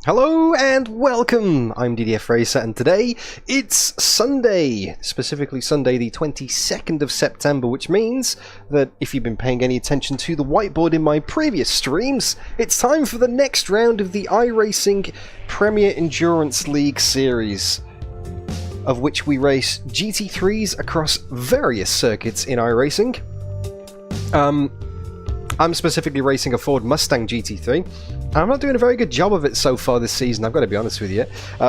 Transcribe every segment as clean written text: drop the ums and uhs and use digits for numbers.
Hello and welcome! I'm DDF Racer and today it's Sunday, specifically Sunday the 22nd of September, which means that if you've been paying any attention to the whiteboard in my previous streams, it's time for the next round of the iRacing Premier Endurance League series, of which we race GT3s across various circuits in iRacing. I'm specifically racing a Ford Mustang GT3. I'm not doing a very good job of it so far this season, I've got to be honest with you.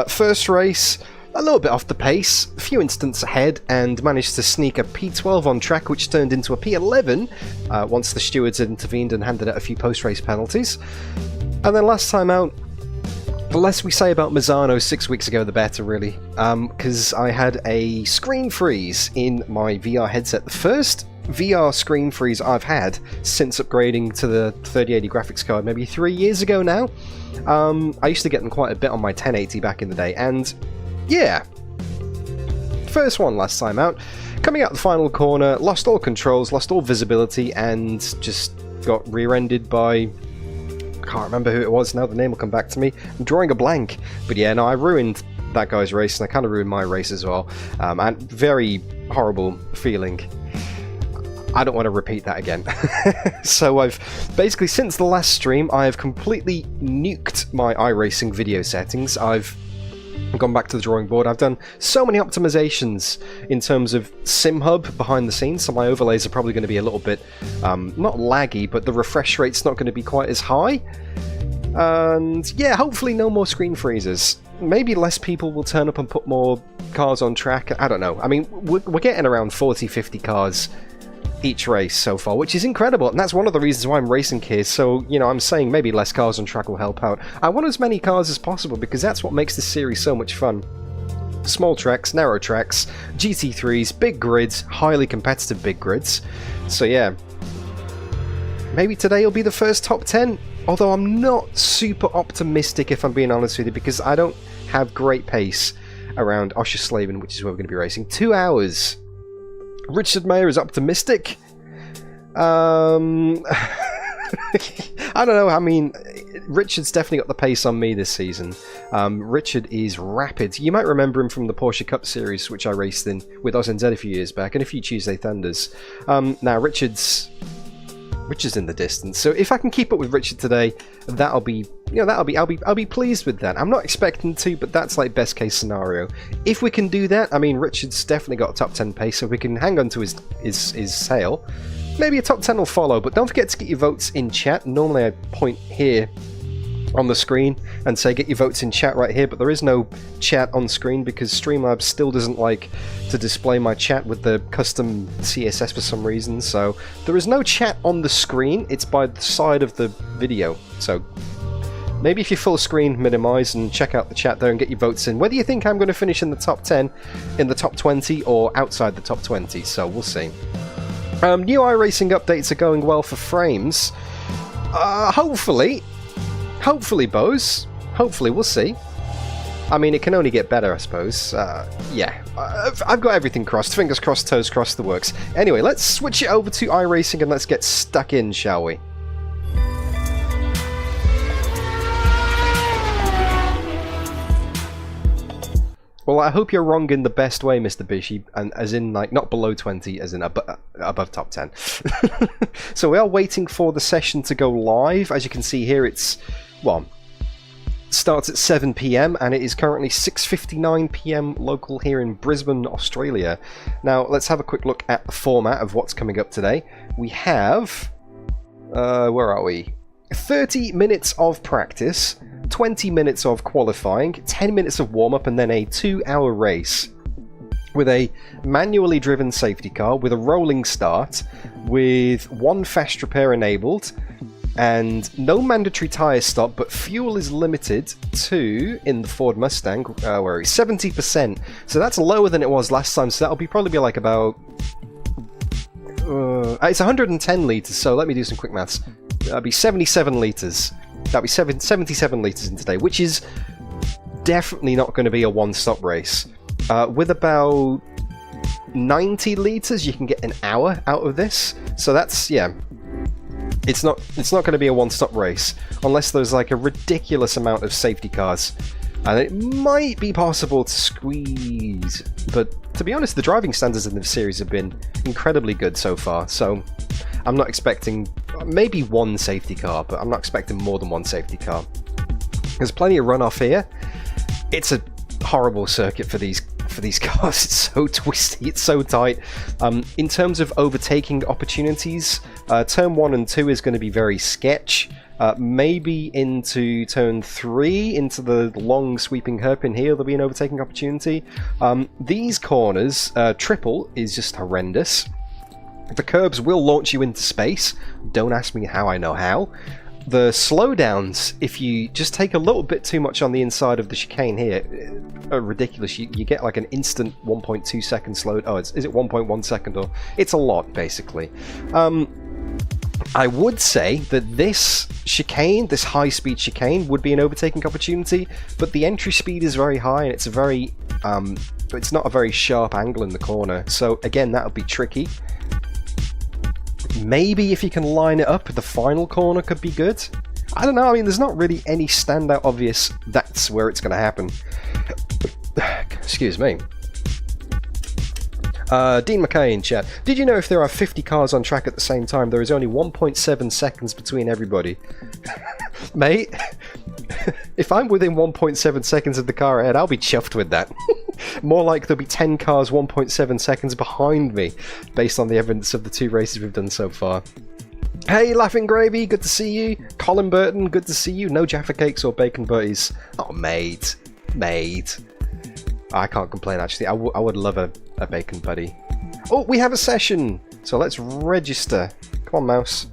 First race, a little bit off the pace, a few instants ahead, and managed to sneak a P12 on track, which turned into a P11 once the stewards had intervened and handed out a few post-race penalties. And then last time out, the less we say about Mazzano 6 weeks ago, the better, really. Because I had a screen freeze in my VR headset. The first VR screen freeze I've had since upgrading to the 3080 graphics card maybe 3 years ago now. I used to get them quite a bit on my 1080 back in the day, and yeah, first one last time out. Coming out the final corner, lost all controls, lost all visibility, and just got rear-ended by... I can't remember who it was now, the name will come back to me. I'm drawing a blank. But yeah, no, I ruined that guy's race, and I kind of ruined my race as well. And very horrible feeling. I don't want to repeat that again. So I've basically, since the last stream, I have completely nuked my iRacing video settings. I've gone back to the drawing board. I've done so many optimizations in terms of SimHub behind the scenes, so my overlays are probably going to be a little bit, not laggy, but the refresh rate's not going to be quite as high. And yeah, hopefully no more screen freezes. Maybe less people will turn up and put more cars on track. I don't know. I mean, we're getting around 40-50 cars each race so far, which is incredible, and that's one of the reasons why I'm racing here. So, you know, I'm saying maybe less cars on track will help out. I want as many cars as possible because that's what makes this series so much fun. Small tracks, narrow tracks, GT3s, big grids, highly competitive big grids. So yeah, maybe today will be the first top 10, although I'm not super optimistic if I'm being honest with you, because I don't have great pace around Oschersleben, which is where we're going to be racing. 2 hours. Richard Mayer is optimistic. I don't know. I mean, Richard's definitely got the pace on me this season. Richard is rapid. You might remember him from the Porsche Cup Series, which I raced in with OzNZ a few years back, and a few Tuesday Thunders. Now Richard's in the distance, so if I can keep up with Richard today, that'll be, you know, I'll be pleased with that. I'm not expecting to, but that's like best case scenario. If we can do that, I mean, Richard's definitely got a top 10 pace, so we can hang on to his tail. Maybe a top 10 will follow, but don't forget to get your votes in chat. Normally I point here on the screen and say get your votes in chat right here, but there is no chat on screen because Streamlabs still doesn't like to display my chat with the custom CSS for some reason, so there is no chat on the screen. It's by the side of the video, so maybe if you full screen minimize and check out the chat there and get your votes in, whether you think I'm going to finish in the top 10, in the top 20, or outside the top 20, so we'll see. New iRacing updates are going well for frames. Hopefully, Bose. Hopefully, we'll see. I mean, it can only get better, I suppose. Yeah, I've got everything crossed. Fingers crossed, toes crossed, the works. Anyway, let's switch it over to iRacing and let's get stuck in, shall we? Well, I hope you're wrong in the best way, Mr. Bishi, and as in, like, not below 20, as in above top 10. So we are waiting for the session to go live. As you can see here, it's, well, starts at 7 PM, and it is currently 6:59 PM local here in Brisbane, Australia. Now, let's have a quick look at the format of what's coming up today. We have, where are we? 30 minutes of practice, 20 minutes of qualifying, 10 minutes of warm-up, and then a 2-hour race with a manually driven safety car, with a rolling start, with one fast repair enabled, and no mandatory tyre stop, but fuel is limited to, in the Ford Mustang, where it's 70%, so that's lower than it was last time, so that'll probably be like about... it's 110 litres, so let me do some quick maths. That'll be 77 litres. That'll be 77 litres in today, which is definitely not going to be a one-stop race. With about 90 litres, you can get an hour out of this. So that's, yeah, It's not going to be a one-stop race unless there's like a ridiculous amount of safety cars, and it might be possible to squeeze. But to be honest, the driving standards in the series have been incredibly good so far, so I'm not expecting maybe one safety car, but I'm not expecting more than one safety car. There's plenty of runoff here. It's a horrible circuit for these cars. It's so twisty, it's so tight. In terms of overtaking opportunities, turn 1 and 2 is going to be very sketch. Maybe into turn 3, into the long sweeping hairpin here, there'll be an overtaking opportunity. These corners, triple is just horrendous. The curbs will launch you into space. Don't ask me how I know how. The slowdowns, if you just take a little bit too much on the inside of the chicane here, are ridiculous. You get like an instant 1.2 second slow. Oh, is it 1.1 second? Or it's a lot, basically. I would say that this chicane, this high-speed chicane, would be an overtaking opportunity, but the entry speed is very high, and it's a very, it's not a very sharp angle in the corner. So again, that would be tricky. Maybe if you can line it up, the final corner could be good. I don't know, I mean, there's not really any standout obvious that's where it's going to happen. Excuse me. Dean McKay in chat. Did you know if there are 50 cars on track at the same time, there is only 1.7 seconds between everybody? Mate, if I'm within 1.7 seconds of the car ahead, I'll be chuffed with that. More like there'll be 10 cars 1.7 seconds behind me, based on the evidence of the 2 races we've done so far. Hey, Laughing Gravy, good to see you. Colin Burton, good to see you. No Jaffa Cakes or Bacon Butties. Oh, mate. I can't complain, actually. I would love a bacon buddy. Oh, we have a session! So let's register. Come on, mouse.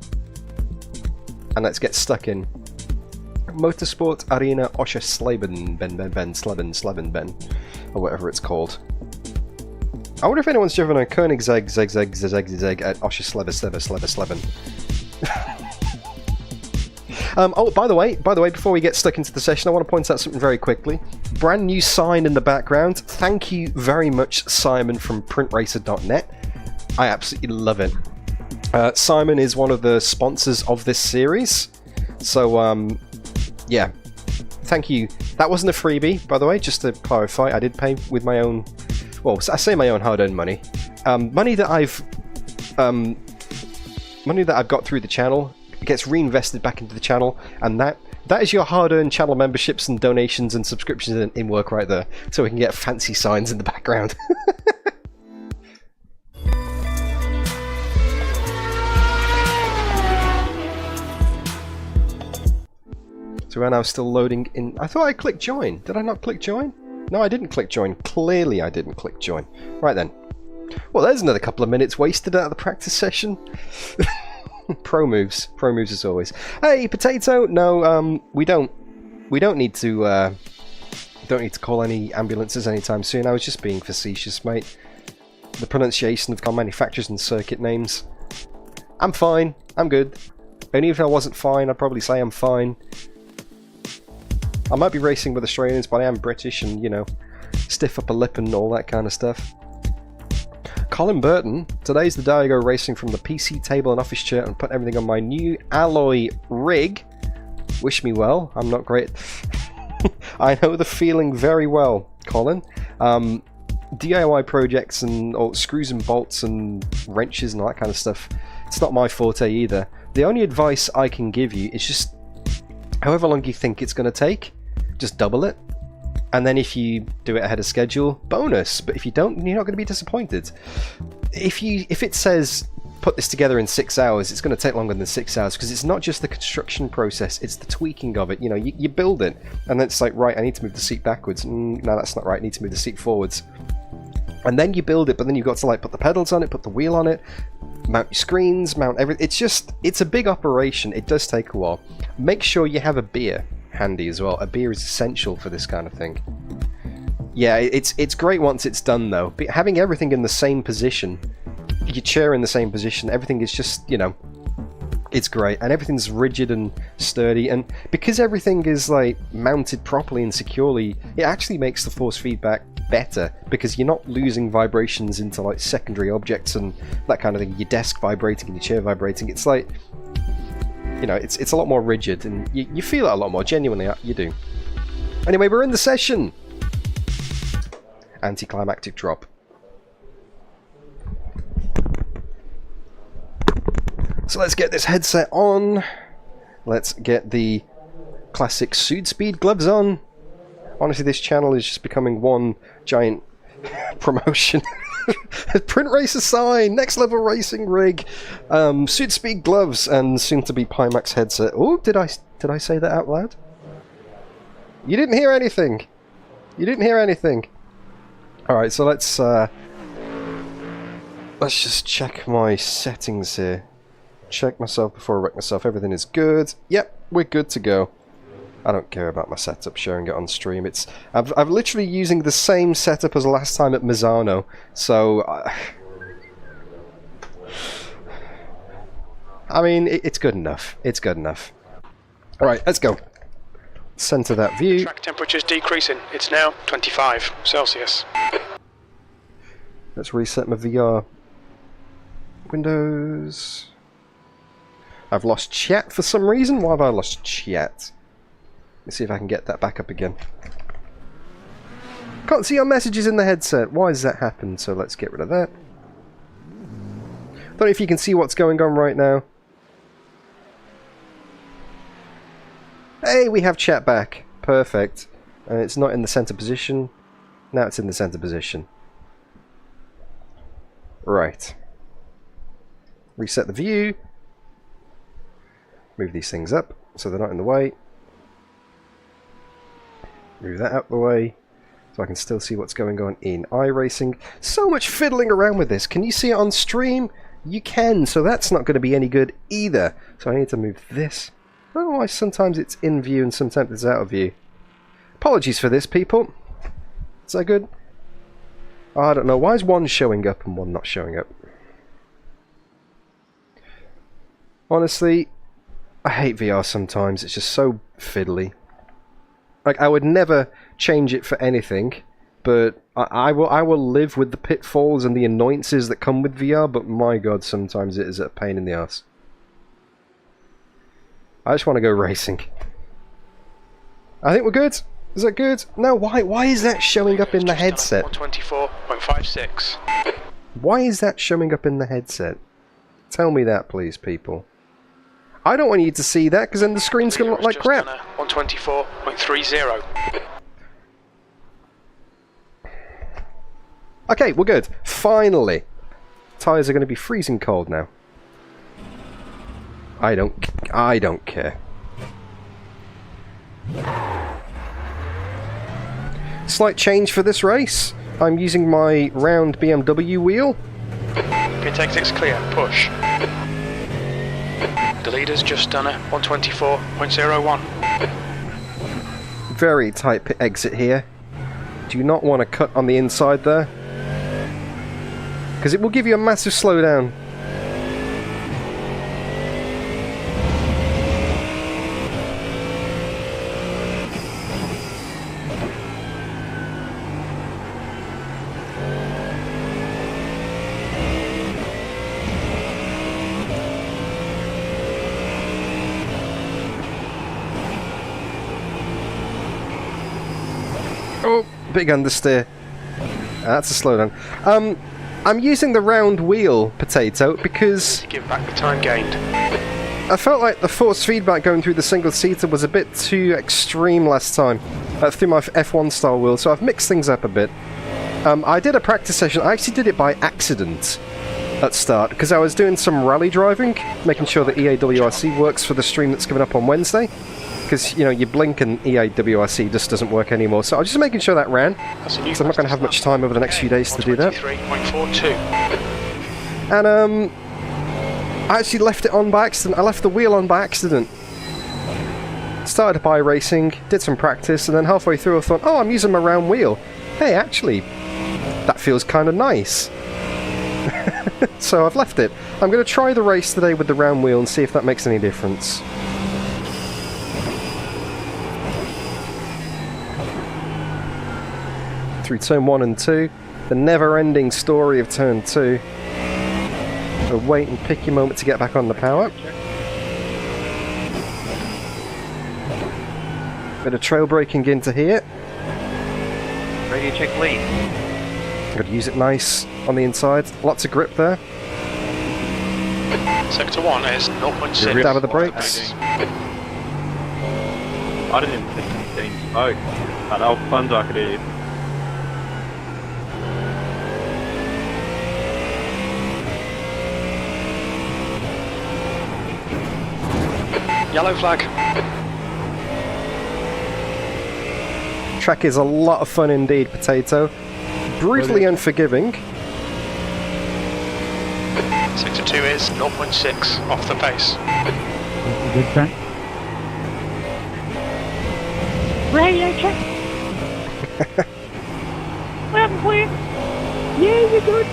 And let's get stuck in. Motorsport Arena Oschersleben, Ben, or whatever it's called. I wonder if anyone's driven a Koenigsegg at Oschersleben. Oh, by the way, before we get stuck into the session, I want to point out something very quickly. Brand new sign in the background. Thank you very much, Simon from printracer.net. I absolutely love it. Simon is one of the sponsors of this series. So, yeah. Thank you. That wasn't a freebie, by the way, just to clarify. I did pay with my own... Well, I say my own hard-earned money. Money that I've got through the channel gets reinvested back into the channel, and that is your hard-earned channel memberships and donations and subscriptions in work right there, so we can get fancy signs in the background. So we're now still loading in. I thought I clicked join. Did I not click join? No, I didn't click join. Clearly I didn't click join. Right then. Well, there's another couple of minutes wasted out of the practice session. Pro moves as always. Hey, Potato. No, we don't need to call any ambulances anytime soon. I was just being facetious, mate. The pronunciation of car manufacturers and circuit names. I'm fine. I'm good. And even if I wasn't fine, I'd probably say I'm fine. I might be racing with Australians, but I am British, and you know, stiff upper lip and all that kind of stuff. Colin Burton, today's the day I go racing from the PC table and office chair and put everything on my new alloy rig. Wish me well. I'm not great. I know the feeling very well, Colin. DIY projects and screws and bolts and wrenches and all that kind of stuff, it's not my forte either. The only advice I can give you is just, however long you think it's going to take, just double it. And then if you do it ahead of schedule, bonus. But if you don't, you're not going to be disappointed. If it says put this together in 6 hours, it's going to take longer than 6 hours, because it's not just the construction process, it's the tweaking of it. You know, you build it, and then it's like, right, I need to move the seat backwards. No, that's not right. I need to move the seat forwards. And then you build it, but then you've got to like put the pedals on it, put the wheel on it, mount your screens, mount everything. It's a big operation. It does take a while. Make sure you have a beer handy as well. A beer is essential for this kind of thing. Yeah, it's great once it's done though. But having everything in the same position, your chair in the same position, everything is just, you know, it's great, and everything's rigid and sturdy, and because everything is like mounted properly and securely, it actually makes the force feedback better, because you're not losing vibrations into like secondary objects and that kind of thing. Your desk vibrating and your chair vibrating. It's like, you know, it's a lot more rigid, and you feel it a lot more, genuinely, you do. Anyway, we're in the session! Anticlimactic drop. So let's get this headset on. Let's get the classic suit speed gloves on. Honestly, this channel is just becoming one giant promotion. Print racer sign, next level racing rig, suit speed gloves, and soon to be Pimax headset. Oh, did I say that out loud? You didn't hear anything. You didn't hear anything. All right, so let's just check my settings here. Check myself before I wreck myself. Everything is good. Yep, we're good to go. I don't care about my setup, sharing it on stream. I'm literally using the same setup as last time at Misano, so I mean, it's good enough. It's good enough. All right, let's go. Center that view. Track temperature's decreasing. It's now 25 Celsius. Let's reset my VR. Windows. I've lost chat for some reason. Why have I lost chat? Let's see if I can get that back up again. Can't see your messages in the headset. Why has that happened? So let's get rid of that. Don't know if you can see what's going on right now. Hey, we have chat back. Perfect. And it's not in the center position. Now it's in the center position. Right. Reset the view. Move these things up so they're not in the way. Move that out of the way so I can still see what's going on in iRacing. So much fiddling around with this. Can you see it on stream? You can, so that's not going to be any good either. So I need to move this. I don't know why sometimes it's in view and sometimes it's out of view. Apologies for this, people. Is that good? Oh, I don't know. Why is one showing up and one not showing up? Honestly, I hate VR sometimes. It's just so fiddly. Like, I would never change it for anything, but I will live with the pitfalls and the annoyances that come with VR, but my god, sometimes it is a pain in the ass. I just want to go racing. I think we're good. Is that good? No, why is that showing up in the headset? 124.56. Why is that showing up in the headset? Tell me that, please, people. I don't want you to see that, because then the screen's going to look like crap. 124.30. Okay, we're good. Finally. Tyres are going to be freezing cold now. I don't care. Slight change for this race. I'm using my round BMW wheel. Pit exit's clear. Push. The leader's just done a 124.01. Very tight pit exit here. Do you not want to cut on the inside there? Because it will give you a massive slowdown. Oh, big understeer. That's a slowdown. I'm using the round wheel potato because To give back the time gained. I felt like the force feedback going through the single seater was a bit too extreme last time through my F1 style wheel, so I've mixed things up a bit. I did a practice session. I actually did it by accident at start because I was doing some rally driving, making sure that EAWRC works for the stream that's coming up on Wednesday. Because, you know, you blink and EAWRC just doesn't work anymore. So I was just making sure that ran. So I'm not going to have much time over the next few days to do that. 123.42. And I actually left it on by accident. I left the wheel on by accident. Started by racing, did some practice, and then halfway through I thought, oh, I'm using my round wheel. Hey, actually, that feels kind of nice. So I've left it. I'm going to try the race today with the round wheel and see if that makes any difference. Through turn 1 and 2, the never-ending story of turn 2. So wait and pick your moment to get back on the power. Bit of trail braking into here. Radio check lead. Got to use it nice on the inside. Lots of grip there. Sector 1 is 0.6. Down with the brakes. I didn't even think anything spoke. But old funds I could hear. Yellow flag. Track is a lot of fun indeed, Potato. Brutally unforgiving. Sector 2 is 0.6 off the pace. Good track. Radio check. Well, clear. Yeah, you're good.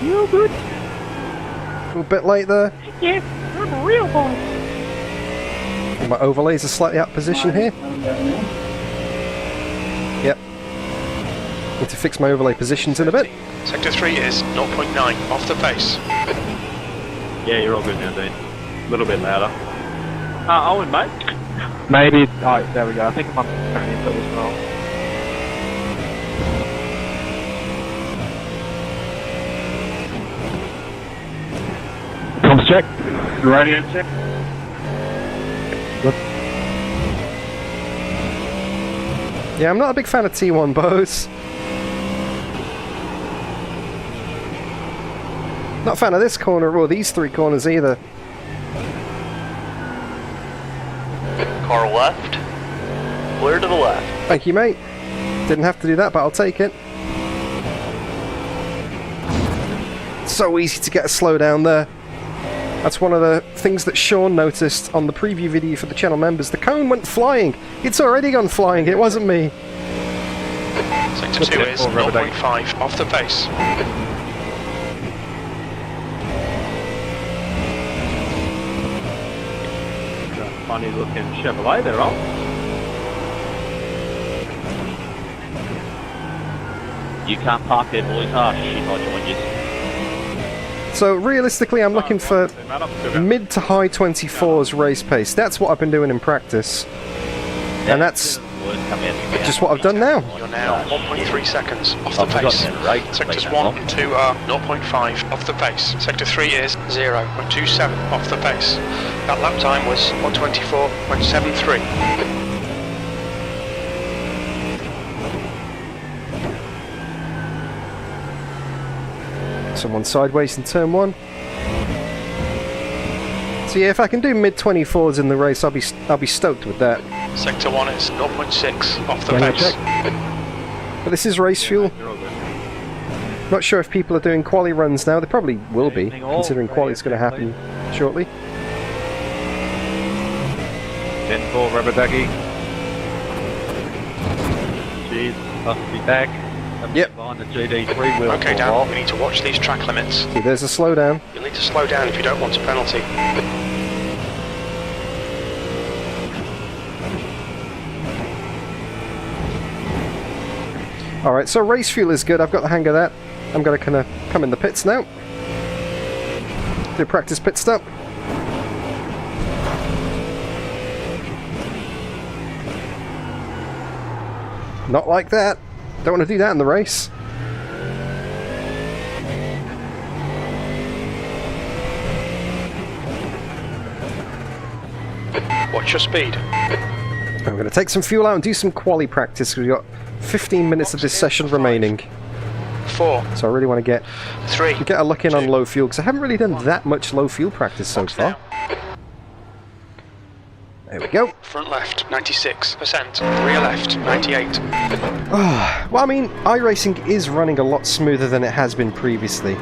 You're good. A little bit late there. Yeah, I'm a real boy. My overlays are slightly out of position here. Yep. Need to fix my overlay positions in a bit. Sector 3 is 0.9 off the pace. Yeah, you're all good now, Dean. A little bit louder. Owen, mate. Maybe. Oh, there we go. I think I'm turning input as well. Comms check. Radio check. Good. Yeah, I'm not a big fan of T1 bows. Not a fan of this corner or these three corners either. Car left. Clear to the left. Thank you, mate. Didn't have to do that, but I'll take it. So easy to get a slowdown there. That's one of the things that Sean noticed on the preview video for the channel members. The cone went flying. It's already gone flying. It wasn't me. Sector 2 is 0.5 off the pace. Funny looking Chevrolet there, Al. You can't park there, boys. Ah, shit, I joined you. So realistically, I'm looking for mid to high 24s race pace. That's what I've been doing in practice. And that's just what I've done now. You're now 1.3 seconds off the pace. Sectors 1 and 2 are 0.5 off the pace. Sector 3 is 0.27 off the pace. That lap time was 124.73. Someone sideways in turn 1. So yeah, if I can do mid 24s in the race, I'll be stoked with that. Sector 1 is 0.6 off the pace. But this is race fuel. Not sure if people are doing quali runs now. They probably will be, considering quali is going to happen shortly. 10-4 rubber ducky. Jeez, must be back. Yep. Behind the GT3 wheel. Okay, Dan, we need to watch these track limits. See, there's a slowdown. You'll need to slow down if you don't want a penalty. Alright, so race fuel is good. I've got the hang of that. I'm going to kind of come in the pits now. Do a practice pit stop. Not like that. Don't want to do that in the race. Watch your speed. I'm going to take some fuel out and do some quali practice. We've got 15 minutes of this session remaining. 4. So I really want to get 3. a look in on low fuel, because I haven't really done that much low fuel practice so far. There we go. Front left, 96%. Rear left, 98. Well, I mean, iRacing is running a lot smoother than it has been previously,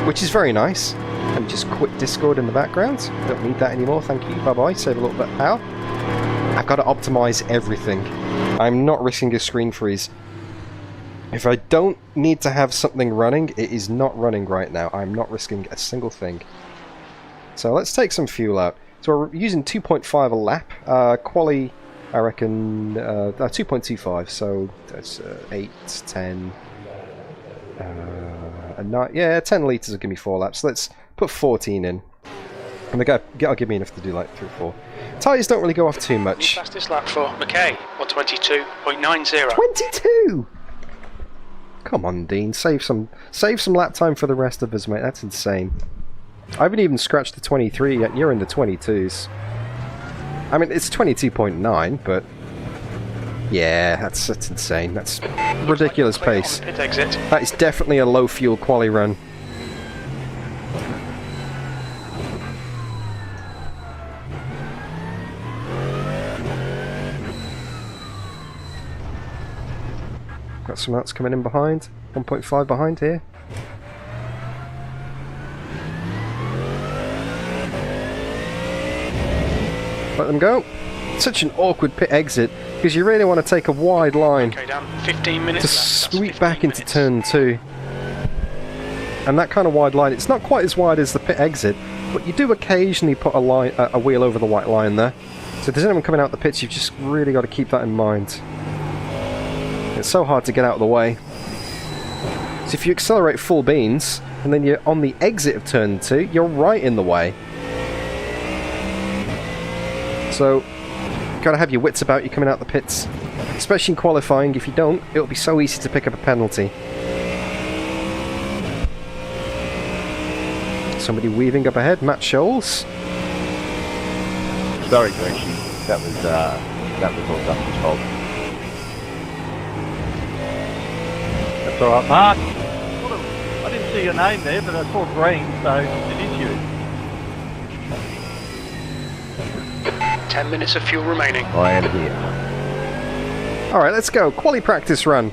which is very nice. Let me just quit Discord in the background. Don't need that anymore, thank you. Bye-bye. Save a little bit of power. I've got to optimize everything. I'm not risking a screen freeze. If I don't need to have something running, it is not running right now. I'm not risking a single thing. So let's take some fuel out. So we're using 2.5 a lap. Quali, I reckon, 2.25, so that's 8, 10, and 9, yeah, 10 litres will give me 4 laps. Let's put 14 in. And that'll give me enough to do like 3 or 4. Tyres don't really go off too much. Fastest lap for McKay, 122.90. 22! Come on, Dean, save some lap time for the rest of us, mate. That's insane. I haven't even scratched the 23 yet. You're in the 22s. I mean, it's 22.9, but yeah, that's insane. That's ridiculous pace. Pit exit. That is definitely a low fuel quali run. Got someone else coming in behind. 1.5 behind here. Let them go. Such an awkward pit exit because you really want to take a wide line Okay, down 15 minutes. to sweep back into turn 2. And that kind of wide line, it's not quite as wide as the pit exit, but you do occasionally put a wheel over the white line there. So if there's anyone coming out the pits, you've just really got to keep that in mind. It's so hard to get out of the way. So if you accelerate full beans, and then you're on the exit of turn 2, you're right in the way. So, you've got to have your wits about you coming out the pits. Especially in qualifying, if you don't, it'll be so easy to pick up a penalty. Somebody weaving up ahead, Matt Scholes. Sorry, Gracie. That was all Dustin's fault. That's alright, Mark. I didn't see your name there, but I saw green, so it is you. 10 minutes of fuel remaining. I am here. Alright, let's go. Quali practice run.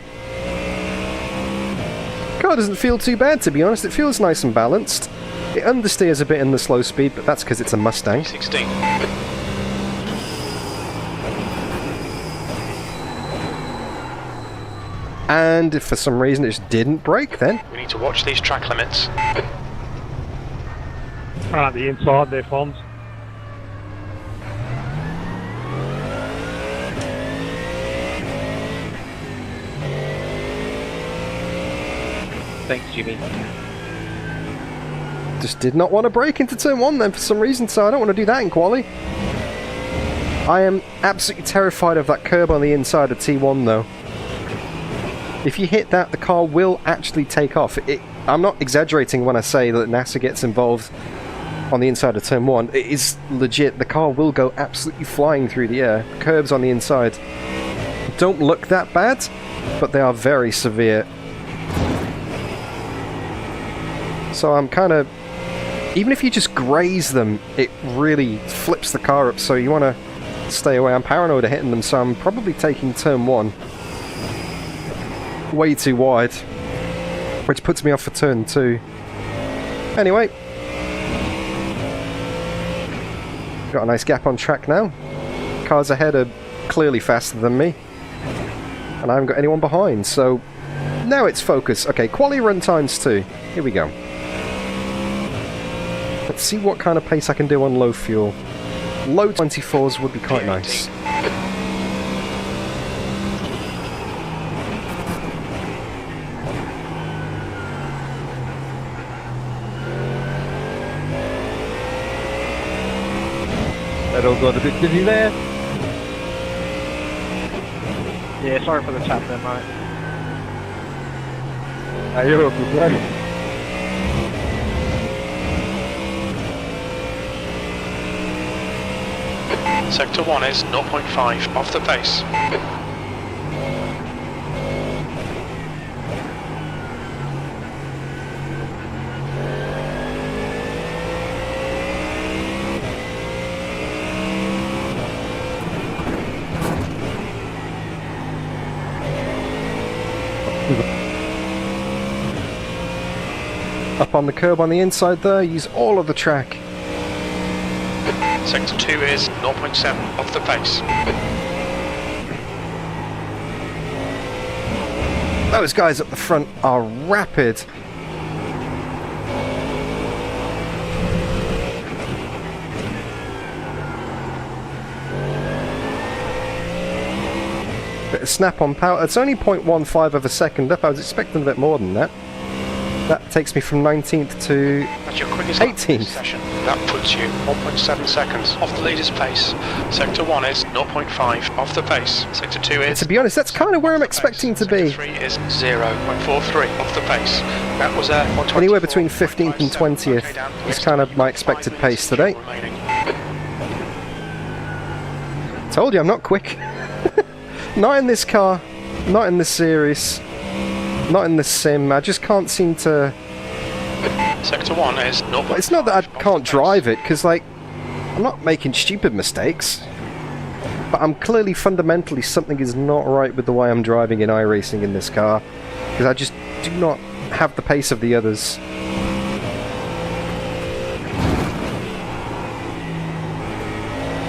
Car doesn't feel too bad, to be honest. It feels nice and balanced. It understeers a bit in the slow speed, but that's because it's a Mustang. 16. And if for some reason it just didn't brake, then We need to watch these track limits. Right, the inside there, Fonz. Thanks, Jimmy. just did not want to brake into turn 1 then for some reason, so I don't want to do that in quali. I am absolutely terrified of that curb on the inside of T1 though. If you hit that, the car will actually take off. I'm not exaggerating when I say that NASA gets involved on the inside of turn 1. It is legit. The car will go absolutely flying through the air. Curbs on the inside don't look that bad, but they are very severe. So I'm kind of... Even if you just graze them, it really flips the car up, so you want to stay away. I'm paranoid of hitting them, so I'm probably taking turn 1 way too wide, which puts me off for turn 2. Anyway, got a nice gap on track now. Cars ahead are clearly faster than me, and I haven't got anyone behind, so now it's focus. Okay, quali run times 2. Here we go. Let's see what kind of pace I can do on low fuel. Low 24s would be quite nice. That all got a bit busy there. Yeah, sorry for the tap there, mate. You're all good, bro. Sector 1 is 0.5 off the pace. Up on the curb on the inside there, use all of the track. Sector 2 is 0.7 off the pace. Those guys up the front are rapid. Bit of snap on power. It's only 0.15 of a second up. I was expecting a bit more than that. That takes me from 19th to That's your quickest lap of this 18th. session. That puts you 1.7 seconds off the leader's pace. Sector 1 is 0.5 off the pace. Sector 2 is... To be honest, that's kind of where I'm expecting to be. Sector 3 is 0.43 off the pace. That was a... Anywhere between 15th and 20th is kind of my expected pace today. Told you I'm not quick. Not in this car, not in this series, not in this sim. I just can't seem to... Sector 1 is 0.5. It's not that I can't drive it, because like, I'm not making stupid mistakes. But I'm clearly fundamentally something is not right with the way I'm driving in iRacing in this car. Because I just do not have the pace of the others.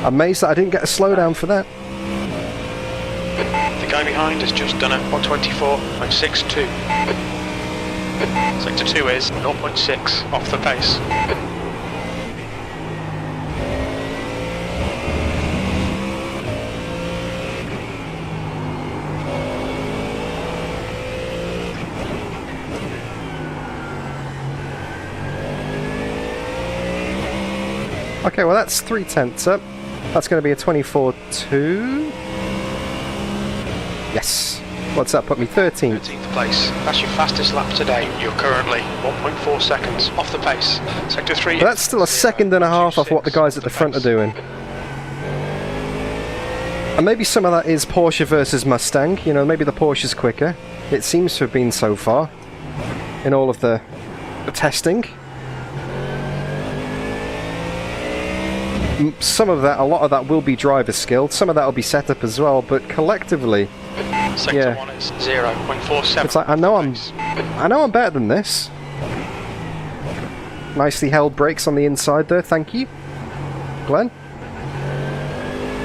Amazed that I didn't get a slowdown for that. The guy behind has just done a 124.62. Sector 2 is 0.6 off the pace. Okay, well that's 3/10 up. That's going to be a 24.2. Yes. What's that put me? 13th. 13th place. That's your fastest lap today. You're currently 1.4 seconds off the pace. Sector 3. But that's still a second and a half off what the guys at the front are doing. And maybe some of that is Porsche versus Mustang. You know, maybe the Porsche's quicker. It seems to have been so far in all of the testing. Some of that, a lot of that will be driver skill. Some of that will be setup as well. But collectively, Sector 1 is 0.47. it's like I know I'm better than this. Nicely held brakes on the inside there. Thank you, Glenn.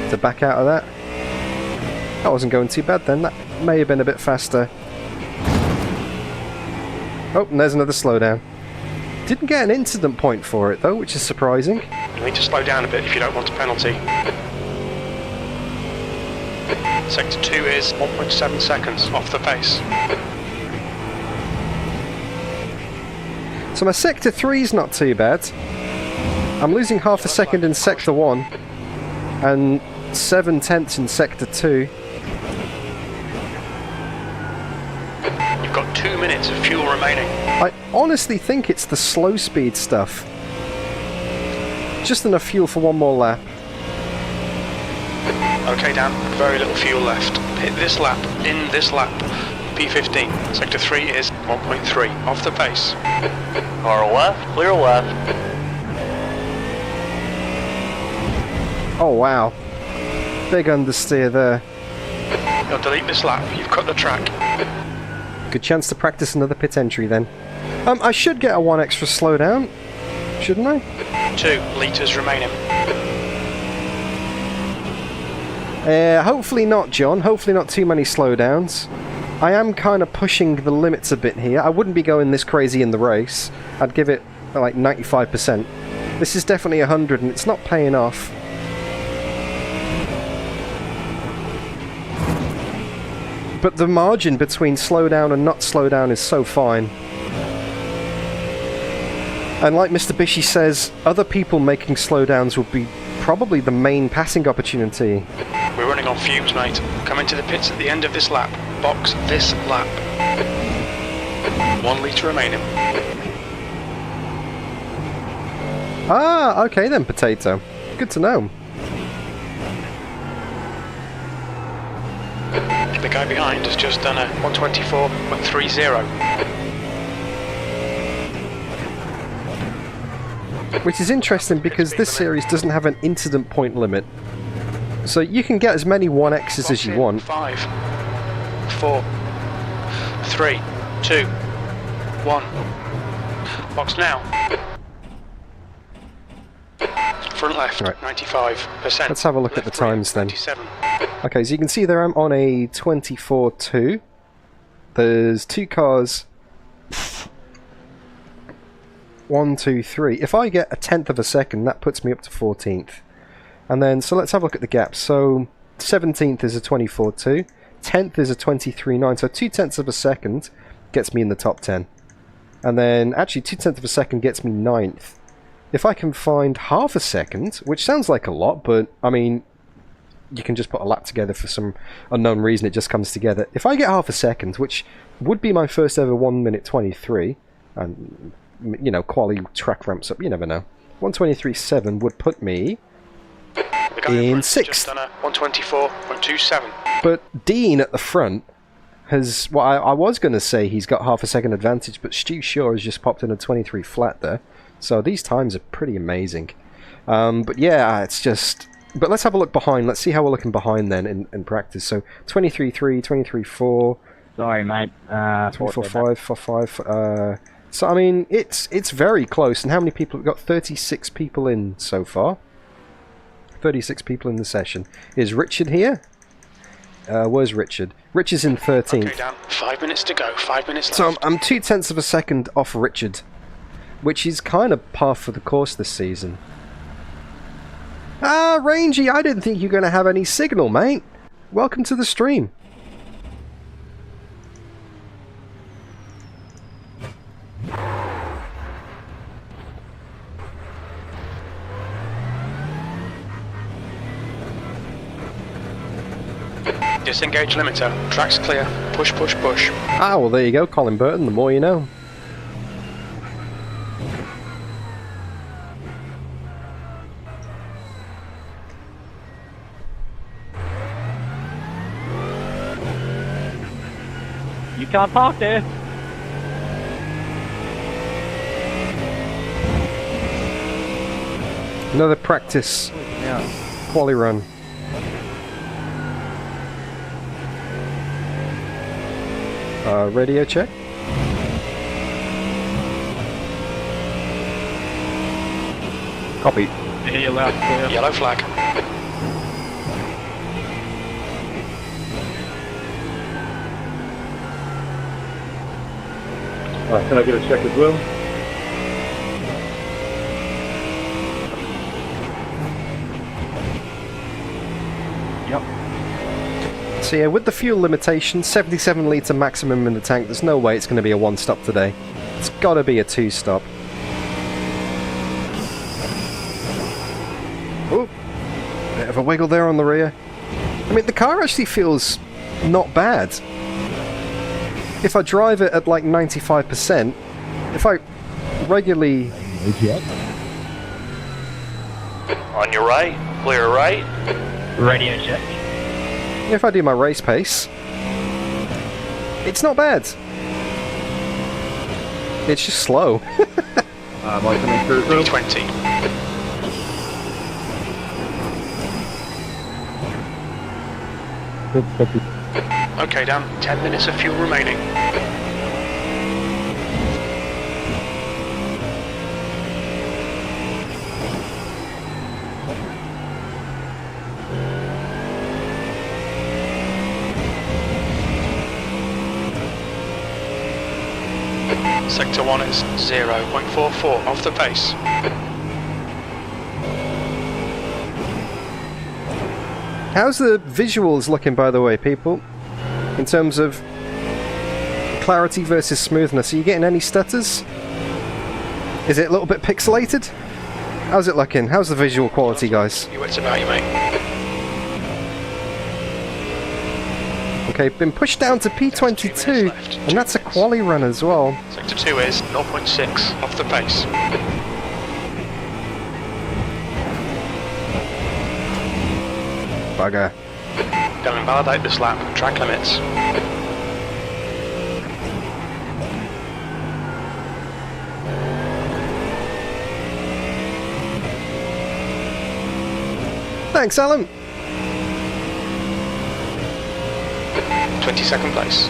To back out of that. That wasn't going too bad then. That may have been a bit faster. Oh, and there's another slowdown. Didn't get an incident point for it though, which is surprising. You need to slow down a bit if you don't want a penalty. Sector 2 is 1.7 seconds off the pace. So my Sector 3 is not too bad. I'm losing half a second in Sector 1 and 7/10 in Sector 2. You've got 2 minutes of fuel remaining. I honestly think it's the slow speed stuff. Just enough fuel for one more lap. Okay Dan, very little fuel left. Hit this lap, in this lap. P15. Sector 3 is 1.3 off the pace. Car left, clear left. Oh wow. Big understeer there. You'll delete this lap, you've cut the track. Good chance to practice another pit entry then. I should get a 1 extra slowdown, shouldn't I? 2 litres remaining. Hopefully not, John. Hopefully not too many slowdowns. I am kind of pushing the limits a bit here. I wouldn't be going this crazy in the race. I'd give it like 95%. This is definitely 100 and it's not paying off. But the margin between slowdown and not slowdown is so fine. And like Mr. Bishy says, other people making slowdowns would be probably the main passing opportunity. We're running on fumes, mate. Come into the pits at the end of this lap. Box this lap. 1 litre remaining. Ah, okay then, Potato. Good to know. The guy behind has just done a 124.30. Which is interesting because this series doesn't have an incident point limit. So you can get as many 1Xs as you want. 5, 4, 3, 2, 1. Box now. Front left, Right. 95%. Let's have a look at the Left rear, times then. 27. Okay, so you can see there I'm on a 24.2. There's 2 cars. 1, 2, 3. If I get a 1/10 of a second, that puts me up to 14th. And then, so let's have a look at the gaps. So 17th is a 24.2. 10th is a 23.9. So 2/10 of a second gets me in the top 10. And then, actually 2/10 of a second gets me 9th. if I can find half a second, which sounds like a lot, but I mean, you can just put a lap together for some unknown reason, it just comes together. If I get half a second, which would be my first ever 1:23, and you know, Quali track ramps up, you never know. 1:23.7 would put me in 6th. Just done a 1:24.27. But Dean at the front has, well, I was going to say he's got half a second advantage, but Stu Shaw has just popped in a 23 flat there. So these times are pretty amazing. But yeah, it's just... But let's have a look behind. Let's see how we're looking behind then in practice. So 23.3, 23.4... Sorry, mate. 24.5, 4.5... so, I mean, it's very close. And how many people? We've got 36 people in so far. 36 people in the session. Is Richard here? Where's Richard? Richard's in 13th. Okay, Dan. 5 minutes to go. 5 minutes left. So I'm 0.2 of a second off Richard, which is kind of par for the course this season. Ah, Rangy, I didn't think you were going to have any signal, mate. Welcome to the stream. Disengage limiter. Track's clear. Push, push, push. Ah, well, there you go, Colin Burton. The more you know. You can't park there. Another practice quali run. Radio check. Copy. Yellow flag. Can I get a check as well? So yeah, with the fuel limitation, 77 litre maximum in the tank, there's no way it's going to be a one-stop today. It's got to be a two-stop. Oh, bit of a wiggle there on the rear. I mean, the car actually feels not bad. If I drive it at like 95%, if I regularly... On your right. Clear right. Radio check. If I do my race pace, it's not bad. It's just slow. Mike coming through as well. 20. Okay, Dan. 10 minutes of fuel remaining. Sector 1 is 0.44 off the pace. How's the visuals looking, by the way, people? In terms of clarity versus smoothness, are you getting any stutters? Is it a little bit pixelated? How's it looking? How's the visual quality, guys? Your wits about you, mate. Okay, been pushed down to P22, and that's a quali run as well. Sector 2 is 0.6 off the pace. Bugger. Go and validate this lap. Track limits. Thanks, Alan. 22nd place.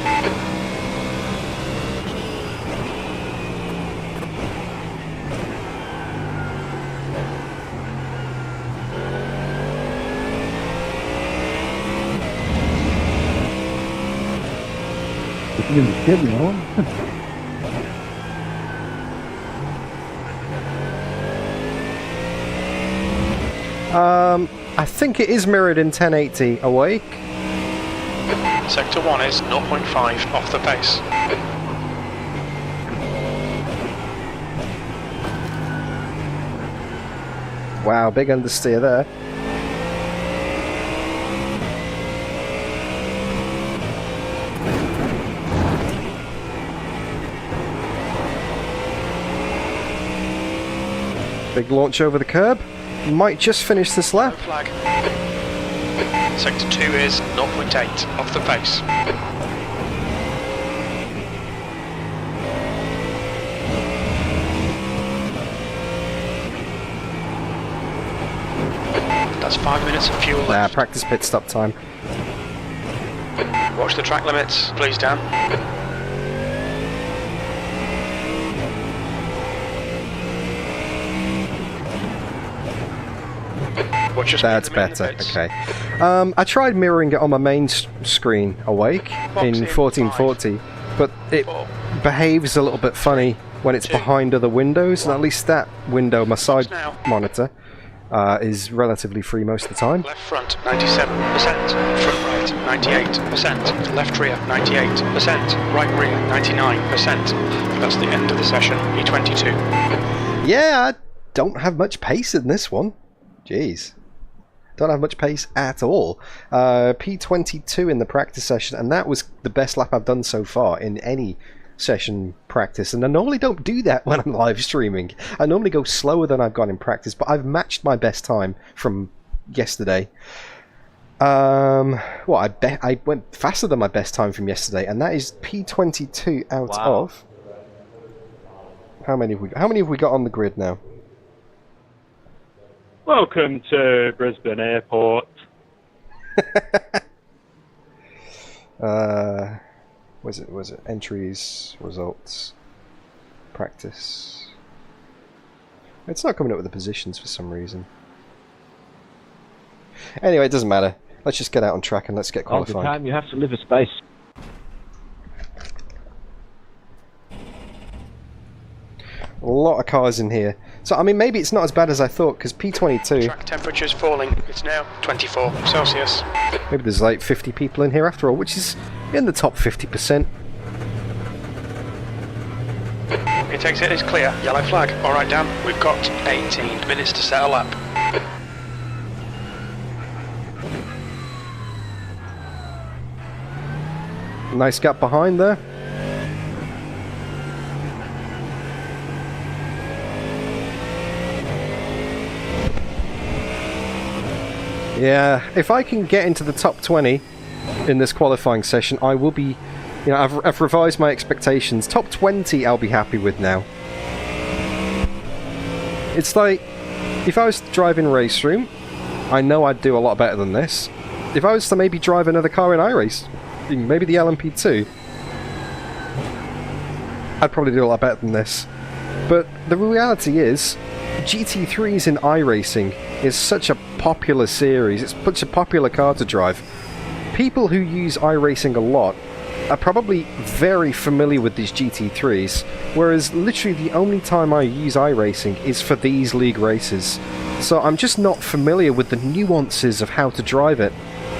I think it is mirrored in 1080 awake. Sector 1 is 0.5 off the pace. Wow, big understeer there. Big launch over the curb. Might just finish this lap. Flag. Sector 2 is 0.8 off the pace. That's 5 minutes of fuel left. Practice pit stop time. Watch the track limits, please, Dan. Watch your speed That's limit in the better, pits. okay. I tried mirroring it on my main screen awake in 1440, but it behaves a little bit funny when it's behind other windows, and at least that window, my side monitor, is relatively free most of the time. Left front, 97%. Front right, 98%. Left rear, 98%. Right rear, 99%. That's the end of the session, P22. Yeah, I don't have much pace in this one. Jeez. Don't have much pace at all. P22 in the practice session, and that was the best lap I've done so far in any session practice, and I normally don't do that when I'm live streaming. I normally go slower than I've gone in practice, but I've matched my best time from yesterday. Well, I went faster than my best time from yesterday, and that is P22 out of... How many have we got on the grid now? Welcome to Brisbane Airport. Was it entries, results, practice? It's not coming up with the positions for some reason. Anyway, it doesn't matter. Let's just get out on track and let's get qualified. All the time you have to live a space. A lot of cars in here. So, I mean, maybe it's not as bad as I thought, because P22... Track temperature's falling. It's now 24 Celsius. Maybe there's like 50 people in here after all, which is in the top 50%. It exit is clear. Yellow flag. Alright, Dan. We've got 18 minutes to set a lap. Nice gap behind there. Yeah, if I can get into the top 20 in this qualifying session, I will be... You know, I've revised my expectations. Top 20 I'll be happy with now. It's like, if I was driving Race Room, I know I'd do a lot better than this. If I was to maybe drive another car in iRacing, maybe the LMP2, I'd probably do a lot better than this. But the reality is, GT3s in iRacing is such a popular series, it's such a popular car to drive. People who use iRacing a lot are probably very familiar with these GT3s, whereas literally the only time I use iRacing is for these league races. So I'm just not familiar with the nuances of how to drive it,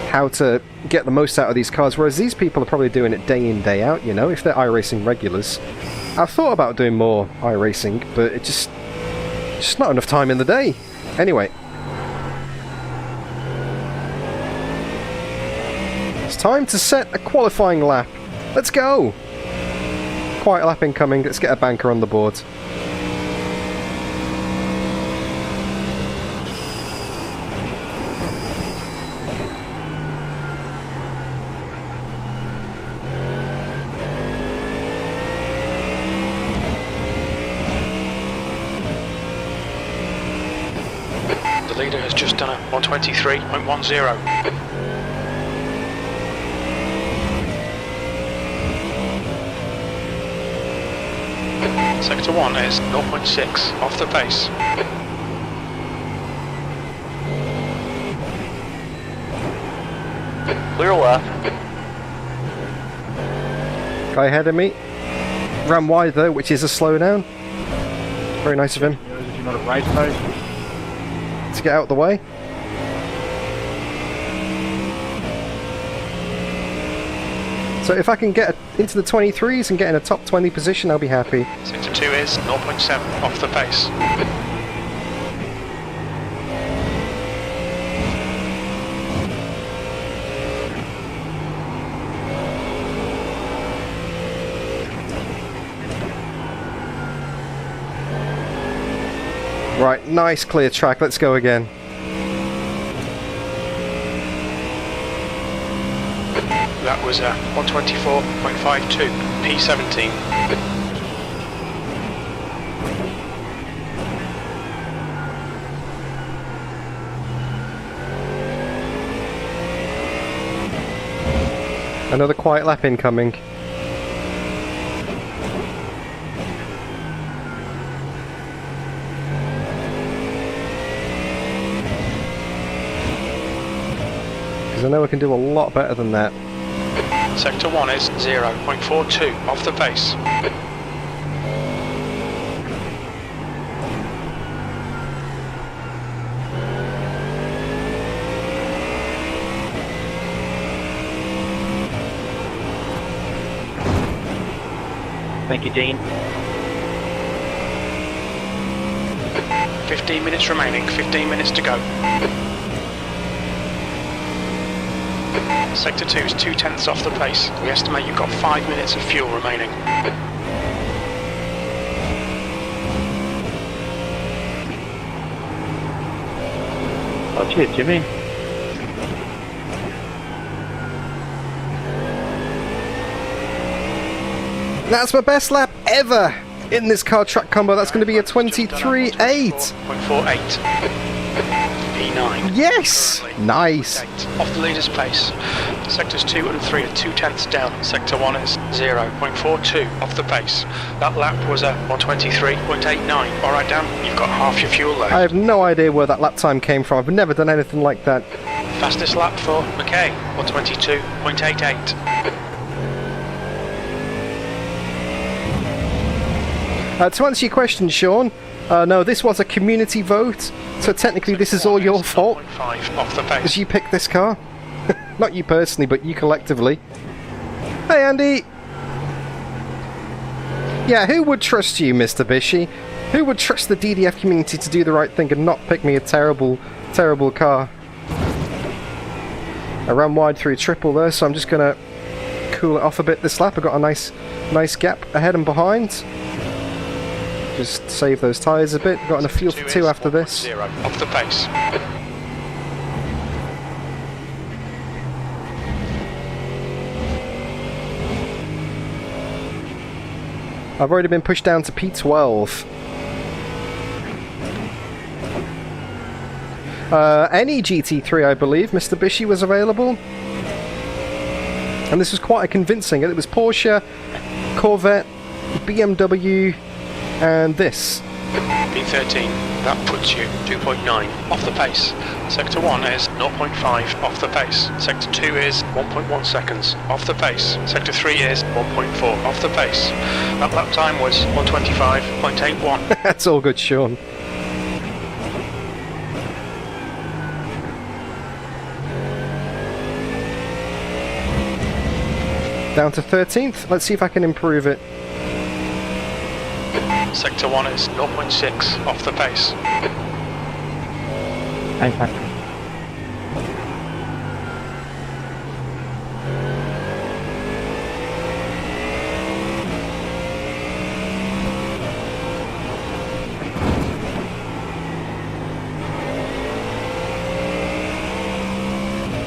how to get the most out of these cars, whereas these people are probably doing it day in, day out, you know, if they're iRacing regulars. I've thought about doing more iRacing, but it just not enough time in the day. Anyway. It's time to set a qualifying lap. Let's go! Quiet lap incoming, let's get a banker on the board. The leader has just done a 123.10. Sector 1 is 0.6 off the pace. Clear left. Guy ahead of me. Ran wide though, which is a slowdown. Very nice of him. You're not a race mode. To get out of the way. So if I can get into the 23s and get in a top 20 position, I'll be happy. Sector 2 is 0.7 off the pace. Right, nice clear track. Let's go again. That was 124.52, P17. Another quiet lap incoming. Because I know I can do a lot better than that. Sector 1 is 0.42 off the pace. Thank you, Dean. 15 minutes remaining, 15 minutes to go. Sector 2 is 2/10 off the pace. We estimate you've got 5 minutes of fuel remaining. Oh, cheers, Jimmy. That's my best lap ever in this car truck combo. That's going to be a 23.8. 0.48. P9. Yes! Nice. Off the leader's pace. Sectors 2 and 3 are 2/10 down. Sector 1 is 0.42 off the pace. That lap was a 123.89. Alright, Dan, you've got half your fuel left. I have no idea where that lap time came from. I've never done anything like that. Fastest lap for McKay, 122.88. To answer your question, Sean, no, this was a community vote, so technically this is all your fault, 0.5 off the pace. because you picked this car. Not you personally, but you collectively. Hey, Andy! Yeah, who would trust you, Mr. Bishy? Who would trust the DDF community to do the right thing and not pick me a terrible, terrible car? I ran wide through a triple there, so I'm just going to cool it off a bit this lap. I've got a nice gap ahead and behind. Just save those tyres a bit. Got enough fuel for 2 after this. 0 off the pace. I've already been pushed down to P12. Any GT3, I believe, Mr. Bishy was available. And this was quite a convincing. It was Porsche, Corvette, BMW, and this. P13, that puts you 2.9 off the pace. Sector 1 is 0.5 off the pace. Sector 2 is 1.1 seconds off the pace. Sector 3 is 1.4 off the pace. That lap time was 125.81. That's all good, Sean. Down to 13th. Let's see if I can improve it. Sector 1 is 0.6 off the pace. Thanks, man.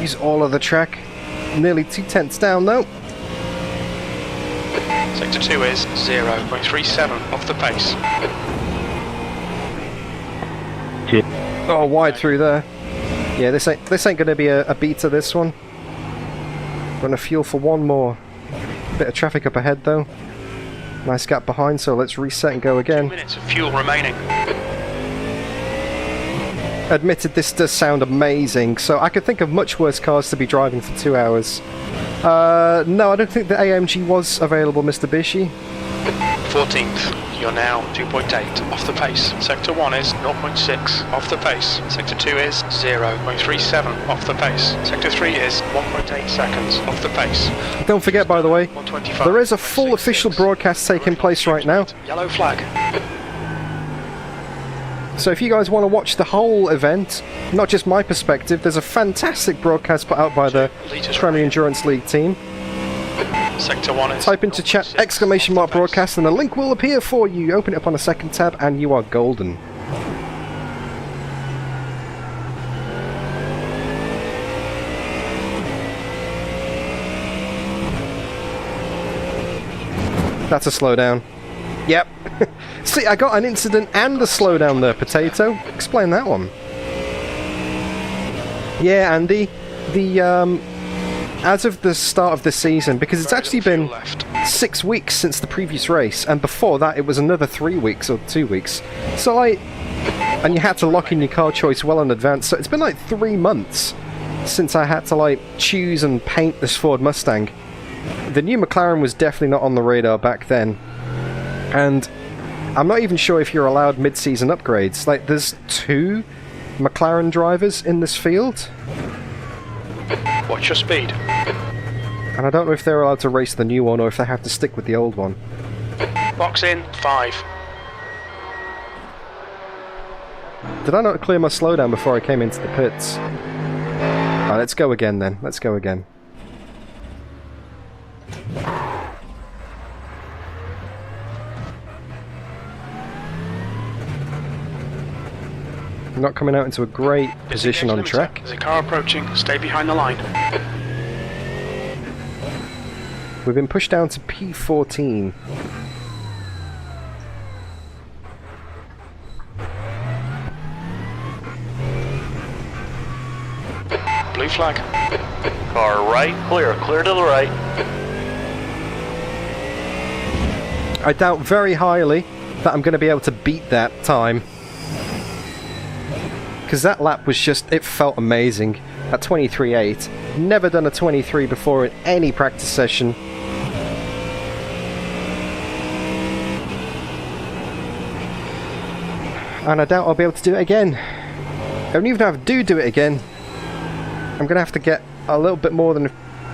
Use all of the track. Nearly 2/10 down though. Sector 2 is 0.37 off the pace. Oh, wide through there. Yeah, this ain't going to be a beater, this one. Gonna fuel for one more. Bit of traffic up ahead though. Nice gap behind, so let's reset and go 2 again. minutes of fuel remaining. Admitted, this does sound amazing, so I could think of much worse cars to be driving for 2 hours. No, I don't think the AMG was available, Mr. Bishy. 14th, you're now 2.8 off the pace. Sector 1 is 0.6 off the pace. Sector 2 is 0.37 off the pace. Sector 3 is 1.8 seconds off the pace. Don't forget, by the way, 125. there is a full official broadcast taking place right now. Yellow flag. So if you guys want to watch the whole event, not just my perspective, there's a fantastic broadcast put out by the Premier Endurance League team. Sector 1 is Type into chat !broadcast and a link will appear for you. Open it up on a second tab and you are golden. That's a slowdown. Yep. See, I got an incident and a slowdown there, Potato. Explain that one. Yeah, Andy. As of the start of the season, because it's actually been 6 weeks since the previous race, and before that it was another 3 weeks or 2 weeks. So and you had to lock in your car choice well in advance, so it's been like 3 months since I had to like choose and paint this Ford Mustang. The new McLaren was definitely not on the radar back then, and I'm not even sure if you're allowed mid-season upgrades. Like, there's 2 McLaren drivers in this field. Watch your speed. And I don't know if they're allowed to race the new one or if they have to stick with the old one. Box in, 5. Did I not clear my slowdown before I came into the pits? Alright, let's go again then. Let's go again. Not coming out into a great position on track. There's a car approaching. Stay behind the line. We've been pushed down to P14. Blue flag. Car right, clear to the right. I doubt very highly that I'm going to be able to beat that time. Because that lap was just, it felt amazing at 23.8. Never done a 23 before in any practice session. And I doubt I'll be able to do it again. And even if I do it again, I'm going to have to get a little bit more than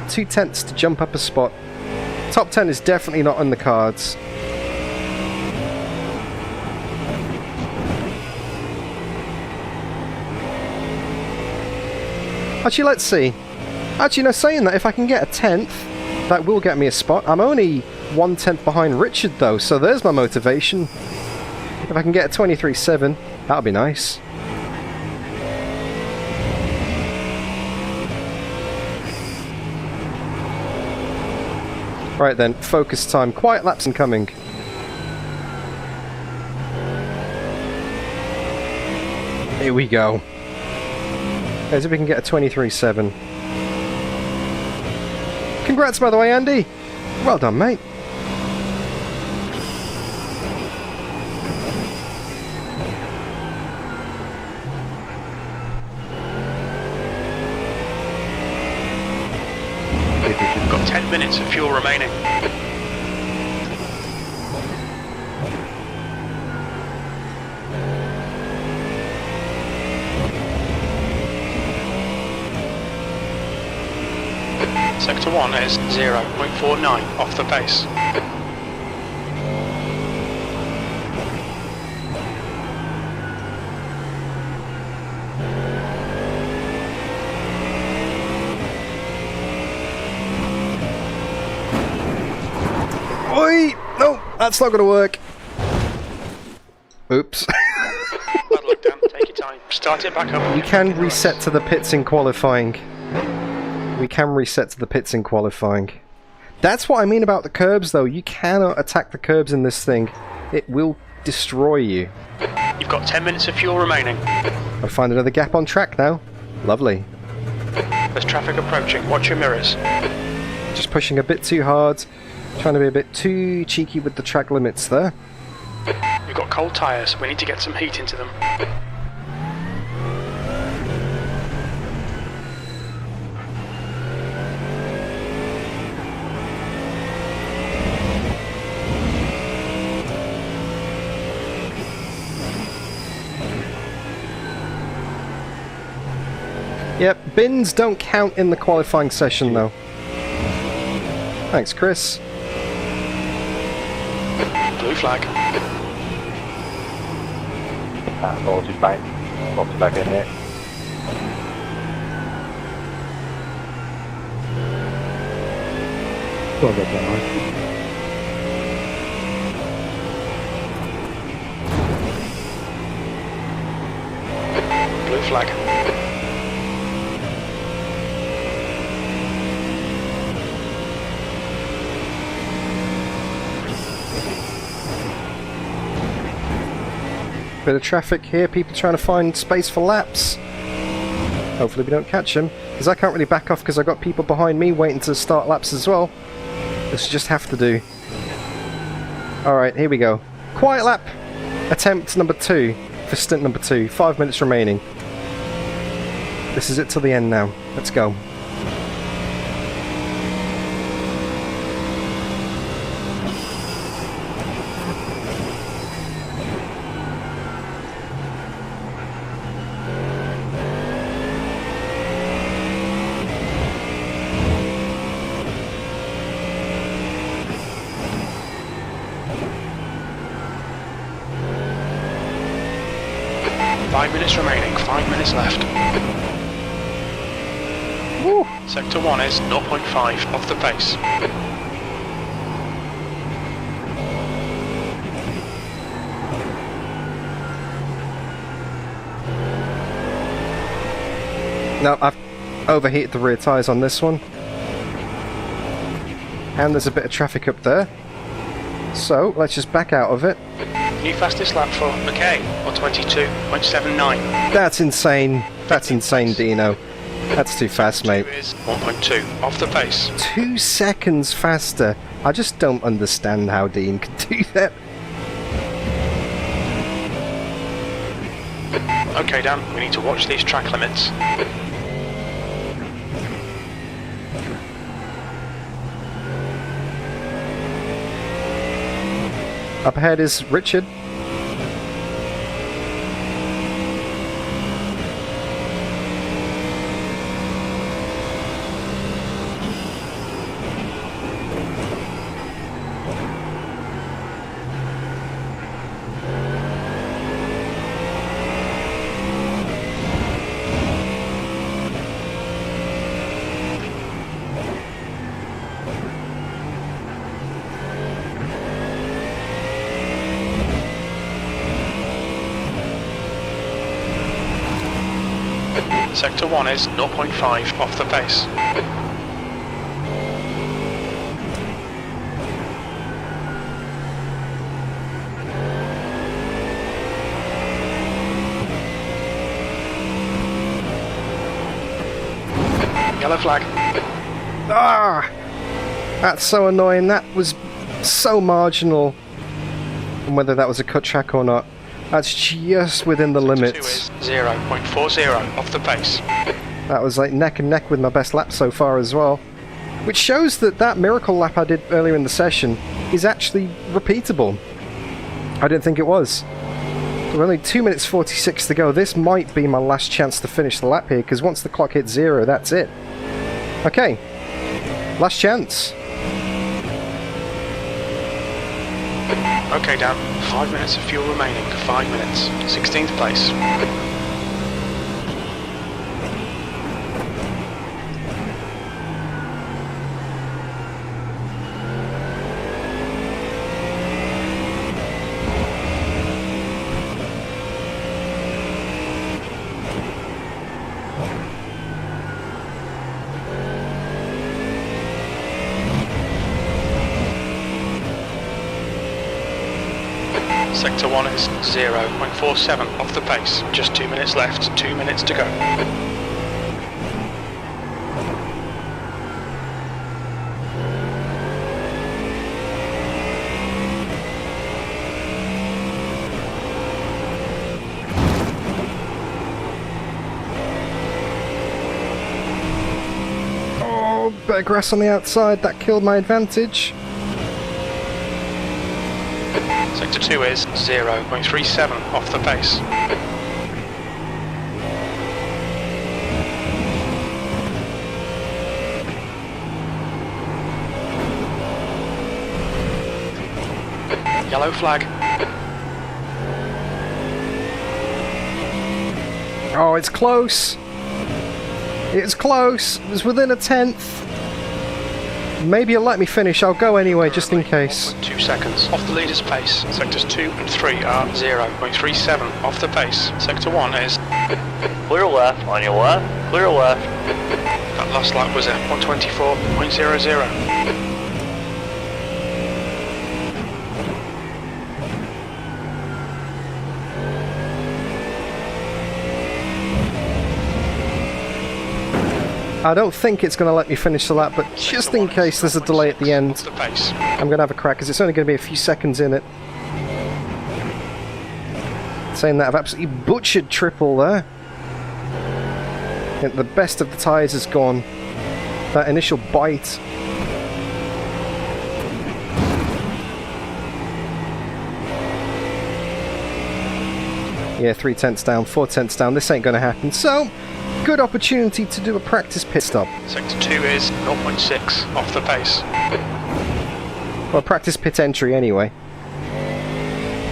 2/10 to jump up a spot. Top 10 is definitely not on the cards. Actually, let's see. Actually, no, saying that, if I can get a 10th, that will get me a spot. I'm only 1/10 behind Richard, though, so there's my motivation. If I can get a 23.7, that'll be nice. Right then, focus time. Quiet laps incoming. Here we go. Let's see if we can get a 23.7. Congrats, by the way, Andy. Well done, mate. We've got 10 minutes of fuel remaining. Sector 1 is 0.49 off the pace. Oi! No, that's not going to work. Oops. Bad luck, Dan. Take your time. Start it back up. You can reset to the pits in qualifying. We can reset to the pits in qualifying. That's what I mean about the curbs, though. You cannot attack the curbs in this thing. It will destroy you. You've got 10 minutes of fuel remaining. I'll find another gap on track now. Lovely. There's traffic approaching. Watch your mirrors. Just pushing a bit too hard. Trying to be a bit too cheeky with the track limits there. We've got cold tyres. We need to get some heat into them. Yep, bins don't count in the qualifying session, though. Thanks, Chris. Blue flag. Voltage back. Voltage back in here. Well, that's that nice. Blue flag. Bit of traffic here, people trying to find space for laps. Hopefully we don't catch them, because I can't really back off because I've got people behind me waiting to start laps as well. This just have to do. Alright, here we go. Quiet lap attempt number 2 for stint number 2. 5 minutes remaining. This is it till the end now. Let's go. Remaining, 5 minutes left. Woo. Sector 1 is 0.5 off the pace. Now, I've overheated the rear tyres on this one. And there's a bit of traffic up there. So, let's just back out of it. New fastest lap for McKay, or 22.79. That's insane. That's insane, Dino. That's too fast, mate. 1.2 off the pace. 2 seconds faster. I just don't understand how Dean can do that. Okay, Dan, we need to watch these track limits. Up ahead is Richard. Sector 1 is 0.5 off the pace. Yellow flag. Ah! That's so annoying. That was so marginal. And whether that was a cut track or not. That's just within the limits. Sector 2 is 0.40 off the pace. That was like neck and neck with my best lap so far as well. Which shows that that miracle lap I did earlier in the session is actually repeatable. I didn't think it was. We're only 2 minutes 46 to go. This might be my last chance to finish the lap here, because once the clock hits 0, that's it. Okay. Last chance. Okay, Dan. 5 minutes of fuel remaining. 5 minutes. 16th place. Sector 1 is 0.47 off the pace. Just 2 minutes left, 2 minutes to go. Oh, bit of grass on the outside. That killed my advantage. Sector 2 is 0.37 off the pace. Yellow flag. Oh, it's close. It's close. It was within a tenth. Maybe you'll let me finish. I'll go anyway, just in case. 2 seconds off the leader's pace. Sectors 2 and 3 are 0.37 off the pace. Sector 1 is clear left on your left. Clear left. That last lap was at 124.00. I don't think it's going to let me finish the lap, but just in case there's a delay at the end, Off the pace. I'm going to have a crack, because it's only going to be a few seconds in it. Saying that, I've absolutely butchered triple there. I think the best of the tyres has gone. That initial bite. Yeah, 3/10 down, 4/10 down. This ain't going to happen. So, good opportunity to do a practice pit stop. Sector 2 is 0.6 off the pace. Well, practice pit entry anyway.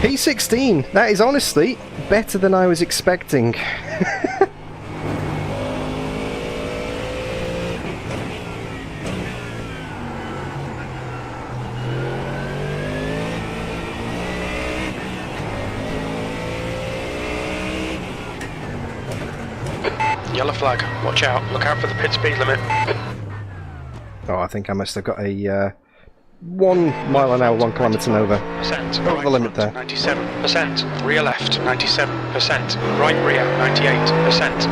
P16. That is honestly better than I was expecting. Yellow flag, watch out, look out for the pit speed limit. Oh, I think I must have got a 1 mile an hour, 1 kilometre over. Over the limit there. 97%, rear left, 97%, right rear, 98%.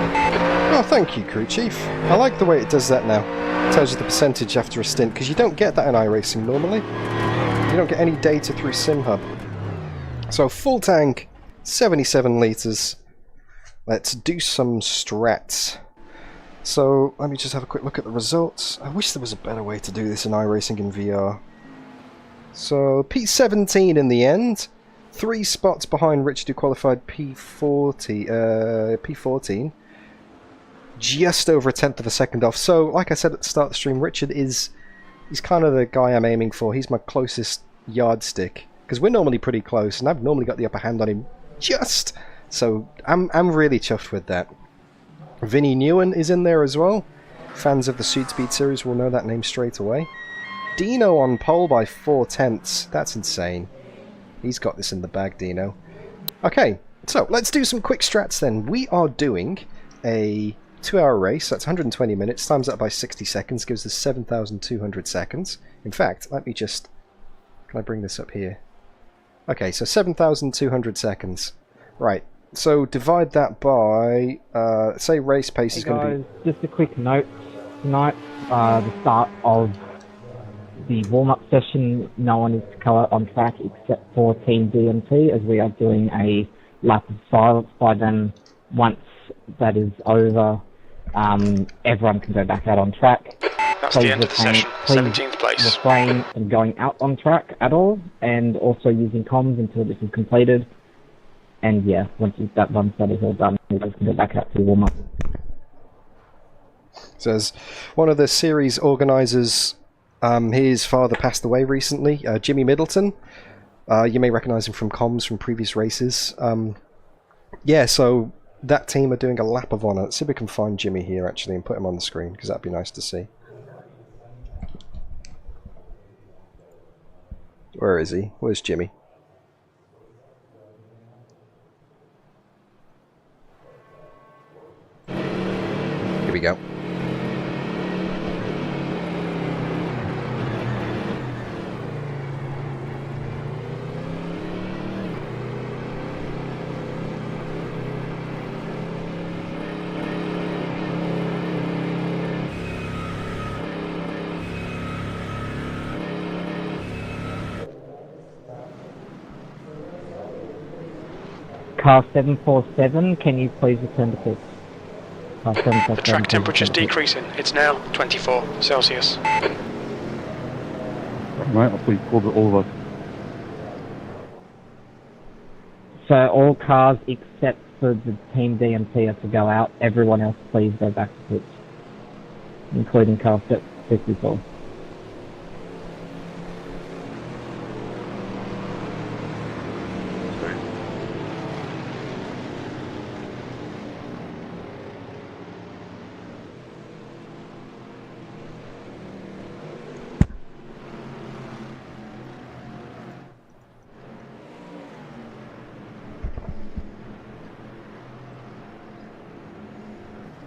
Oh, thank you, crew chief. I like the way it does that now. It tells you the percentage after a stint, because you don't get that in iRacing normally. You don't get any data through SimHub. So, full tank, 77 litres. Let's do some strats. So, let me just have a quick look at the results. I wish there was a better way to do this in iRacing in VR. So, P17 in the end. 3 spots behind Richard, who qualified P14. Just over 1/10 of a second off. So, like I said at the start of the stream, Richard he's kind of the guy I'm aiming for. He's my closest yardstick. Because we're normally pretty close, and I've normally got the upper hand on him just. So, I'm really chuffed with that. Vinnie Newen is in there as well. Fans of the Suit Speed series will know that name straight away. Dino on pole by 4/10. That's insane. He's got this in the bag, Dino. Okay, so let's do some quick strats then. We are doing a 2-hour race. That's 120 minutes. Times that by 60 seconds. Gives us 7,200 seconds. In fact, let me just... Can I bring this up here? Okay, so 7,200 seconds. Right. So divide that by, say race pace is going to be... Just a quick note. Tonight, the start of the warm-up session, no one is to colour on track except for Team DMT, as we are doing a lap of silence by them. Once that is over, everyone can go back out on track. That's the end of the session, 17th place. Refrain from going out on track at all, and also using comms until this is completed. And yeah, once that is all done, you guys can go back out to warm up. So as one of the series organisers, his father passed away recently, Jimmy Middleton. You may recognise him from comms from previous races. Yeah, so that team are doing a lap of honour. Let's see if we can find Jimmy here actually and put him on the screen, because that'd be nice to see. Where is he? Where's Jimmy? Here we go. Car 747, can you please return to pits? Car 747, The track temperature's decreasing. It's now 24 Celsius. Right, I'll please call all of us. So all cars except for the Team DMT are to go out. Everyone else please go back to pits, including car 54.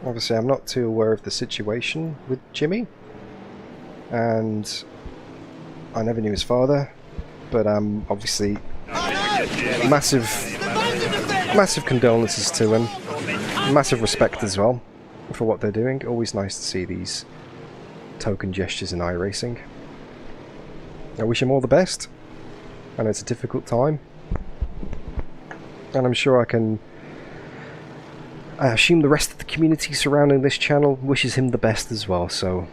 Obviously, I'm not too aware of the situation with Jimmy, and I never knew his father, but obviously massive condolences to him, massive respect as well. for what they're doing. Always nice to see these token gestures in iRacing. I wish them all the best. I know it's a difficult time, and I'm sure I assume the rest of the community surrounding this channel wishes him the best as well, so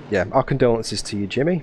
yeah, our condolences to you, Jimmy.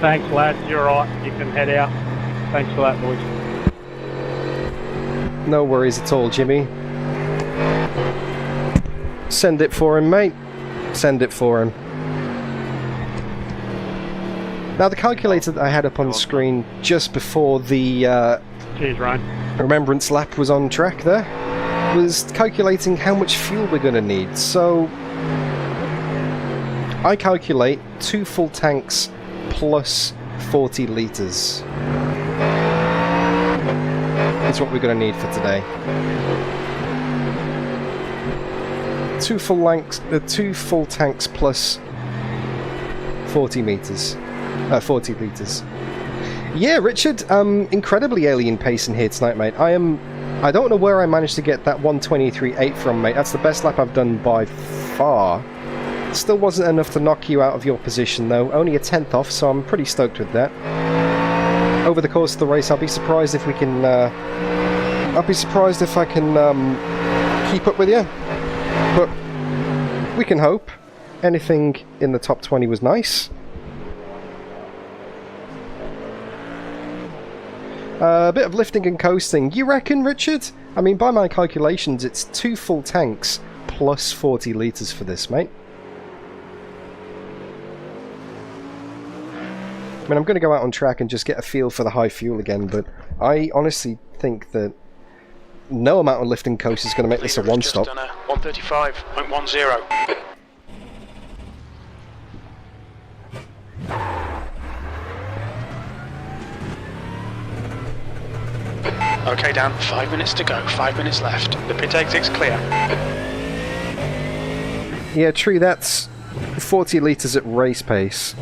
Thanks, lads. You're right. You can head out. Thanks for that, boys. No worries at all, Jimmy. Send it for him, mate. Send it for him. Now, the calculator that I had up on the screen just before the Cheers, Ryan. Remembrance Lap was on track there was calculating how much fuel we're going to need. So I calculate 2 full tanks plus 40 litres. That's what we're going to need for today. 2 full tanks plus 40 litres. Yeah, Richard, incredibly alien pacing here tonight, mate. I don't know where I managed to get that 123.8 from, mate. That's the best lap I've done by far. Still wasn't enough to knock you out of your position, though. Only a 10th off, so I'm pretty stoked with that. Over the course of the race, I'll be surprised if we can. I'll be surprised if I can keep up with you, but we can hope. Anything in the top 20 was nice. A bit of lifting and coasting. You reckon, Richard? I mean, by my calculations, it's 2 full tanks plus 40 litres for this, mate. I mean, I'm going to go out on track and just get a feel for the high fuel again, but I honestly think that no amount of lifting coast is going to make this a one-stop. 135.10. Okay, Dan, 5 minutes to go, 5 minutes left. The pit exit's clear. Yeah, true, that's 40 litres at race pace.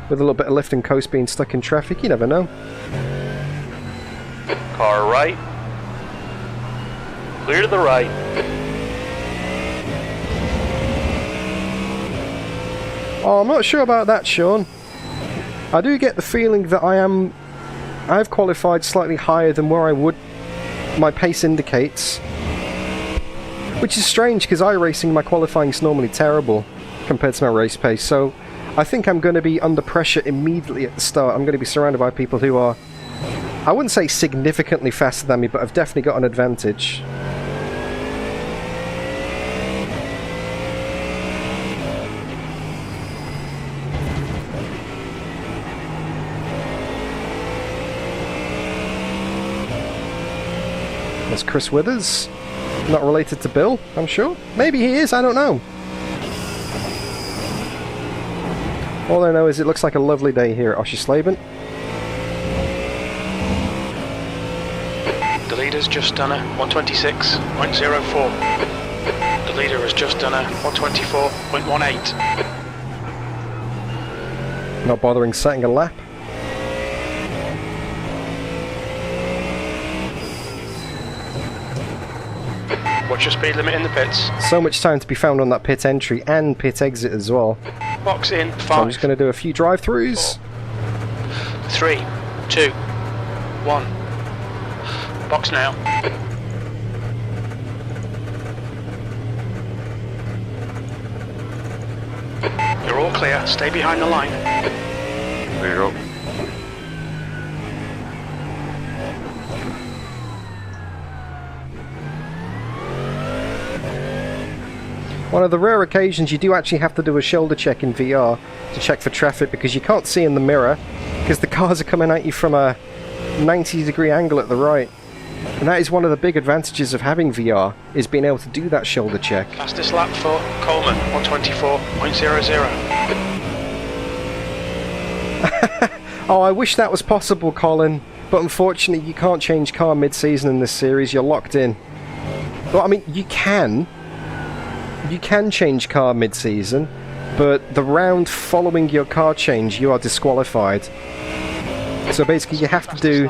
With a little bit of lift and coast being stuck in traffic, you never know. Car right. Clear to the right. Oh, I'm not sure about that, Sean. I do get the feeling that I've qualified slightly higher than where my pace indicates. Which is strange, because iRacing, my qualifying is normally terrible compared to my race pace, so I think I'm going to be under pressure immediately at the start. I'm going to be surrounded by people who are, I wouldn't say significantly faster than me, but have definitely got an advantage. There's Chris Withers. Not related to Bill, I'm sure. Maybe he is, I don't know. All I know is it looks like a lovely day here at Oschersleben. The leader's just done a 126.04. The leader has just done a 124.18. Not bothering setting a lap. What's your speed limit in the pits? So much time to be found on that pit entry and pit exit as well. Box in 5. So I'm just going to do a few drive-throughs. 3, 2, 1. Box now. You're all clear. Stay behind the line. Clear up. One of the rare occasions you do actually have to do a shoulder check in VR to check for traffic, because you can't see in the mirror because the cars are coming at you from a 90-degree angle at the right. And that is one of the big advantages of having VR, is being able to do that shoulder check. Fastest lap for Coleman, 124.00. Oh, I wish that was possible, Colin, but unfortunately you can't change car mid-season in this series, you're locked in. Well, I mean, you can change car mid-season, but the round following your car change, you are disqualified. So basically you have to do...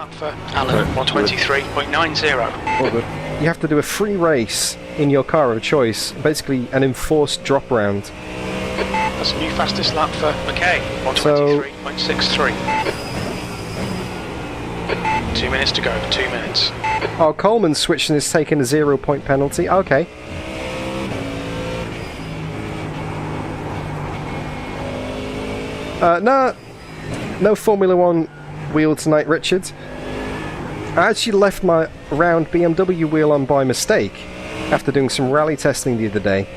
Alan, 123.90. You have to do a free race in your car of choice, basically an enforced drop round. That's a new fastest lap for McKay, 123.63. 2 minutes to go, 2 minutes. Oh, Coleman's switching is taking a 0-point penalty. Okay. No Formula 1 wheel tonight, Richard. I actually left my round BMW wheel on by mistake after doing some rally testing the other day,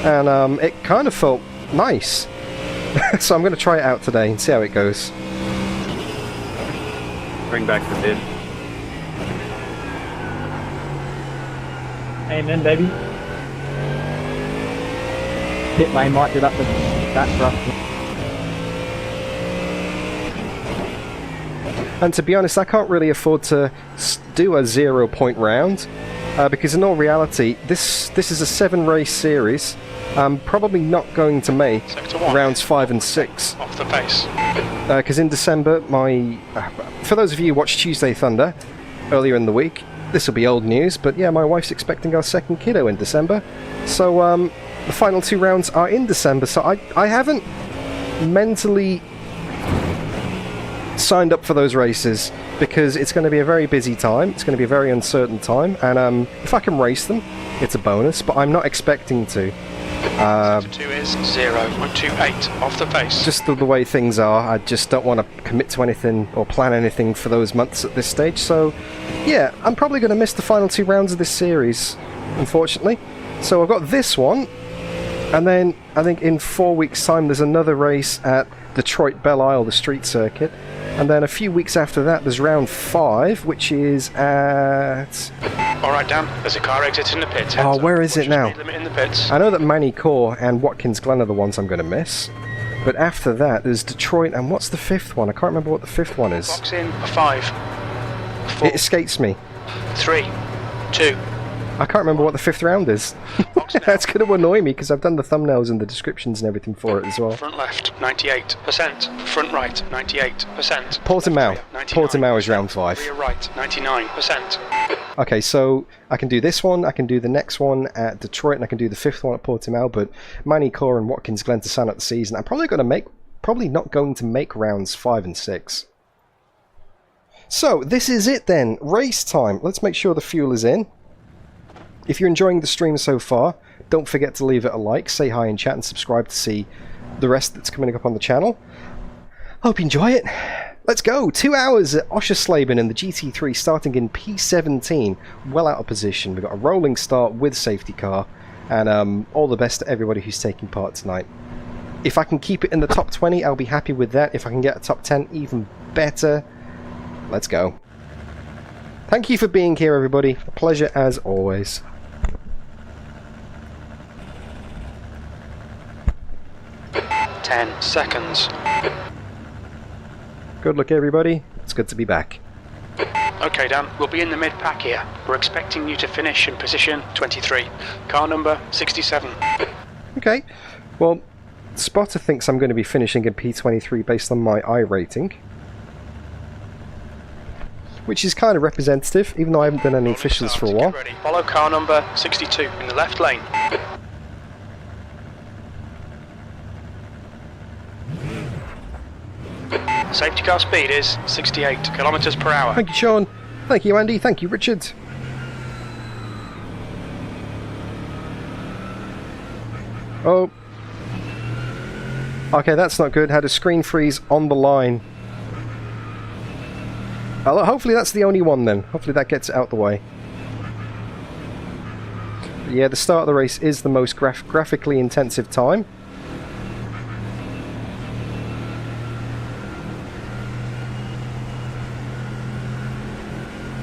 and it kind of felt nice. So I'm going to try it out today and see how it goes. Bring back the bin. Amen, baby. Pit lane might do that for us. And to be honest, I can't really afford to do a 0-point round, because in all reality, this is a 7-race series. I'm probably not going to make rounds 5 and 6. Off the pace. Because in December, for those of you who watched Tuesday Thunder earlier in the week, this will be old news, but yeah, my wife's expecting our second kiddo in December. So the final 2 rounds are in December, so I haven't mentally signed up for those races, because it's going to be a very busy time, it's going to be a very uncertain time, and if I can race them, it's a bonus, but I'm not expecting to. 2 is 0.28 off the pace. Just the way things are, I just don't want to commit to anything or plan anything for those months at this stage, so yeah, I'm probably going to miss the final 2 rounds of this series, unfortunately. So I've got this one, and then I think in 4 weeks' time there's another race at Detroit Belle Isle, the street circuit, and then a few weeks after that there's round 5, which is at... Alright, Dan, there's a car exiting the pit. Oh, where is it now? In the pits. I know that Manny Core and Watkins Glen are the ones I'm going to miss, but after that there's Detroit, and what's the 5th one? I can't remember what the 5th one is. Box in for 5, 4, It escapes me. 3, 2. I can't remember what the 5th round is. That's going to annoy me, because I've done the thumbnails and the descriptions and everything for it as well. Front left, 98%. Front right, 98%. Portimao. Portimao is round 5. Rear right, 99%. Okay, so I can do this one, I can do the next one at Detroit, and I can do the 5th one at Portimao, but Manny Core and Watkins Glen to sign up the season. I'm probably not going to make rounds 5 and 6. So, this is it then. Race time. Let's make sure the fuel is in. If you're enjoying the stream so far, don't forget to leave it a like, say hi in chat, and subscribe to see the rest that's coming up on the channel. Hope you enjoy it. Let's go! 2 hours at Oschersleben in the GT3, starting in P17, well out of position. We've got a rolling start with safety car, and all the best to everybody who's taking part tonight. If I can keep it in the top 20, I'll be happy with that. If I can get a top 10, even better. Let's go. Thank you for being here, everybody. A pleasure as always. Ten seconds. Good luck, everybody. It's good to be back. Okay, Dan, we'll be in the mid-pack here. We're expecting you to finish in position 23. Car number 67. Okay. Well, Spotter thinks I'm going to be finishing in P23 based on my iRating, which is kind of representative, even though I haven't done any officials for a while. Get ready. Follow car number 62 in the left lane. Safety car speed is 68 kilometers per hour. Thank you, Sean. Thank you, Andy. Thank you, Richard. Oh. Okay, that's not good. Had a screen freeze on the line. Hopefully that's the only one then. Hopefully that gets it out the way. Yeah, the start of the race is the most graphically intensive time.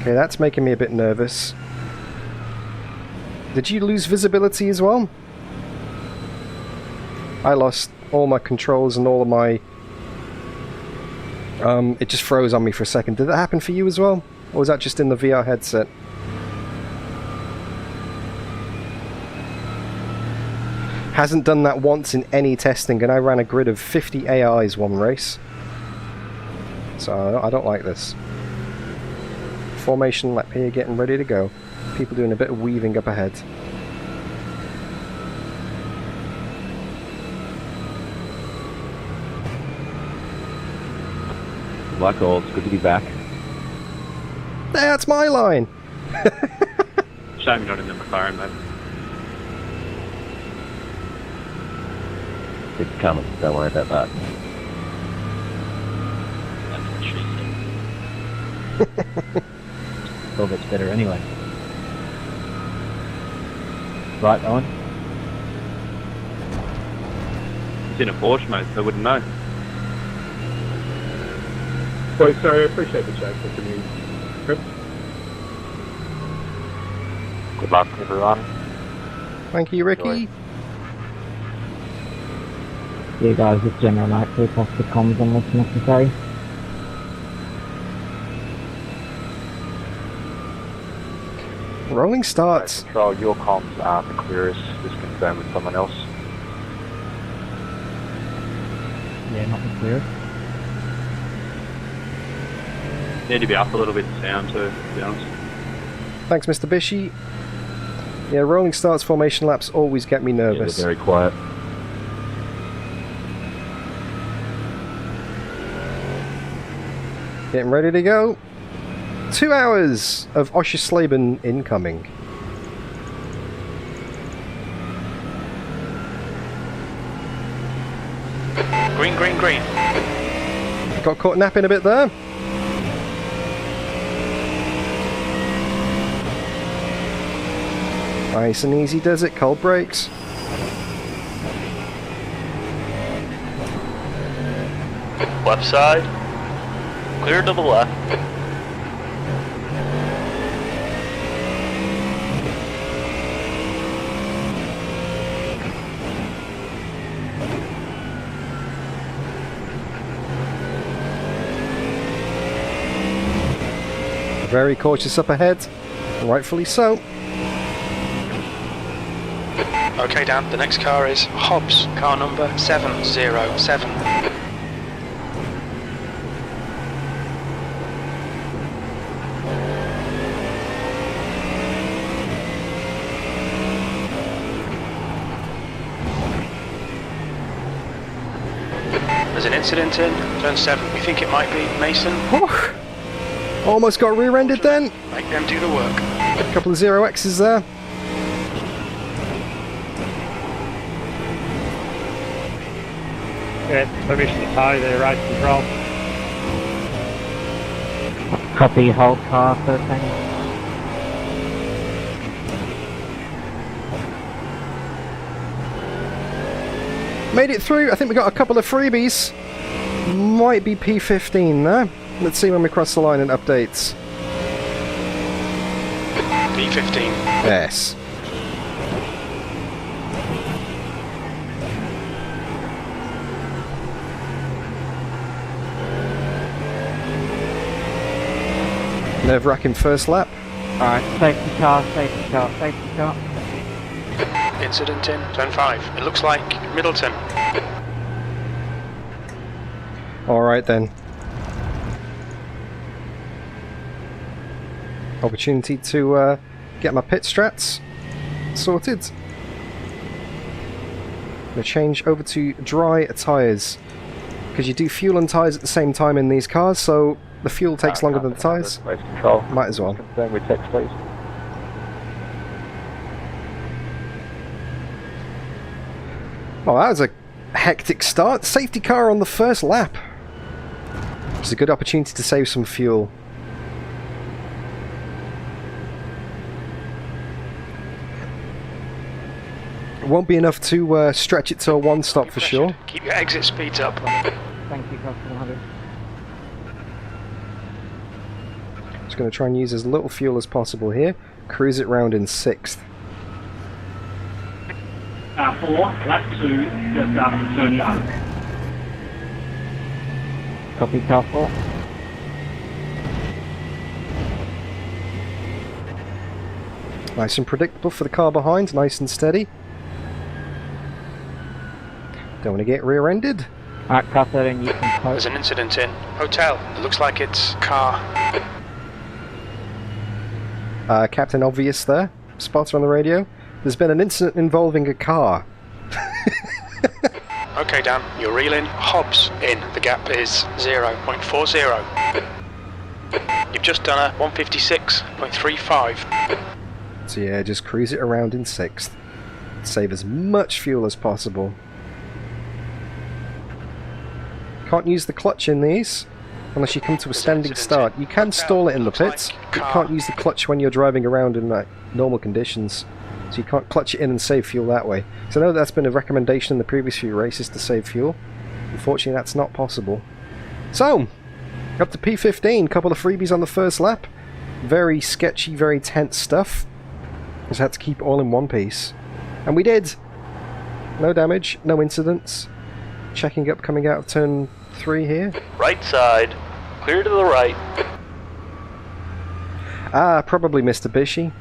Okay, that's making me a bit nervous. Did you lose visibility as well? I lost all my controls and all of my... it just froze on me for a second. Did that happen for you as well? Or was that just in the VR headset? Hasn't done that once in any testing, and I ran a grid of 50 AIs one race. So I don't like this. Formation lap here, getting ready to go. People doing a bit of weaving up ahead. Black Old, it's good to be back. That's my line! Shame you're not in the McLaren, mate. It's coming, don't worry about that. That's what she said. All gets better anyway. Right, Owen? It's in a Porsche, mate, so I wouldn't know. Well, sorry, I appreciate the chance for me. Good luck, everyone. Thank you, Ricky. Yeah, guys, just general night keep off the comms unless necessary. Rolling starts. Control, your comms aren't the clearest. Just confirm with someone else. Yeah, not the clearest. Need to be up a little bit to sound, to be honest. Thanks, Mr. Bishy. Yeah, rolling starts, formation laps always get me Yeah, nervous. they're very quiet. Getting ready to go. 2 hours of Oschersleben incoming. Green, green, green. Got caught napping a bit there. Nice and easy does it, cold brakes. Left side. Clear to the left. Very cautious up ahead. Rightfully so. Okay, Dan, the next car is Hobbs, car number 707. There's an incident in turn 7. We think it might be Mason. Whew. Almost got rear-ended then. Make them do the work. A couple of 0X's there. Yeah, permission to tow there, race control. Copy, hold car 13. Made it through. I think we got a couple of freebies. Might be P15 there. Let's see when we cross the line and updates. P15. Yes. Nerve-wracking first lap. Alright, safety car, safety car, safety car. Incident in turn 5. It looks like Middleton. Alright then. Opportunity to get my pit strats sorted. I'm going to change over to dry tyres. Because you do fuel and tyres at the same time in these cars, so the fuel takes longer than the tyres. Race control. Might as well. Confirm with text, please. Oh, that was a hectic start. Safety car on the first lap. It's a good opportunity to save some fuel. It won't be enough to stretch it to a one-stop for sure. Keep your exit speeds up. Thank you, Customer 100. Just going to try and use as little fuel as possible here. Cruise it round in 6th. 4, lap 2, just after turn 1. Copy, car 4. Nice and predictable for the car behind, nice and steady. Don't want to get rear-ended. Alright, car 13, you can There's an incident in hotel. It looks like it's car. Captain Obvious there, spotter on the radio. There's been an incident involving a car. Okay, Dan, you're reeling. Hobbs in. The gap is 0.40. You've just done a 156.35. So yeah, just cruise it around in 6th. Save as much fuel as possible. Can't use the clutch in these unless you come to a standing start. You can stall it in the pits, but you can't use the clutch when you're driving around in like normal conditions. So you can't clutch it in and save fuel that way. So I know that's been a recommendation in the previous few races to save fuel. Unfortunately, that's not possible. So, up to P15, couple of freebies on the first lap. Very sketchy, very tense stuff. Just had to keep it all in one piece. And we did! No damage, no incidents. Checking up coming out of turn 3 here. Right side. Clear to the right. Ah, probably Mr. Bishy.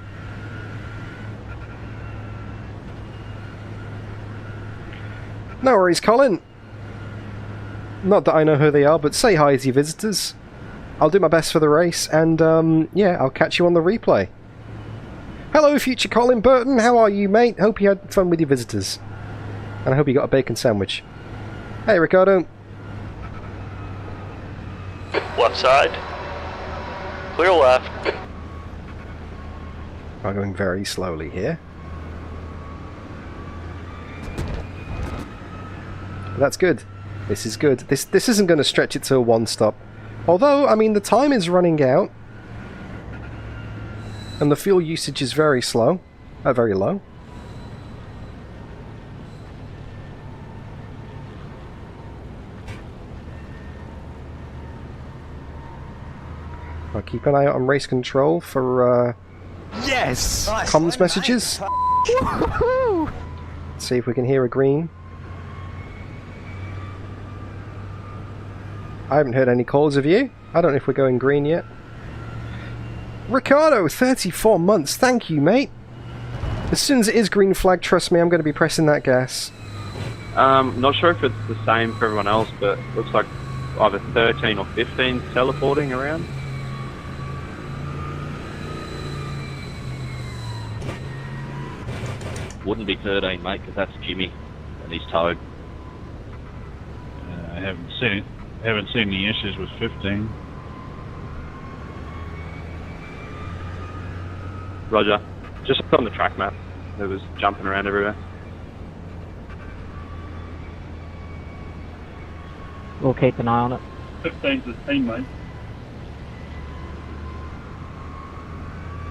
No worries, Colin. Not that I know who they are, but say hi to your visitors. I'll do my best for the race, and yeah, I'll catch you on the replay. Hello, future Colin Burton. How are you, mate? Hope you had fun with your visitors. And I hope you got a bacon sandwich. Hey, Ricardo. Left side. Clear left. I'm going very slowly here. That's good. This is good. This isn't going to stretch it to a one-stop. Although, I mean, the time is running out. And the fuel usage is very slow. Very low. I'll keep an eye out on race control for yes! comms messages. See if we can hear a green. I haven't heard any calls of you. I don't know if we're going green yet. Ricardo, 34 months. Thank you, mate. As soon as it is green flag, trust me, I'm going to be pressing that gas. Not sure if it's the same for everyone else, but looks like either 13 or 15 teleporting around. Wouldn't be 13, mate, because that's Jimmy, and he's towed. I haven't seen any issues with 15. Roger. Just on the track map. It was jumping around everywhere. We'll keep an eye on it. 15's the team, mate.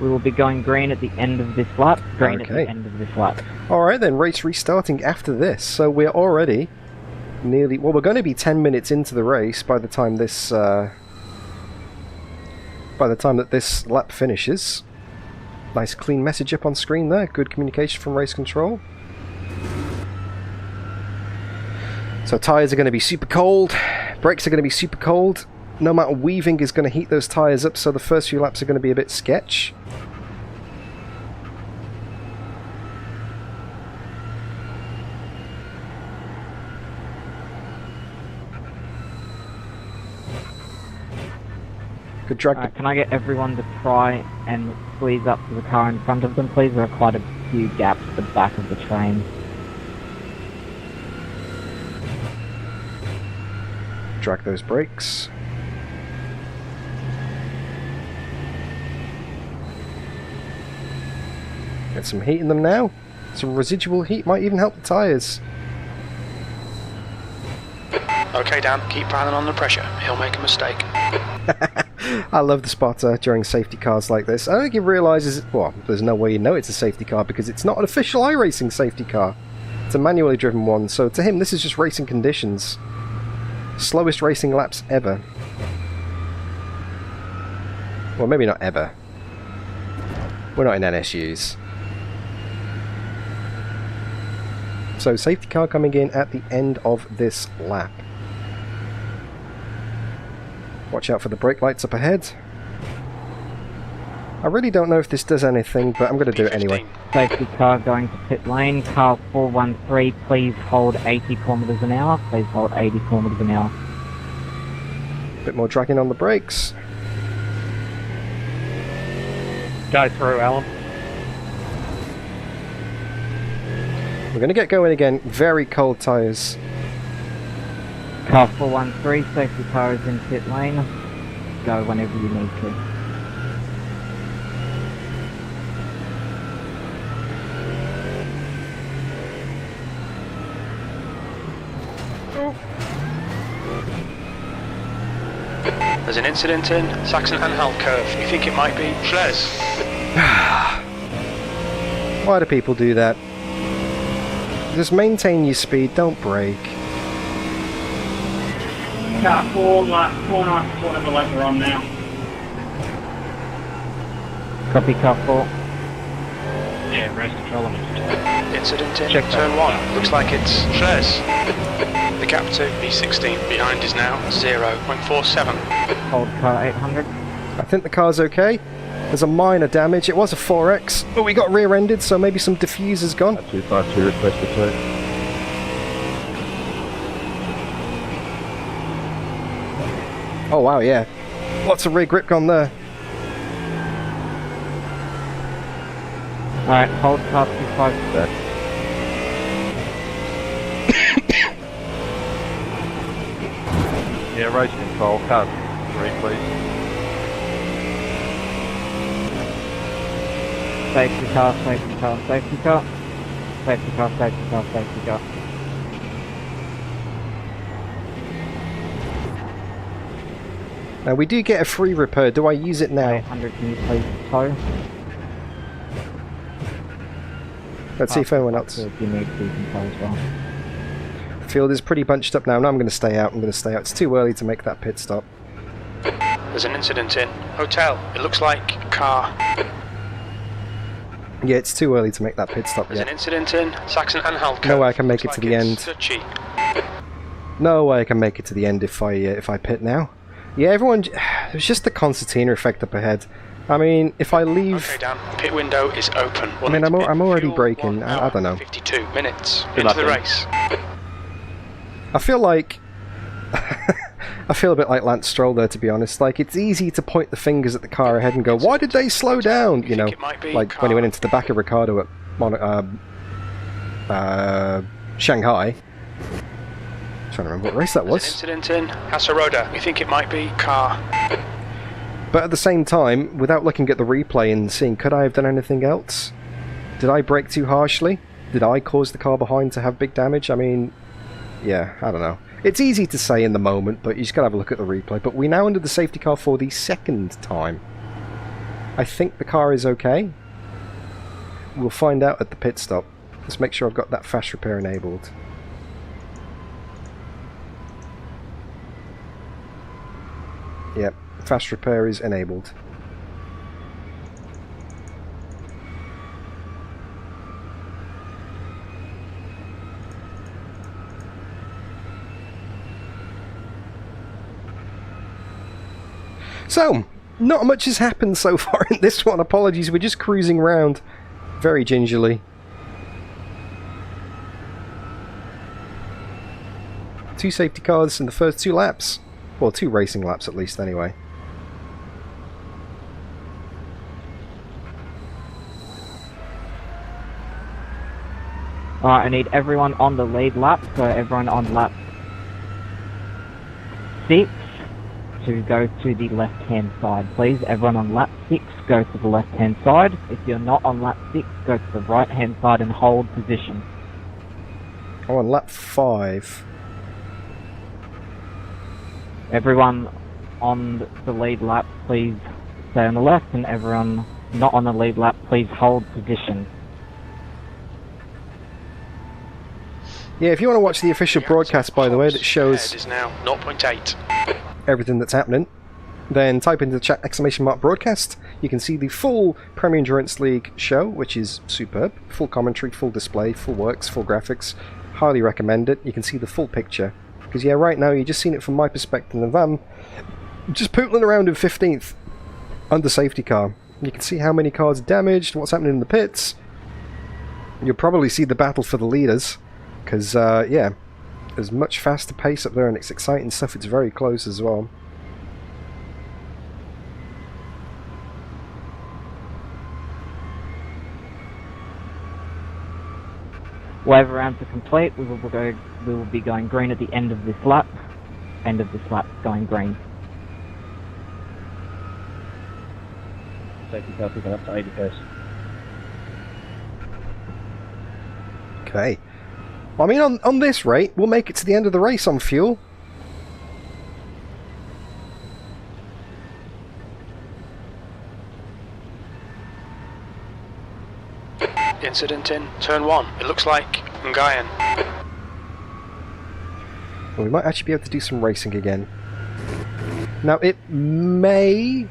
We will be going green at the end of this lap. Green Okay. at the end of this lap. Alright then, race restarting after this. So we're already nearly... Well, we're going to be 10 minutes into the race by the time this... by the time that this lap finishes. Nice clean message up on screen there. Good communication from race control. So tyres are going to be super cold. Brakes are going to be super cold. No matter weaving is going to heat those tyres up, so the first few laps are going to be a bit sketch. Good drag. Can I get everyone to try and squeeze up to the car in front of them, please? There are quite a few gaps at the back of the train. Drag those brakes. Get some heat in them now. Some residual heat might even help the tyres. Okay, Dan, keep piling on the pressure. He'll make a mistake. I love the spotter during safety cars like this. I don't think he realises, well, there's no way you know it's a safety car because it's not an official iRacing safety car. It's a manually driven one, so to him this is just racing conditions. Slowest racing laps ever. Well, maybe not ever. We're not in NSUs. So safety car coming in at the end of this lap. Watch out for the brake lights up ahead. I really don't know if this does anything, but I'm going to do it anyway. Safety car going to pit lane. Car 413, please hold 80 kilometers an hour. Please hold 80 kilometers an hour. A bit more dragging on the brakes. Go through, Alan. We're going to get going again. Very cold tyres. Car 413, safety car is in pit lane. Go whenever you need to. There's an incident in Saxon-Anhalt curve. You think it might be Schlez? Why do people do that? Just maintain your speed, don't brake. Car 4, whatever lap we're on now. Copy, car 4. Yeah, race control on it. Incident in turn 1. Looks like it's Schlez. The gap to B16 behind is now 0.47. Hold car 800. I think the car's okay. There's a minor damage. It was a 4X, but we got rear-ended, so maybe some diffuser's gone. 252 request return. Oh wow, yeah. Lots of rear grip gone there. Alright, hold car 256. Yeah, race control, car 3 please. Safety car, safety car, safety car. Safety car, safety car, safety car. Now we do get a free repair. Do I use it now? 800, can you please tow? Let's see if anyone else. If you need to, you can tow as well. Field is pretty bunched up now. No, I'm going to stay out. I'm going to stay out. It's too early to make that pit stop. There's an incident in hotel. It looks like car. Yeah, it's too early to make that pit stop There's yet. an incident in Saxon-Anhalt curve. No way I can make it Looks to like the it's end. Dutchy. No way I can make it to the end if I pit now. Yeah, everyone. There's just the concertina effect up ahead. I mean, if I leave. Okay, Dan. Pit window is open. I mean, I'm already braking. I don't know. 52 minutes Good into the luck, race. I feel like. I feel a bit like Lance Stroll there, to be honest. Like, it's easy to point the fingers at the car ahead and go, why did they slow down? You know, like when he went into the back of Ricardo at Shanghai. I'm trying to remember what race that was. There's an incident in Hasaroda. You think it might be car. But at the same time, without looking at the replay and seeing, could I have done anything else? Did I brake too harshly? Did I cause the car behind to have big damage? I mean, yeah, I don't know. It's easy to say in the moment, but you just gotta have a look at the replay. But we're now under the safety car for the second time. I think the car is okay. We'll find out at the pit stop. Let's make sure I've got that fast repair enabled. Yep, fast repair is enabled. So, not much has happened so far in this one. Apologies, we're just cruising around very gingerly. Two safety cars in the first 2 laps. Well, 2 racing laps at least, anyway. Alright, I need everyone on the lead lap, so everyone on lap 6 to go to the left-hand side, please. Everyone on lap 6, go to the left-hand side. If you're not on lap 6, go to the right-hand side and hold position. Oh, on lap 5. Everyone on the lead lap, please stay on the left, and everyone not on the lead lap, please hold position. Yeah, if you want to watch the official broadcast, by the way, that shows is now 0.8. everything that's happening, then type into the chat !broadcast. You can see the full Premier Endurance League show, which is superb. Full commentary, full display, full works, full graphics. Highly recommend it. You can see the full picture. Because yeah, right now you're just seeing it from my perspective, and I'm just pootling around in 15th under safety car. You can see how many cars are damaged, what's happening in the pits. You'll probably see the battle for the leaders. Because, yeah, there's much faster pace up there and it's exciting stuff. It's very close as well. Wave rounds are complete. We will be going green at the end of this lap. End of this lap going green. Safety car picking up to 80 pace. Okay. I mean, on this rate, we'll make it to the end of the race on fuel. Incident in turn 1. It looks like Ngayan. Well, we might actually be able to do some racing again. Now, this may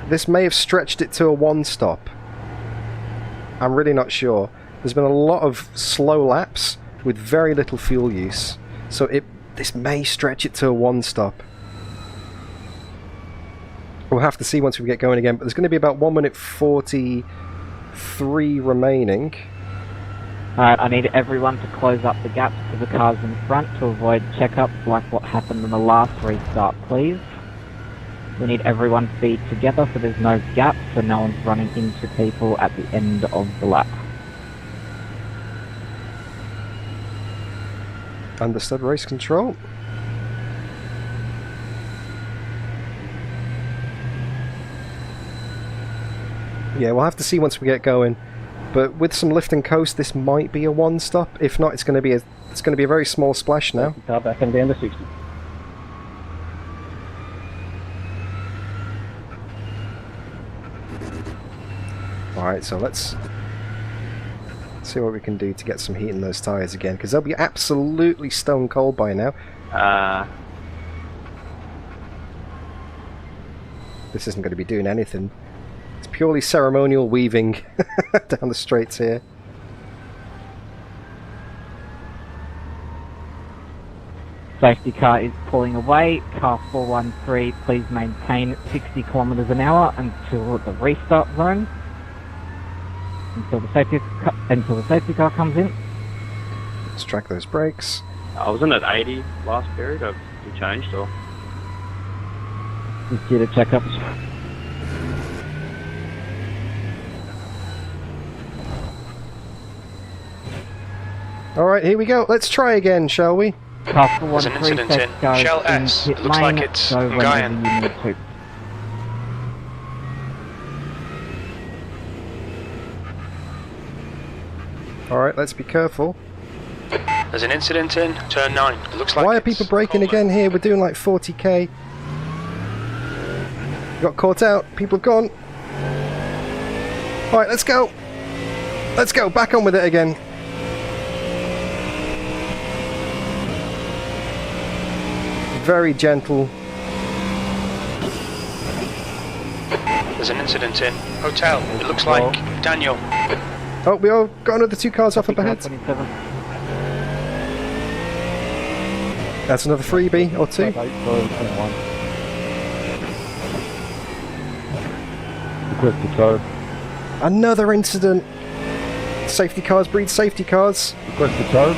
have stretched it to a one-stop. I'm really not sure. There's been a lot of slow laps with very little fuel use, so this may stretch it to a one-stop. We'll have to see once we get going again, but there's going to be about 1 minute 43 remaining. Alright, I need everyone to close up the gaps to the cars in front to avoid checkups like what happened in the last restart, please. We need everyone to be together so there's no gaps, so no one's running into people at the end of the lap. Understood, race control. Yeah, we'll have to see once we get going. But with some lift and coast, this might be a one-stop. If not, it's going to be a very small splash now. Car back in the end of 60. Alright, so let's see what we can do to get some heat in those tyres again, because they'll be absolutely stone cold by now. This isn't going to be doing anything. It's purely ceremonial weaving down the straights here. Safety car is pulling away. Car 413, please maintain 60 kilometers an hour until the restart zone. Until the safety car comes in. Let's track those brakes. I wasn't at 80 last period. Have you changed or? Just due to checkups. Alright, here we go. Let's try again, shall we? Car There's an 413, incident in Shell S. It looks like it's Ngayan. Alright, let's be careful. There's an incident in turn 9. It looks like Why are people braking again here? We're doing like 40k. Got caught out. People have gone. Alright, let's go. Let's go. Back on with it again. Very gentle. There's an incident in Hotel. It looks like Daniel. Oh, we all got another 2 cars off up ahead. 27. That's another freebie or 2. Another incident. Safety cars breed safety cars. Request the tow.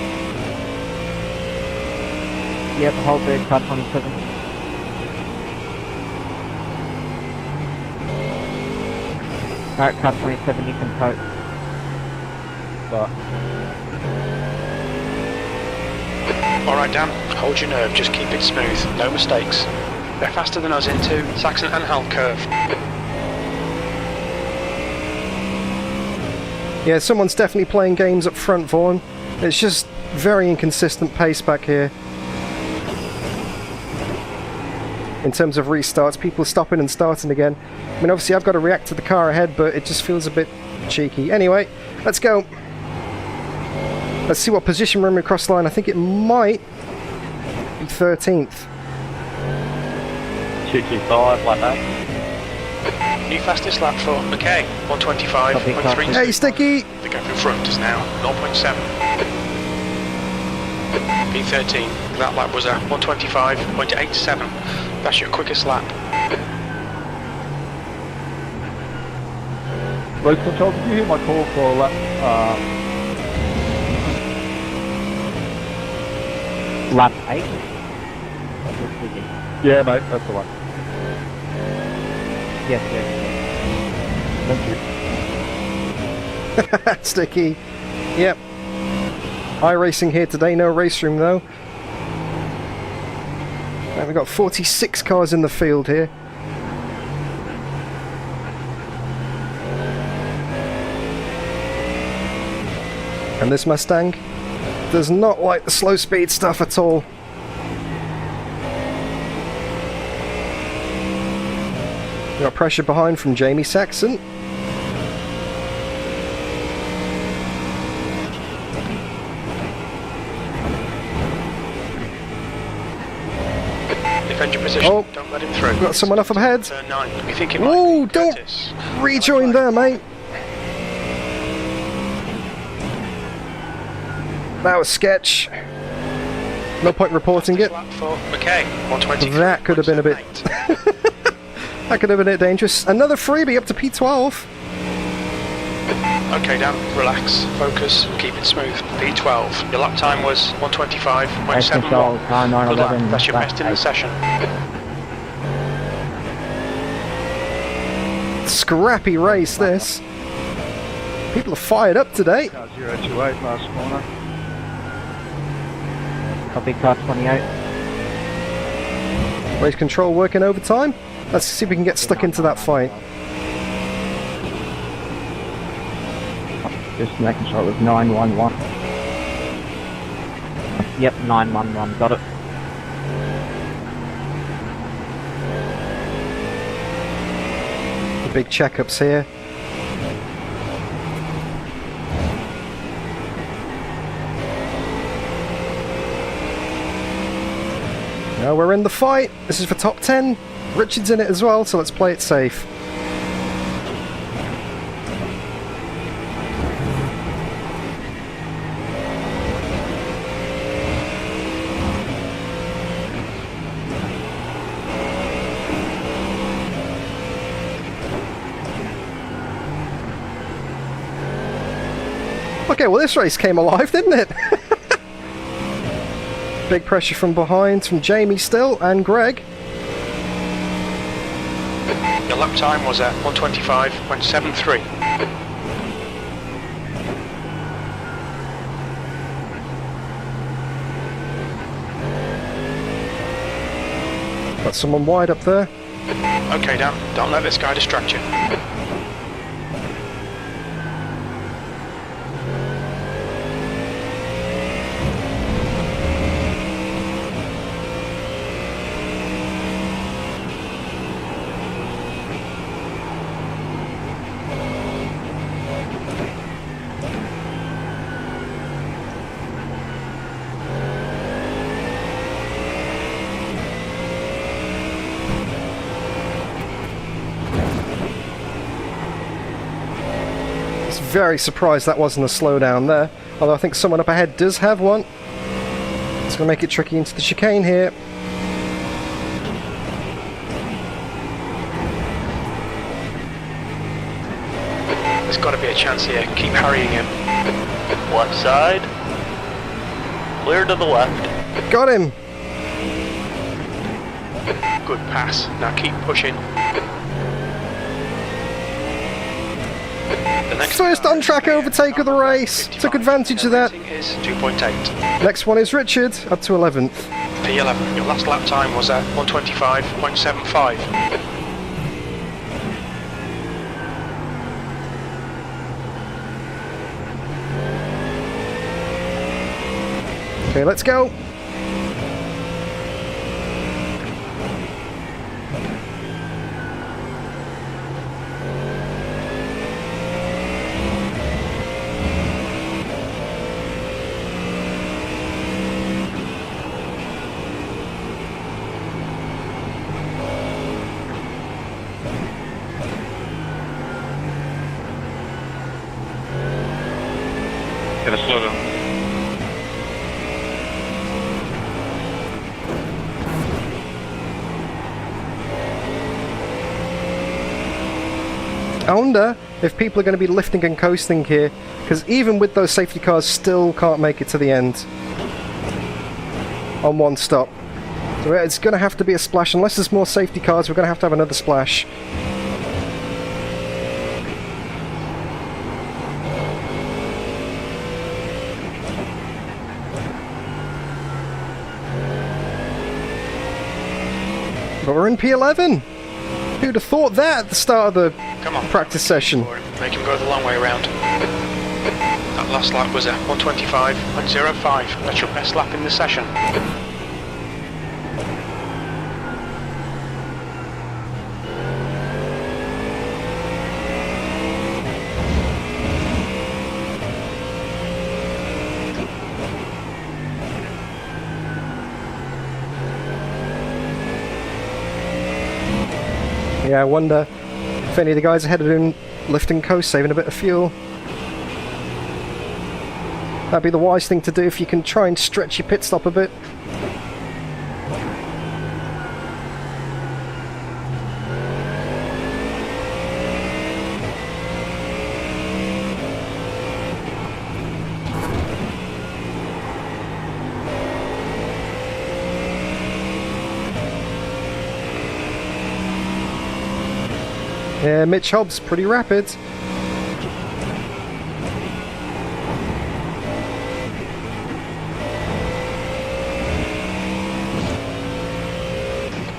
Yep, hold there, car 27. Alright, car 27, you can tow. Alright Dan, hold your nerve, just keep it smooth, no mistakes. They're faster than us into Saxon and Hal curve. Yeah, someone's definitely playing games up front, Vaughan. It's just very inconsistent pace back here. in terms of restarts. People are stopping and starting again. I mean, obviously I've got to react to the car ahead, but it just feels a bit cheeky. Anyway, let's go. Let's see what position we're in across the line. I think it might be 13th. 225, like that. New fastest lap for McKay, 125.3. Hey, Sticky! The gap in front is now 0.7. P13, that lap was a 125.87. That's your quickest lap. Race control, did you hear my call for lap? Lap 8? Yeah, mate, that's the one. Yes. Thank you. Sticky. Yep. iRacing here today, no race room though. And we've got 46 cars in the field here. And this Mustang does not like the slow speed stuff at all. We got pressure behind from Jamie Saxon. Defend your position, Oh, don't let him through. we've got someone up ahead. Turn 9. You think it might Oh, be don't Curtis. rejoin there, mate. That was sketch. No point reporting it. Lap for McKay, 125. That could have been a bit... That could have been a bit dangerous. Another freebie up to P12. Okay, Dan, relax, focus, keep it smooth. P12, your lap time was 125.71. car 911. That's your best in the session. Scrappy race, this. People are fired up today. Car 028, last corner. Copy car 28. Race control working overtime. Let's see if we can get stuck into that fight. Just making sure it was 911. Yep, 911, got it. The big checkups here. Now we're in the fight. This is for top 10. Richard's in it as well, so let's play it safe. Okay, well this race came alive, didn't it? Big pressure from behind, from Jamie still, and Greg. Your lap time was at 125.73. Got someone wide up there. Okay, Dan, don't let this guy distract you. Very surprised that wasn't a slowdown there, although I think someone up ahead does have one. It's going to make it tricky into the chicane here. There's got to be a chance here, keep harrying him. Left side. Clear to the left. Got him! Good pass, now keep pushing. First on-track overtake of the race. Took advantage of that. Is 2.8. Next one is Richard, up to 11th. P11, your last lap time was at 125.75. Okay, let's go. Gotta slow down. I wonder if people are going to be lifting and coasting here, because even with those safety cars, still can't make it to the end on one stop. So it's going to have to be a splash. Unless there's more safety cars, we're going to have another splash. But we're in P11. Who'd have thought that at the start of the practice session? Make him go the long way around. That last lap was a 125.05. That's your best lap in the session. Yeah, I wonder if any of the guys ahead are doing lift and coast, saving a bit of fuel. That'd be the wise thing to do if you can try and stretch your pit stop a bit. Yeah, Mitch Hobbs, pretty rapid.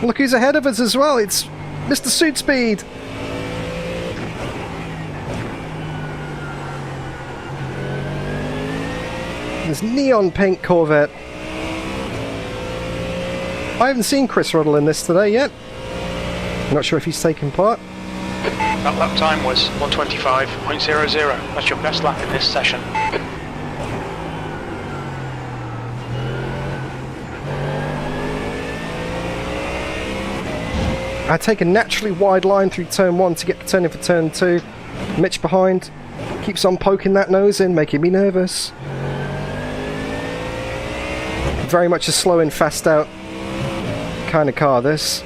Look who's ahead of us as well, it's Mr. Suit Speed. This neon pink Corvette. I haven't seen Chris Ruddle in this today yet. Not sure if he's taken part. That lap time was 125.00. That's your best lap in this session. I take a naturally wide line through turn 1 to get the turn in for turn 2. Mitch behind, keeps on poking that nose in, making me nervous. Very much a slow in, fast out kind of car, this.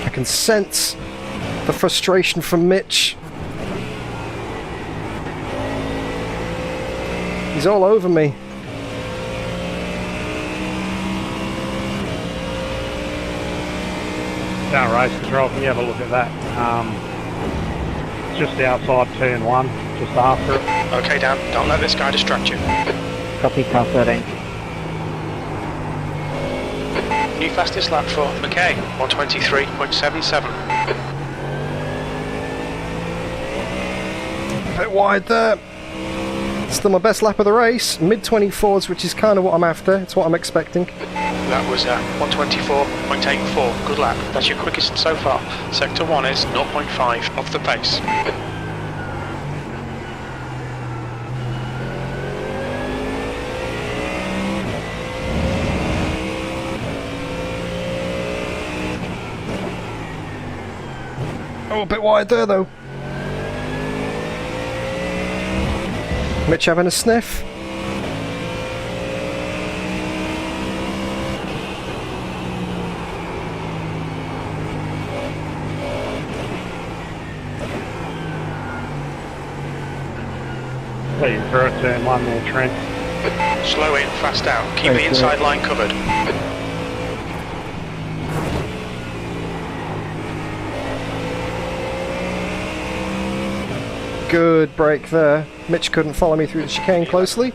I can sense the frustration from Mitch. He's all over me. Down race control, can you have a look at that? Just outside turn 1, just after it. Okay, Dan, don't let this guy distract you. Copy, car 13. New fastest lap for McKay, 123.77. A bit wide there. Still my best lap of the race. Mid-24s, which is kind of what I'm after. It's what I'm expecting. That was 124.84. Good lap. That's your quickest so far. Sector 1 is 0.5 off the pace. Oh, a bit wide there though. Mitch having a sniff. Leading through it, turn 1 there, Trent. Slow in, fast out. Keep the inside line covered. Good break there. Mitch couldn't follow me through the chicane closely.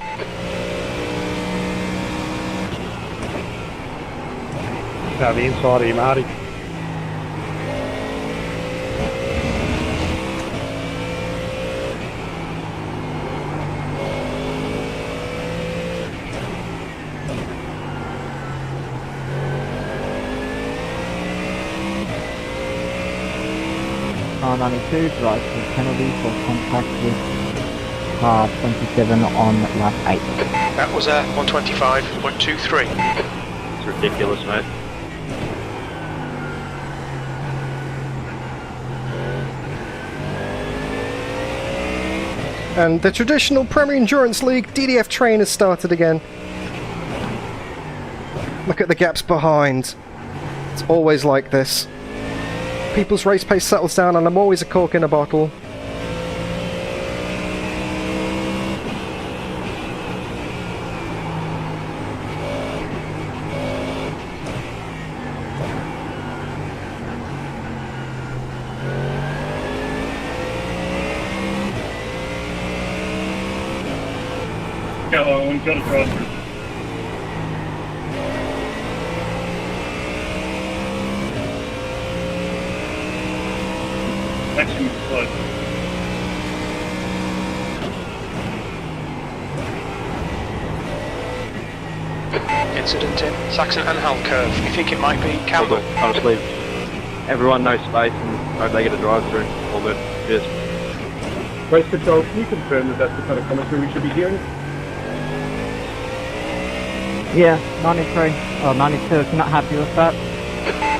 Now the inside of you, Marty. R92 drives the penalty for contact with car 27 on lap 8. That was a 125.23. It's ridiculous, mate. And the traditional Premier Endurance League DDF train has started again. Look at the gaps behind. It's always like this. People's race pace settles down and I'm always a cork in a bottle. Hello, and got across. Section close. Incident in Saxon and Hull curve. You think it might be Campbell? I'll just leave everyone no space and hope they get a drive through. All good. Cheers. Race control, can you confirm that that's the kind of commentary we should be hearing? Yeah, 93 or 92. If you're not happy with that,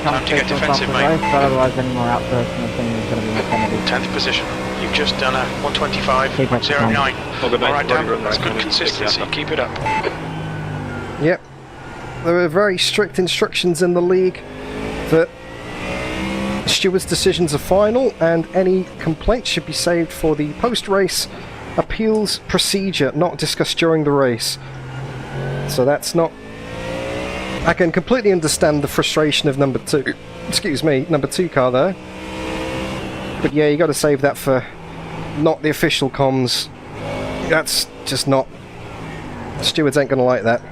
Time to get defensive, mate. race, but otherwise, any more outbursts and thing is going to be more comedy. 10th position. You've just done a 125.09. Alright, Dan, that's good consistency. Keep it up. Yep. There are very strict instructions in the league that stewards' decisions are final and any complaints should be saved for the post-race appeals procedure, not discussed during the race. So that's not... I can completely understand the frustration of number 2 car there. But yeah, you got to save that for not the official comms. That's just not... Stewards ain't going to like that.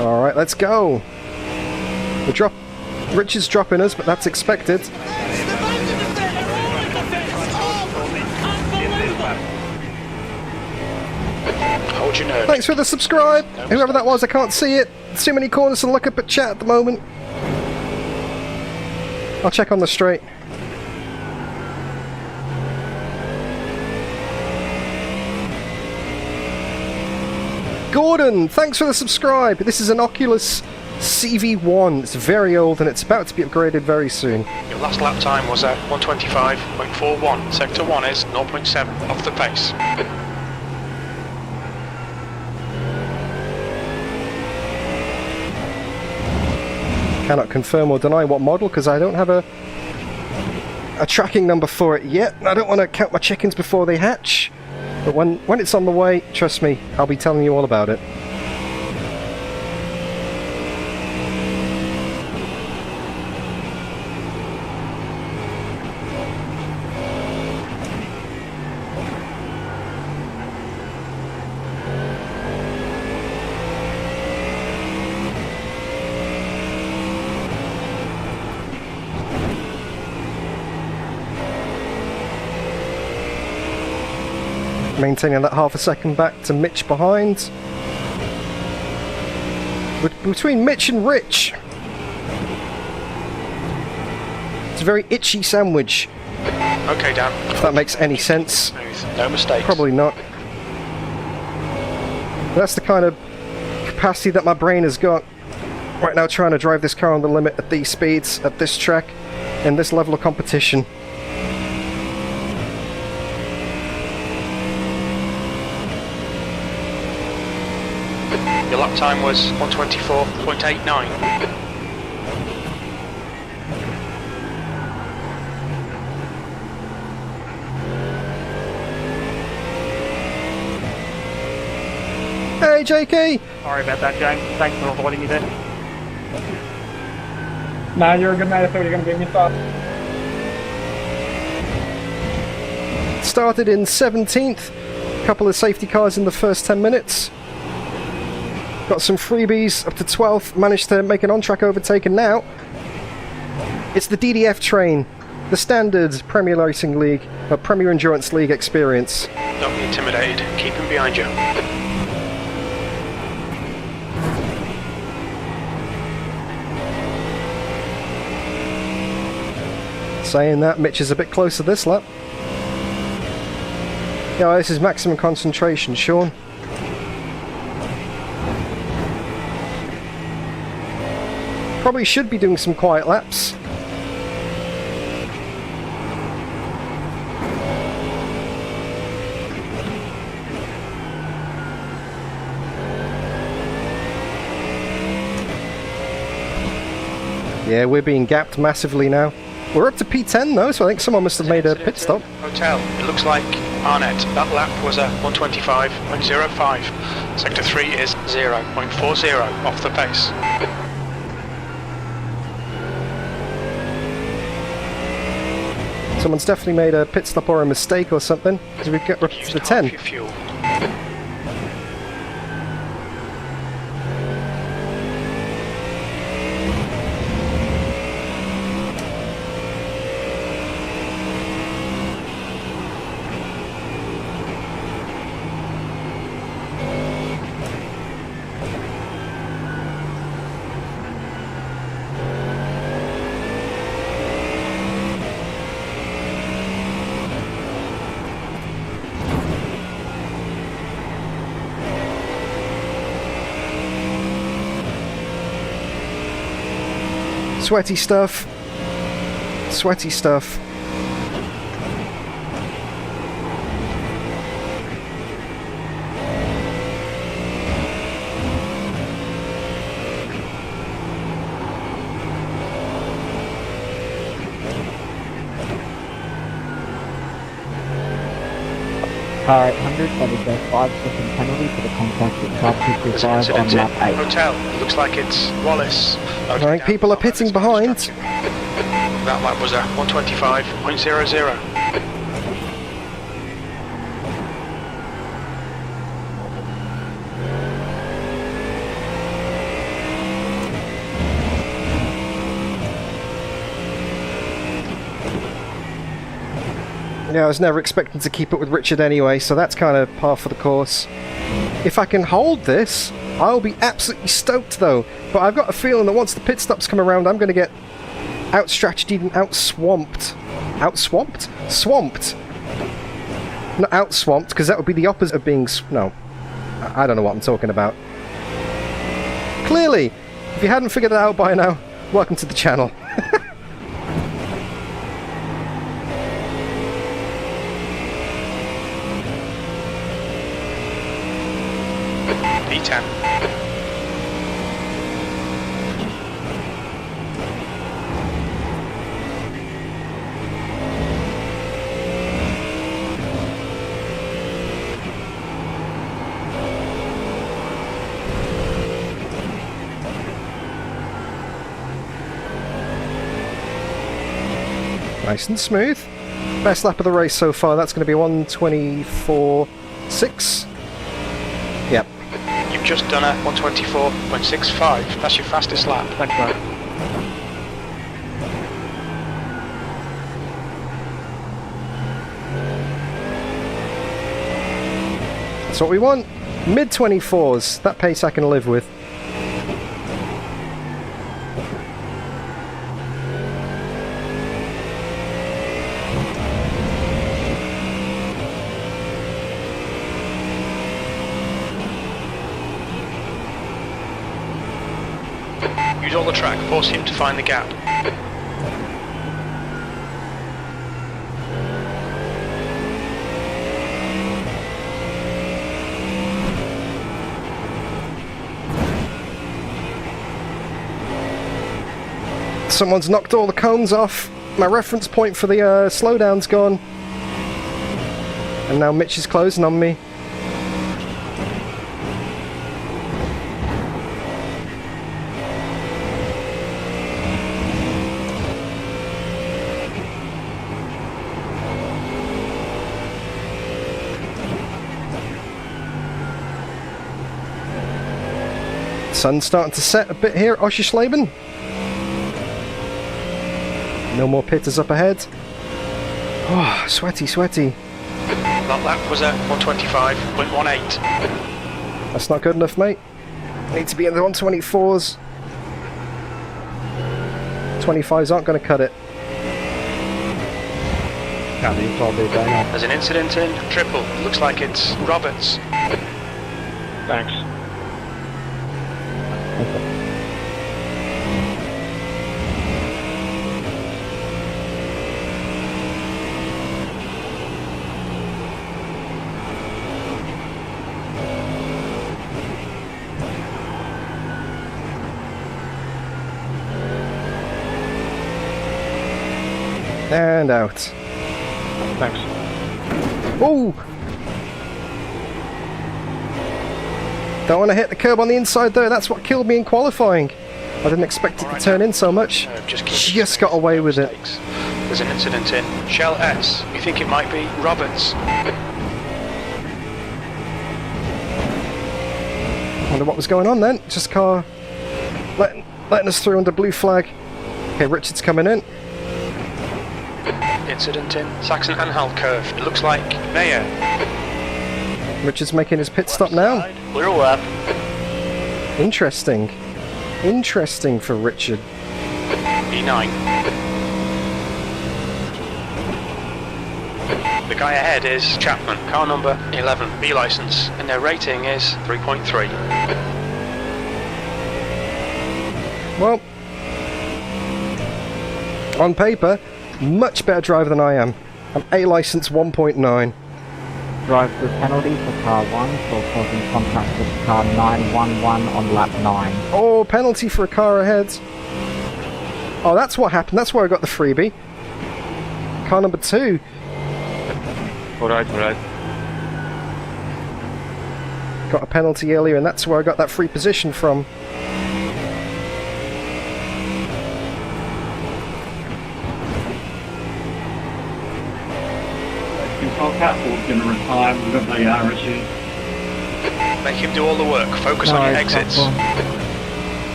Alright, let's go. Rich is dropping us, but that's expected. Hold your nerve. Thanks for the subscribe. Whoever that was, I can't see it. There's too many corners to look up at chat at the moment. I'll check on the straight. Gordon, thanks for the subscribe. This is an Oculus CV1. It's very old and it's about to be upgraded very soon. Your last lap time was at 125.41. Sector 1 is 0.7 off the pace. Cannot confirm or deny what model because I don't have a tracking number for it yet. I don't want to count my chickens before they hatch. But when it's on the way, trust me, I'll be telling you all about it. Maintaining that half a second back to Mitch behind. Between Mitch and Rich. It's a very itchy sandwich. Okay, Dan. If that makes any sense. Smooth. No mistakes. Probably not. That's the kind of capacity that my brain has got right now, trying to drive this car on the limit at these speeds, at this track, in this level of competition. Your lap time was 124.89. Hey, JK! Sorry about that, James. Thanks for avoiding me there. Nah, you're a good man. I thought you were going to give me thoughts. Started in 17th. Couple of safety cars in the first 10 minutes. Got some freebies up to 12th. Managed to make an on-track overtake, and now it's the DDF train, the standard Premier Racing League, Premier Endurance League experience. Don't need intimidated. Keep him behind you. Saying that, Mitch is a bit closer this lap. Yeah, this is maximum concentration, Sean. Probably should be doing some quiet laps. Yeah, we're being gapped massively now. We're up to P10 though, so I think someone must have made a pit stop. Hotel, it looks like Arnett. That lap was a 125.05. Sector 3 is 0.40 off the pace. Someone's definitely made a pit stop or a mistake or something, because we've got up to the 10. Your fuel. Sweaty stuff. Sweaty stuff. Car 800, that is a 5-second penalty for the contact with car 235 on lap 8. Hotel, looks like it's Wallace. I think people are pitting behind. That lap was a 125.00. Yeah, I was never expecting to keep it with Richard anyway, so that's kind of par for the course. If I can hold this, I'll be absolutely stoked though. But I've got a feeling that once the pit stops come around, I'm going to get out-strategied and out-swamped. Out-swamped? Swamped. Not out-swamped, because that would be the opposite of being... No. I don't know what I'm talking about. Clearly, if you hadn't figured it out by now, welcome to the channel. P10. Nice and smooth. Best lap of the race so far. That's going to be 124.6. Yep. You've just done a 124.65. That's your fastest lap. Thanks, mate. That's what we want. Mid-24s. That pace I can live with. Use all the track, force him to find the gap. Someone's knocked all the cones off. My reference point for the slowdown's gone. And now Mitch is closing on me. Sun's starting to set a bit here at Oschersleben. No more pitters up ahead. Oh, sweaty, sweaty. That lap was at 125.18. That's not good enough, mate. I need to be in the 124s. 25s aren't going to cut it. There's an incident in triple. It looks like it's Roberts. Thanks. And out. Thanks. Oh! Don't want to hit the curb on the inside though, that's what killed me in qualifying. I didn't expect it to turn in so much. Just got away with it. There's an incident in Shell S. You think it might be Roberts? Wonder what was going on then. Just car letting us through under blue flag. Okay, Richard's coming in. Incident in Saxon-Anhalt curve. It looks like Mayer. Richard's making his pit stop now. Clear left. Interesting. Interesting for Richard. E9. The guy ahead is Chapman, car number 11, B license, and their rating is 3.3. Well, on paper, much better driver than I am. I'm A license 1.9. Drive the penalty for car 1 for causing contact with car 911 on lap 9. Oh, penalty for a car ahead. Oh, that's what happened. That's where I got the freebie. Car number 2. Alright. Got a penalty earlier, and that's where I got that free position from. Control Catwalk's going to retire. We've got the iRacing. Make him do all the work. Focus on your exits.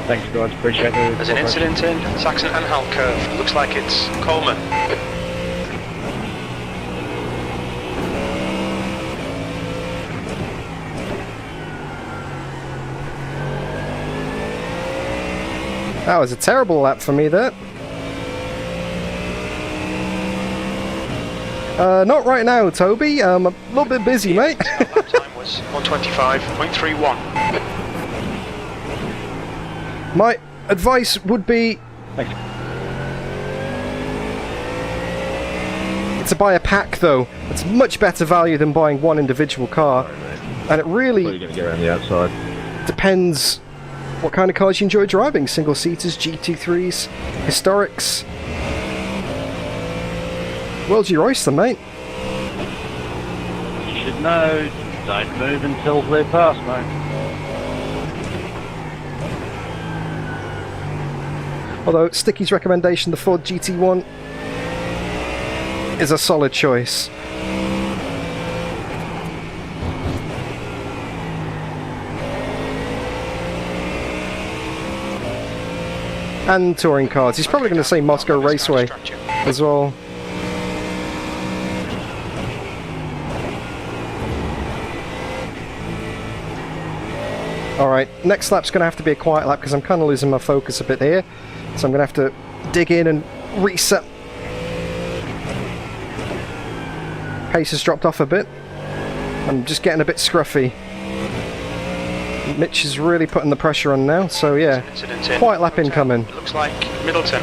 Thanks, guys. Appreciate it. There's an incident in Saxon-Anhalt curve. It looks like it's Coleman. That was a terrible lap for me there. Not right now, Toby. I'm a little bit busy, mate. Lap time was 125.31. My advice would be to buy a pack, though. It's much better value than buying one individual car. And it really You're going to get around the outside. depends what kind of cars you enjoy driving. Single-seaters, GT3s, historics. World's your oyster, mate. You should know, don't move until they're past, mate. Although Sticky's recommendation, the Ford GT1, is a solid choice. And touring cars. He's probably going to say Moscow Raceway as well. Alright, next lap's going to have to be a quiet lap because I'm kind of losing my focus a bit here. So I'm going to have to dig in and reset. Pace has dropped off a bit. I'm just getting a bit scruffy. Mitch is really putting the pressure on now, so yeah. Quiet lap incoming. It looks like Middleton.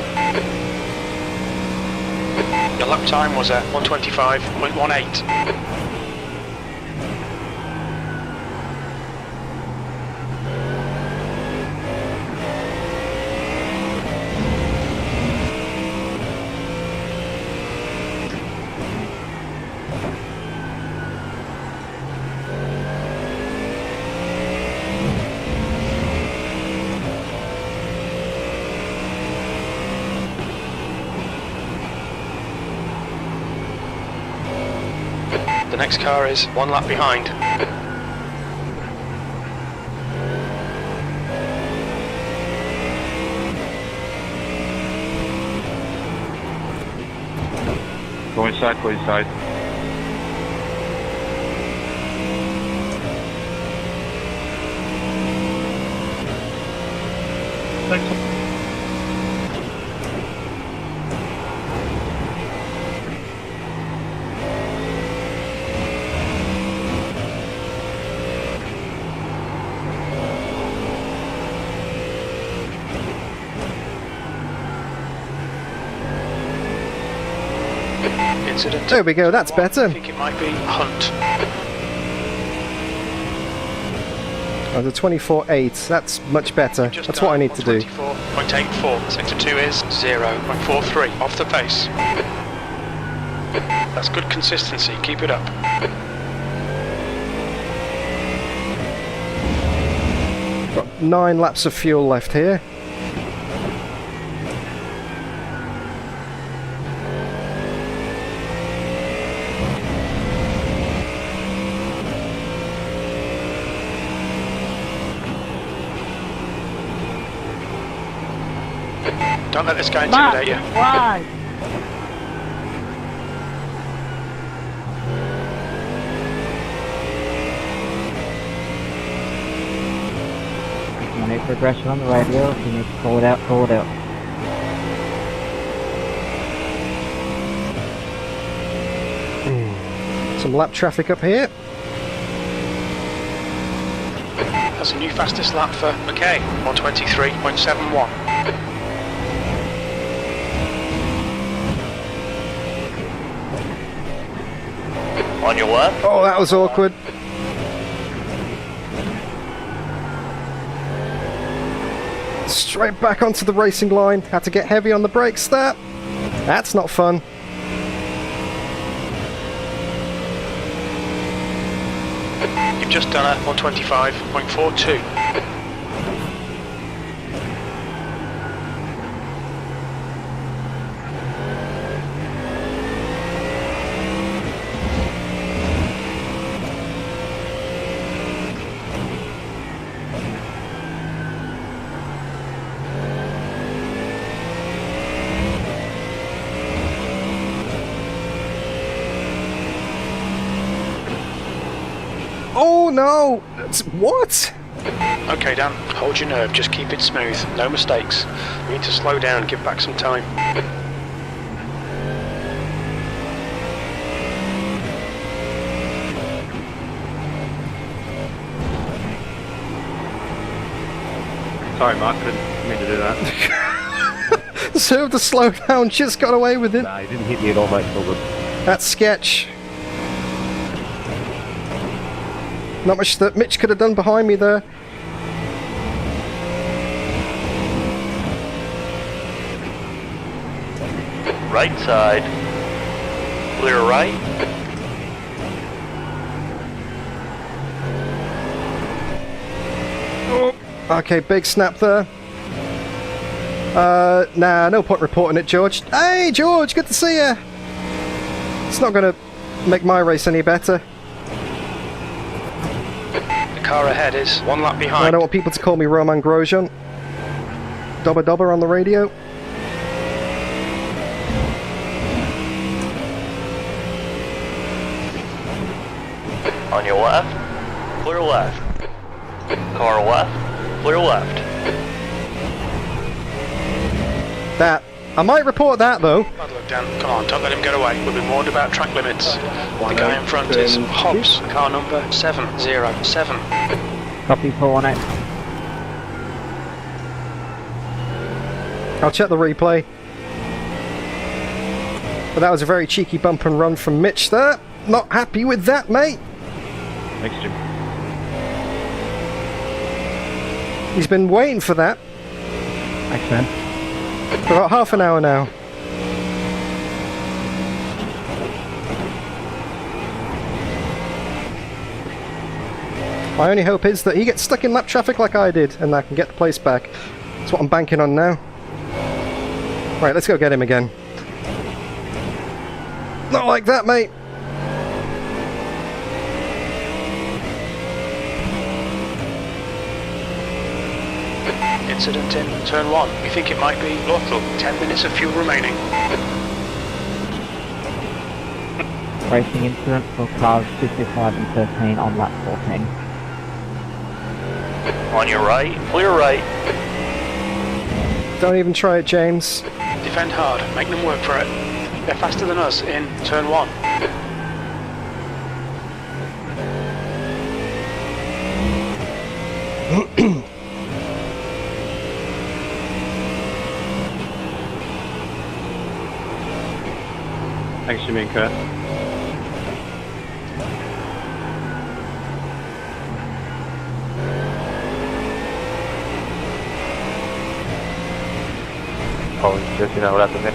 Your lap time was at 125.18. The next car is one lap behind. side, clear side. Thanks. Incident. There we go, that's better. I think it might be Hunt. Oh, the 24.8, that's much better. Just That's what I need to do. 24.84. Sector 2 is 0.43 off the pace. That's good consistency. Keep it up. Got 9 laps of fuel left here. Don't let this guy intimidate you. Why? If you need progression on the radio, if you need to call it out, call it out. Some lap traffic up here. That's a new fastest lap for McKay. 123.71. On your left. Oh, that was awkward. Straight back onto the racing line. Had to get heavy on the brakes there. That's not fun. You've just done a 125.42. Oh no! What? Okay, Dan, hold your nerve, just keep it smooth, no mistakes. We need to slow down, give back some time. Sorry, Mark, I didn't mean to do that. Served the slow down, just got away with it. Nah, he didn't hit me at all, mate. It's all good. That's sketch. Not much that Mitch could have done behind me there. Right side. Clear right. Oh, okay, big snap there. Nah, no point reporting it, George. Hey, George, good to see you. It's not going to make my race any better. The car ahead is one lap behind. I don't want people to call me Roman Grosjean. Dobber Dobber on the radio. On your left. Clear left. Car left. Clear left. That. I might report that though. Bad luck, Dan. Come on, don't let him get away. We've been warned about track limits. The guy in front is Hobbs, car number 707. Copy 418. I'll check the replay. But that was a very cheeky bump and run from Mitch there. Not happy with that, mate. Thanks, Jim. He's been waiting for that Thanks, man. for about half an hour now. My only hope is that he gets stuck in lap traffic like I did and I can get the place back. That's what I'm banking on now. Right, let's go get him again. Not like that, mate. Incident in turn 1. We think it might be local. 10 minutes of fuel remaining. racing incident for cars 225 and 13 on lap 14. On your right, clear right. Don't even try it, James. Defend hard, make them work for it. They're faster than us in turn 1. Thanks, Jimmy and Kurt. Oh, yo sin ahora también.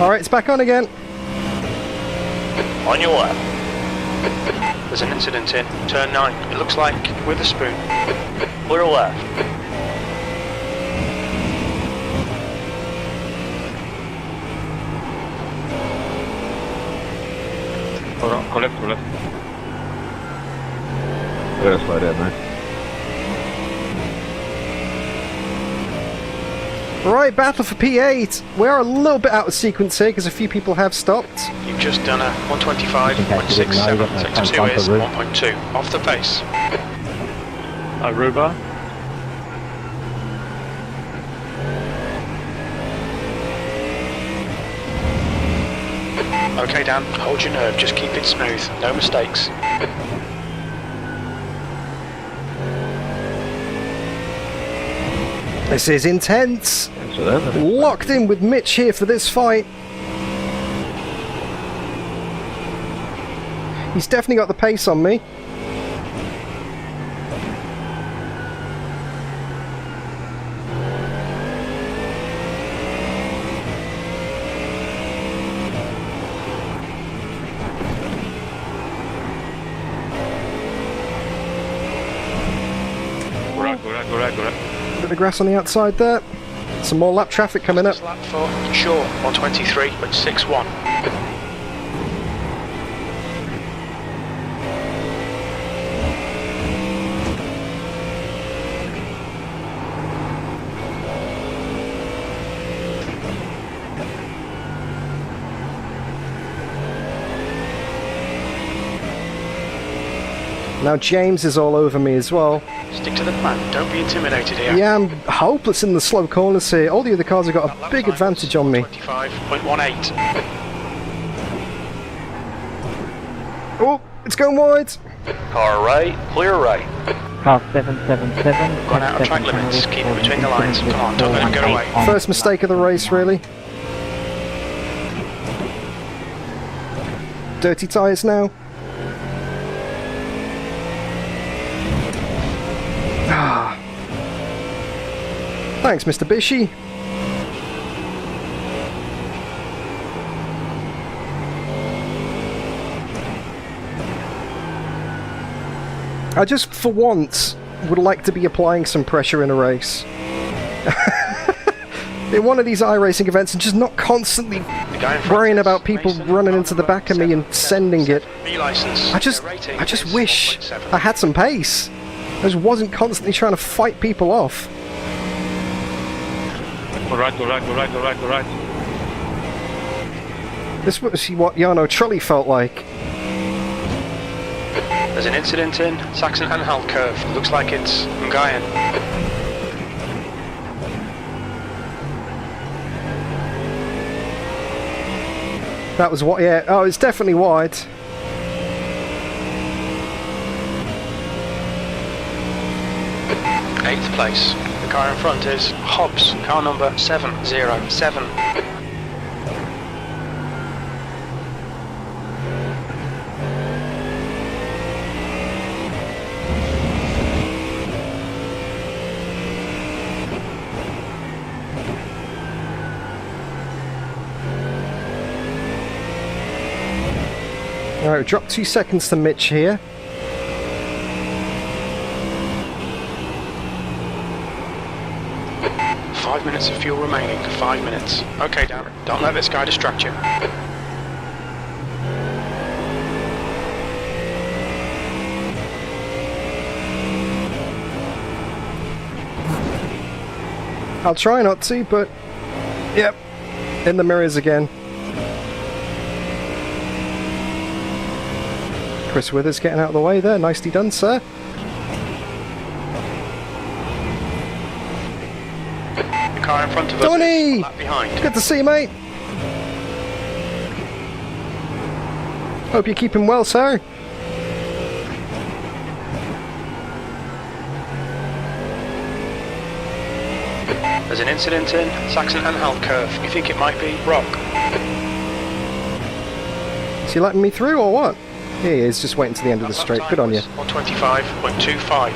Alright, it's back on again. On your left. There's an incident in turn 9. It looks like Witherspoon. Clear left. Go left, go left. I gotta slow down, mate. Right, battle for P8. We are a little bit out of sequence here because a few people have stopped. You've just done a 125.67. Sector 2 is 1.2 off the pace. Aruba. Okay, Dan, hold your nerve, just keep it smooth, no mistakes. This is intense. Excellent. Locked in with Mitch here for this fight. He's definitely got the pace on me. Go right. Bit of grass on the outside there. Some more lap traffic coming up. Lap for Shaw, 123.61. Now James is all over me as well. Stick to the plan, don't be intimidated here. Yeah, I'm hopeless in the slow corners here. All the other cars have got a big advantage on me. 25.18. Oh, it's going wide. Car right, clear right. Car 777. Gone out of track limits, keep it between the lines. Come on, don't let him get away. First mistake of the race, really. Dirty tyres now. Thanks, Mr. Bishy. I just, for once, would like to be applying some pressure in a race. In one of these iRacing events and just not constantly worrying about people running into the back of me and sending it. I just wish I had some pace. I just wasn't constantly trying to fight people off. Go right. This was what Jarno Trulli felt like. There's an incident in Saxon-Anhalt curve. Looks like it's Ngayan. That was what, yeah. Oh, it's definitely wide. Eighth place. The car in front is Hobbs, car number 707. Alright, drop 2 seconds to Mitch here. Five minutes of fuel remaining. 5 minutes. Okay, Dan. Don't let this guy distract you. I'll try not to, but yep, in the mirrors again. Chris Withers getting out of the way there. Nicely done, sir. The car in front of us. Donny! Lap behind. Good to see you, mate. Hope you're keeping well, sir. There's an incident in Saxon-Anhalt curve. You think it might be Rock? Is he letting me through or what? Here he is, just waiting to the end of the straight. Good on you. 125.25.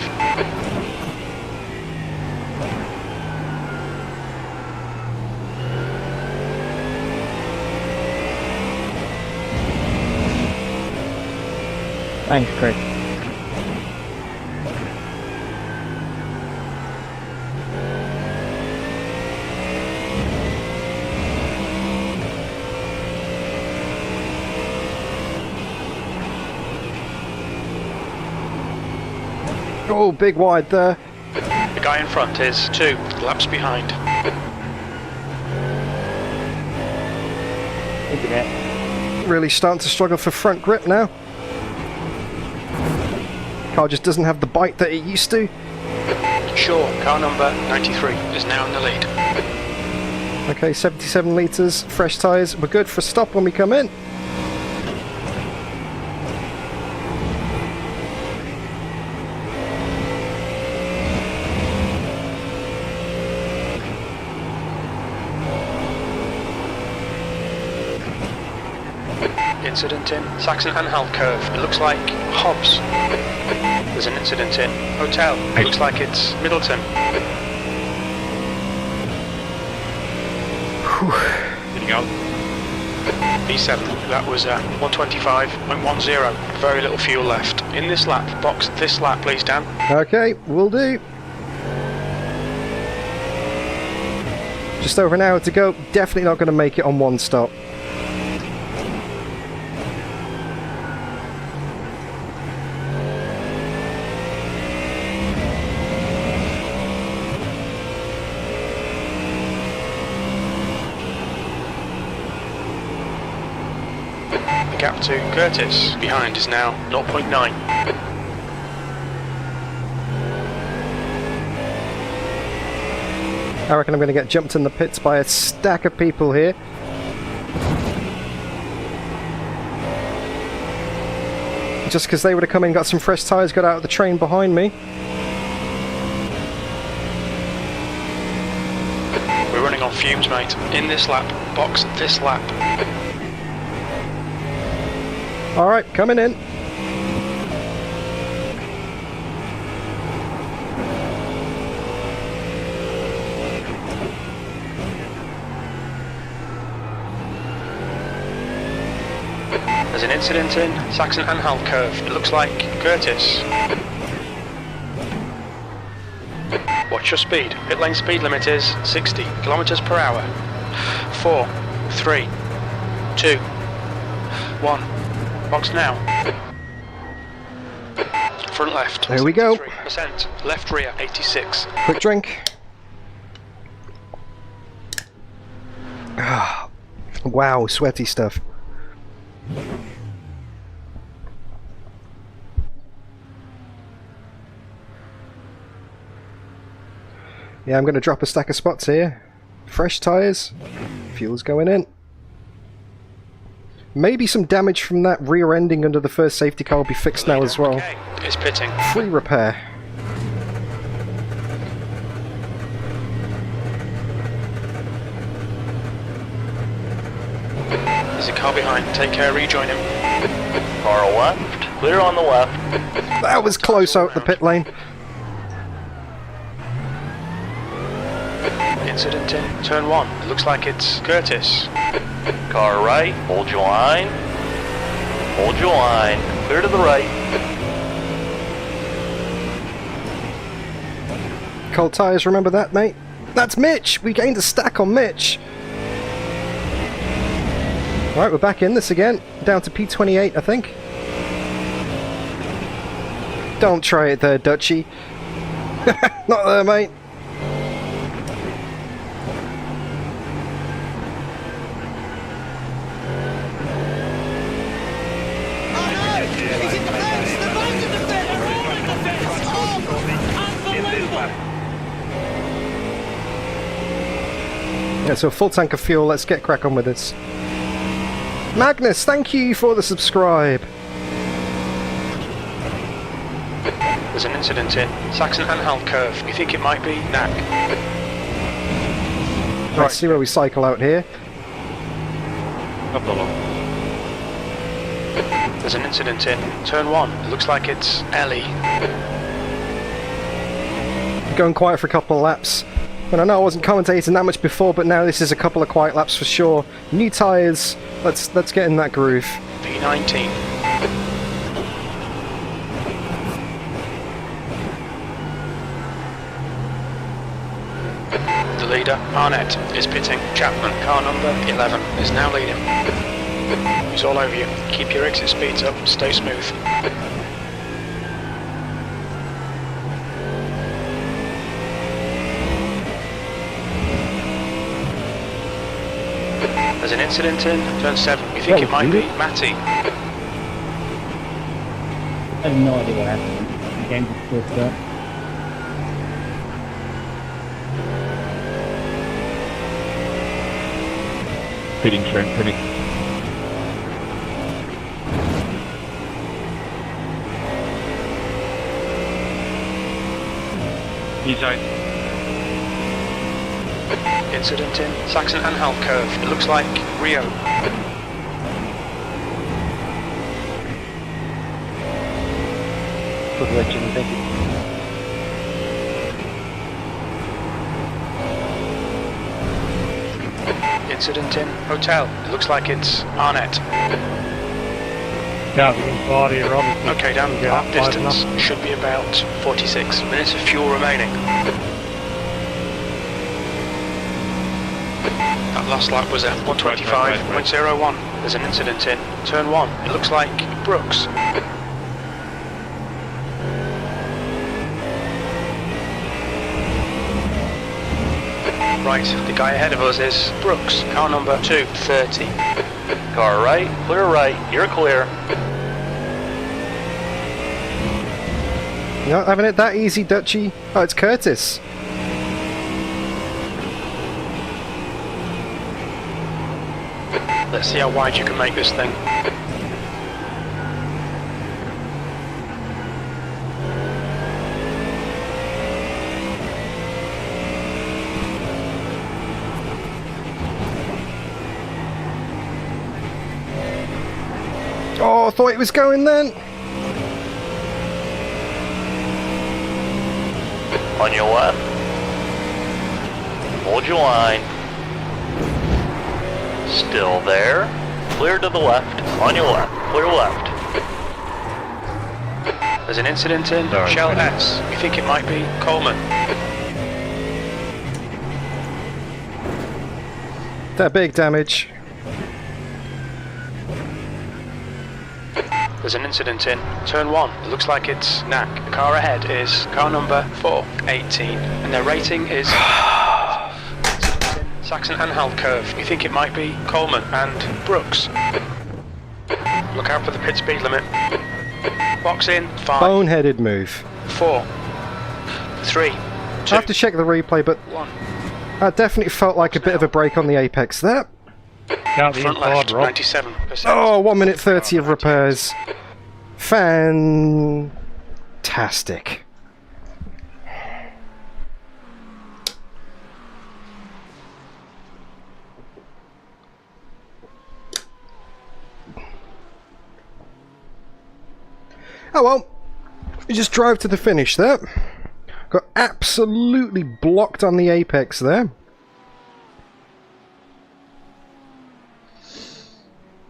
Thanks, Chris. Oh, big wide there. The guy in front is 2 laps behind. Really starting to struggle for front grip now. Car just doesn't have the bite that it used to. Shaw, car number 93, is now in the lead. Okay, 77 litres, fresh tyres. We're good for a stop when we come in. Incident in Saxon-Anhalt curve. It looks like Hobbs. There's an incident in Hotel. It looks like it's Middleton. Did you go? B7. That was 125.10. Very little fuel left. In this lap, box this lap, please, Dan. Okay, will do. Just over an hour to go. Definitely not going to make it on one stop. The gap to Curtis behind is now 0.9. I reckon I'm going to get jumped in the pits by a stack of people here. Just because they would have come in, got some fresh tyres, got out of the train behind me. We're running on fumes, mate. In this lap, box this lap. Alright, coming in. There's an incident in Saxon-Anhalt curve. It looks like Curtis. Watch your speed. Pit lane speed limit is 60 kilometers per hour. 4, 3, 2, 1. Box now. Front left. There we go. 3%. Left rear 86. Quick drink. Wow, sweaty stuff. Yeah, I'm going to drop a stack of spots here. Fresh tyres. Fuel's going in. Maybe some damage from that rear ending under the first safety car will be fixed now as well. Okay. It's pitting. Free repair. There's a car behind. Take care, rejoin him. Car left. Clear on the left. That was close out the pit lane. Incident in turn 1. It looks like it's Curtis. Car right. Hold your line. Hold your line. Clear to the right. Cold tyres, remember that, mate? That's Mitch! We gained a stack on Mitch. Alright, we're back in this again. Down to P28, I think. Don't try it there, Dutchy. Not there, mate. Yeah, so a full tank of fuel. Let's get crack on with this. Magnus, thank you for the subscribe. There's an incident in Saxon-Anhalt curve. You think it might be Knack? Let's see where we cycle out here. Up the long. There's an incident in turn 1. It looks like it's Ellie. Going quiet for a couple of laps. And I know I wasn't commentating that much before, but now this is a couple of quiet laps for sure. New tyres. Let's get in that groove. P19. The leader, Arnett, is pitting. Chapman, car number 11, is now leading. It's all over you. Keep your exit speeds up, stay smooth. There's an incident in turn 7. You think it might be Matty? I have no idea what happened. The game just switched up. Pitting train, pitting. He's out. Incident in Saxon-Anhalt curve. It looks like Rio. Good luck, Jimmy, thank you. Incident in Hotel. It looks like it's Arnett. Down the inside here, Robert. Okay, down the park distance. Should be about 46 minutes of fuel remaining. That last lap was at 125.01. There's an incident in turn 1. It looks like Brooks. Right, the guy ahead of us is Brooks, car number 230. Car right, you're clear. You're not having it that easy, Dutchy. Oh, it's Curtis. Let's see how wide you can make this thing. Oh, I thought it was going then. On your left. Hold your line. Still there. Clear to the left. On your left. Clear left. There's an incident in Shell S. You think it might be Coleman? That big damage. There's an incident in turn 1. It looks like it's Knack. The car ahead is car number 418, and their rating is Saxon-Anhalt curve. You think it might be Coleman and Brooks? Look out for the pit speed limit. Box in 5. Boneheaded move. 4, 3, 2. I have to check the replay, but 1. that definitely felt like a bit of a break on the apex there. Down the Front inside, left, Rob. 97%. Oh, 1 minute 30 of repairs. Fantastic. Oh well, we just drove to the finish there. Got absolutely blocked on the apex there.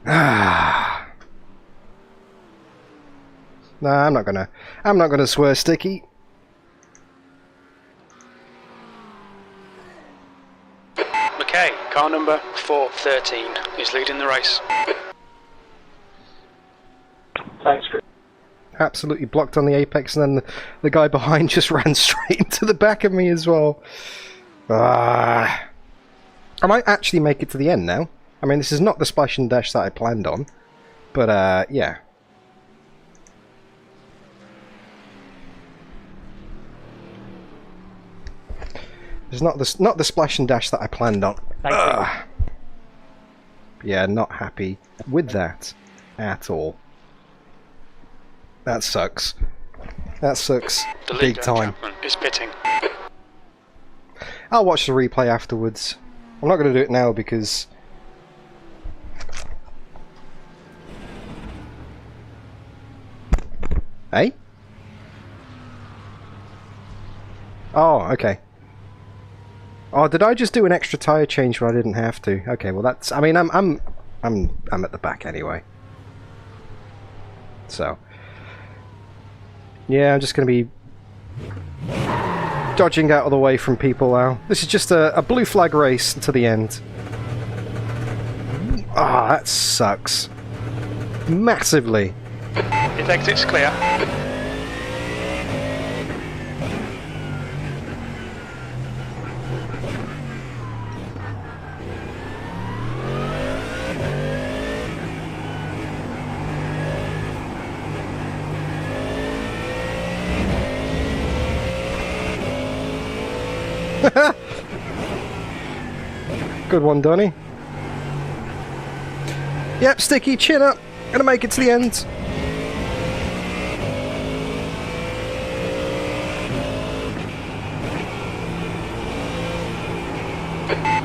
Ah. Nah, I'm not gonna swear sticky. McKay, car number 413, is leading the race. Thanks, Chris. Absolutely blocked on the apex, and then the guy behind just ran straight into the back of me as well. Ah. I might actually make it to the end now. I mean, this is not the splash and dash that I planned on, but yeah. It's not the splash and dash that I planned on. Yeah, not happy with that at all. That sucks. That sucks big time. Is pitting. I'll watch the replay afterwards. I'm not going to do it now because... Hey? Oh, okay. Oh, did I just do an extra tire change when I didn't have to? Okay, well that's... I mean, I'm at the back anyway. So... Yeah, I'm just going to be dodging out of the way from people now. This is just a blue flag race to the end. Ah, that sucks. Massively. His exit's clear. Good one, Donny. Yep, Sticky, chin up. Gonna make it to the end.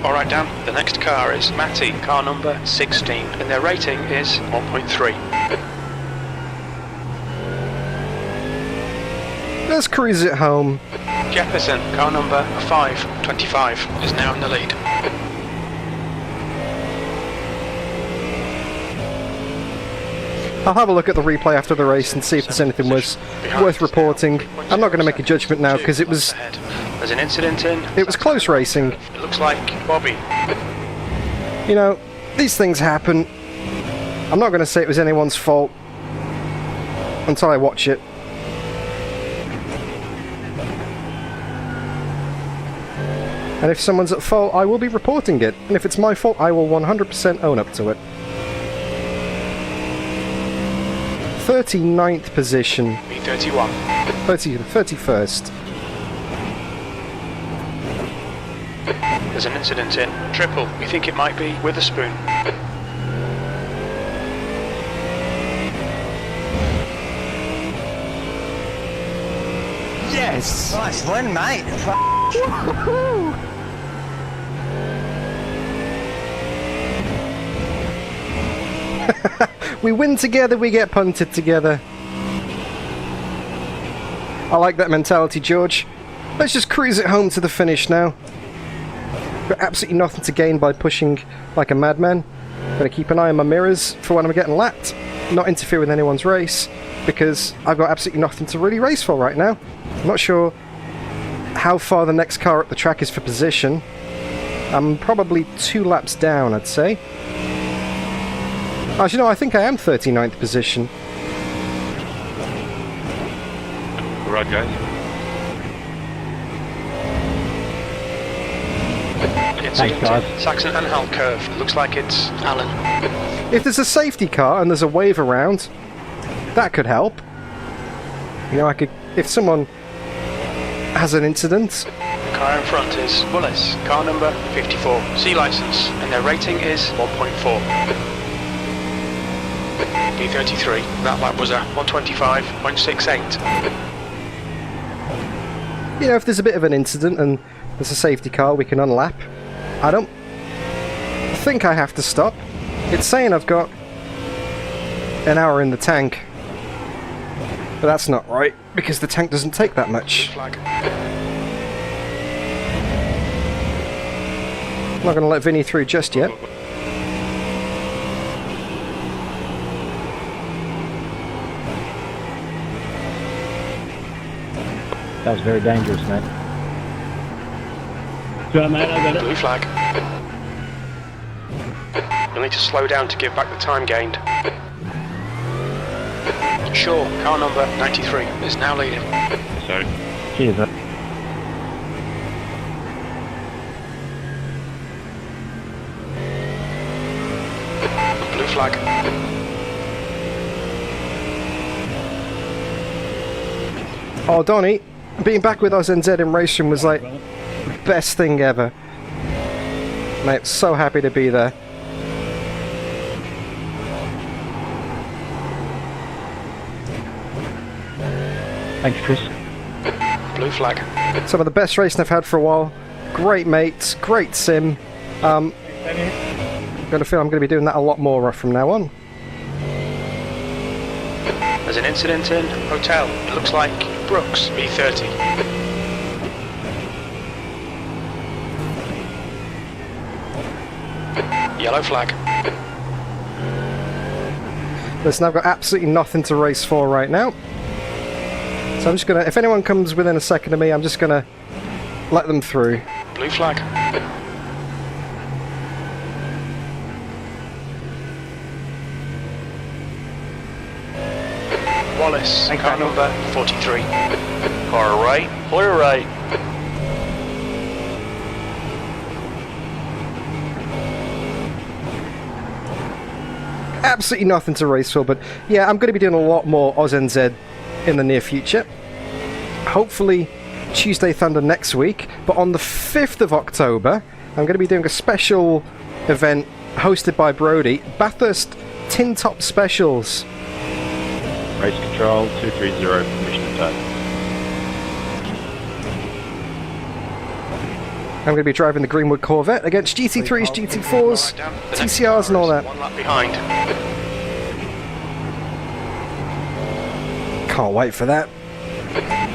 Alright, Dan, the next car is Matty, car number 16, and their rating is 1.3. Let's cruise it home. Jefferson, car number 525, is now in the lead. I'll have a look at the replay after the race and see if there's anything worth reporting. I'm not going to make a judgment now because it was... There's an incident in... It was close racing. It looks like Bobby. You know, these things happen. I'm not going to say it was anyone's fault until I watch it. And if someone's at fault, I will be reporting it. And if it's my fault, I will 100% own up to it. 39th position. B31. 31st. There's an incident in Triple. We think it might be Witherspoon. Yes! Nice win, mate. We win together, we get punted together. I like that mentality, George. Let's just cruise it home to the finish now. Got absolutely nothing to gain by pushing like a madman. Gotta keep an eye on my mirrors for when I'm getting lapped. Not interfere with anyone's race, because I've got absolutely nothing to really race for right now. I'm not sure how far the next car up the track is for position. I'm probably 2 laps down, I'd say. Actually, no, I think I am 39th position. Right, guys. Thanks, guys. Saxon and Hal curve. Looks like it's Alan. If there's a safety car and there's a wave around, that could help. You know, I could... If someone has an incident... The car in front is Willis, car number 54, C license, and their rating is 1.4. B33, that lap was at 125.68. You know, if there's a bit of an incident and there's a safety car, we can unlap. I don't think I have to stop. It's saying I've got an hour in the tank. But that's not right, because the tank doesn't take that much. I'm not going to let Vinny through just yet. That was very dangerous, mate. Sure, mate, I got it. Blue flag. You'll need to slow down to give back the time gained. Shaw, car number 93, is now leading. Sorry. Cheers, mate. Blue flag. Oh, Donny, being back with us NZ in Racing was like Best thing ever. Mate, so happy to be there. Thanks, Chris. Blue flag. Some of the best racing I've had for a while. Great mates, great sim. I'm gonna feel I'm gonna be doing that a lot more from now on. There's an incident in hotel. It looks like Brooks, B30. Yellow flag. Listen, I've got absolutely nothing to race for right now. So I'm just gonna, if anyone comes within a second of me, I'm just gonna let them through. Blue flag. Wallace, car number 43. Car right, clear right. Absolutely nothing to race for, but yeah, I'm going to be doing a lot more OzNZ in the near future. Hopefully Tuesday Thunder next week, but on the 5th of October, I'm going to be doing a special event hosted by Brody, Bathurst Tin Top Specials. Race control 230, permission attack. I'm going to be driving the Greenwood Corvette against GT3s, GT4s, TCRs and all that. One lap behind. Can't wait for that.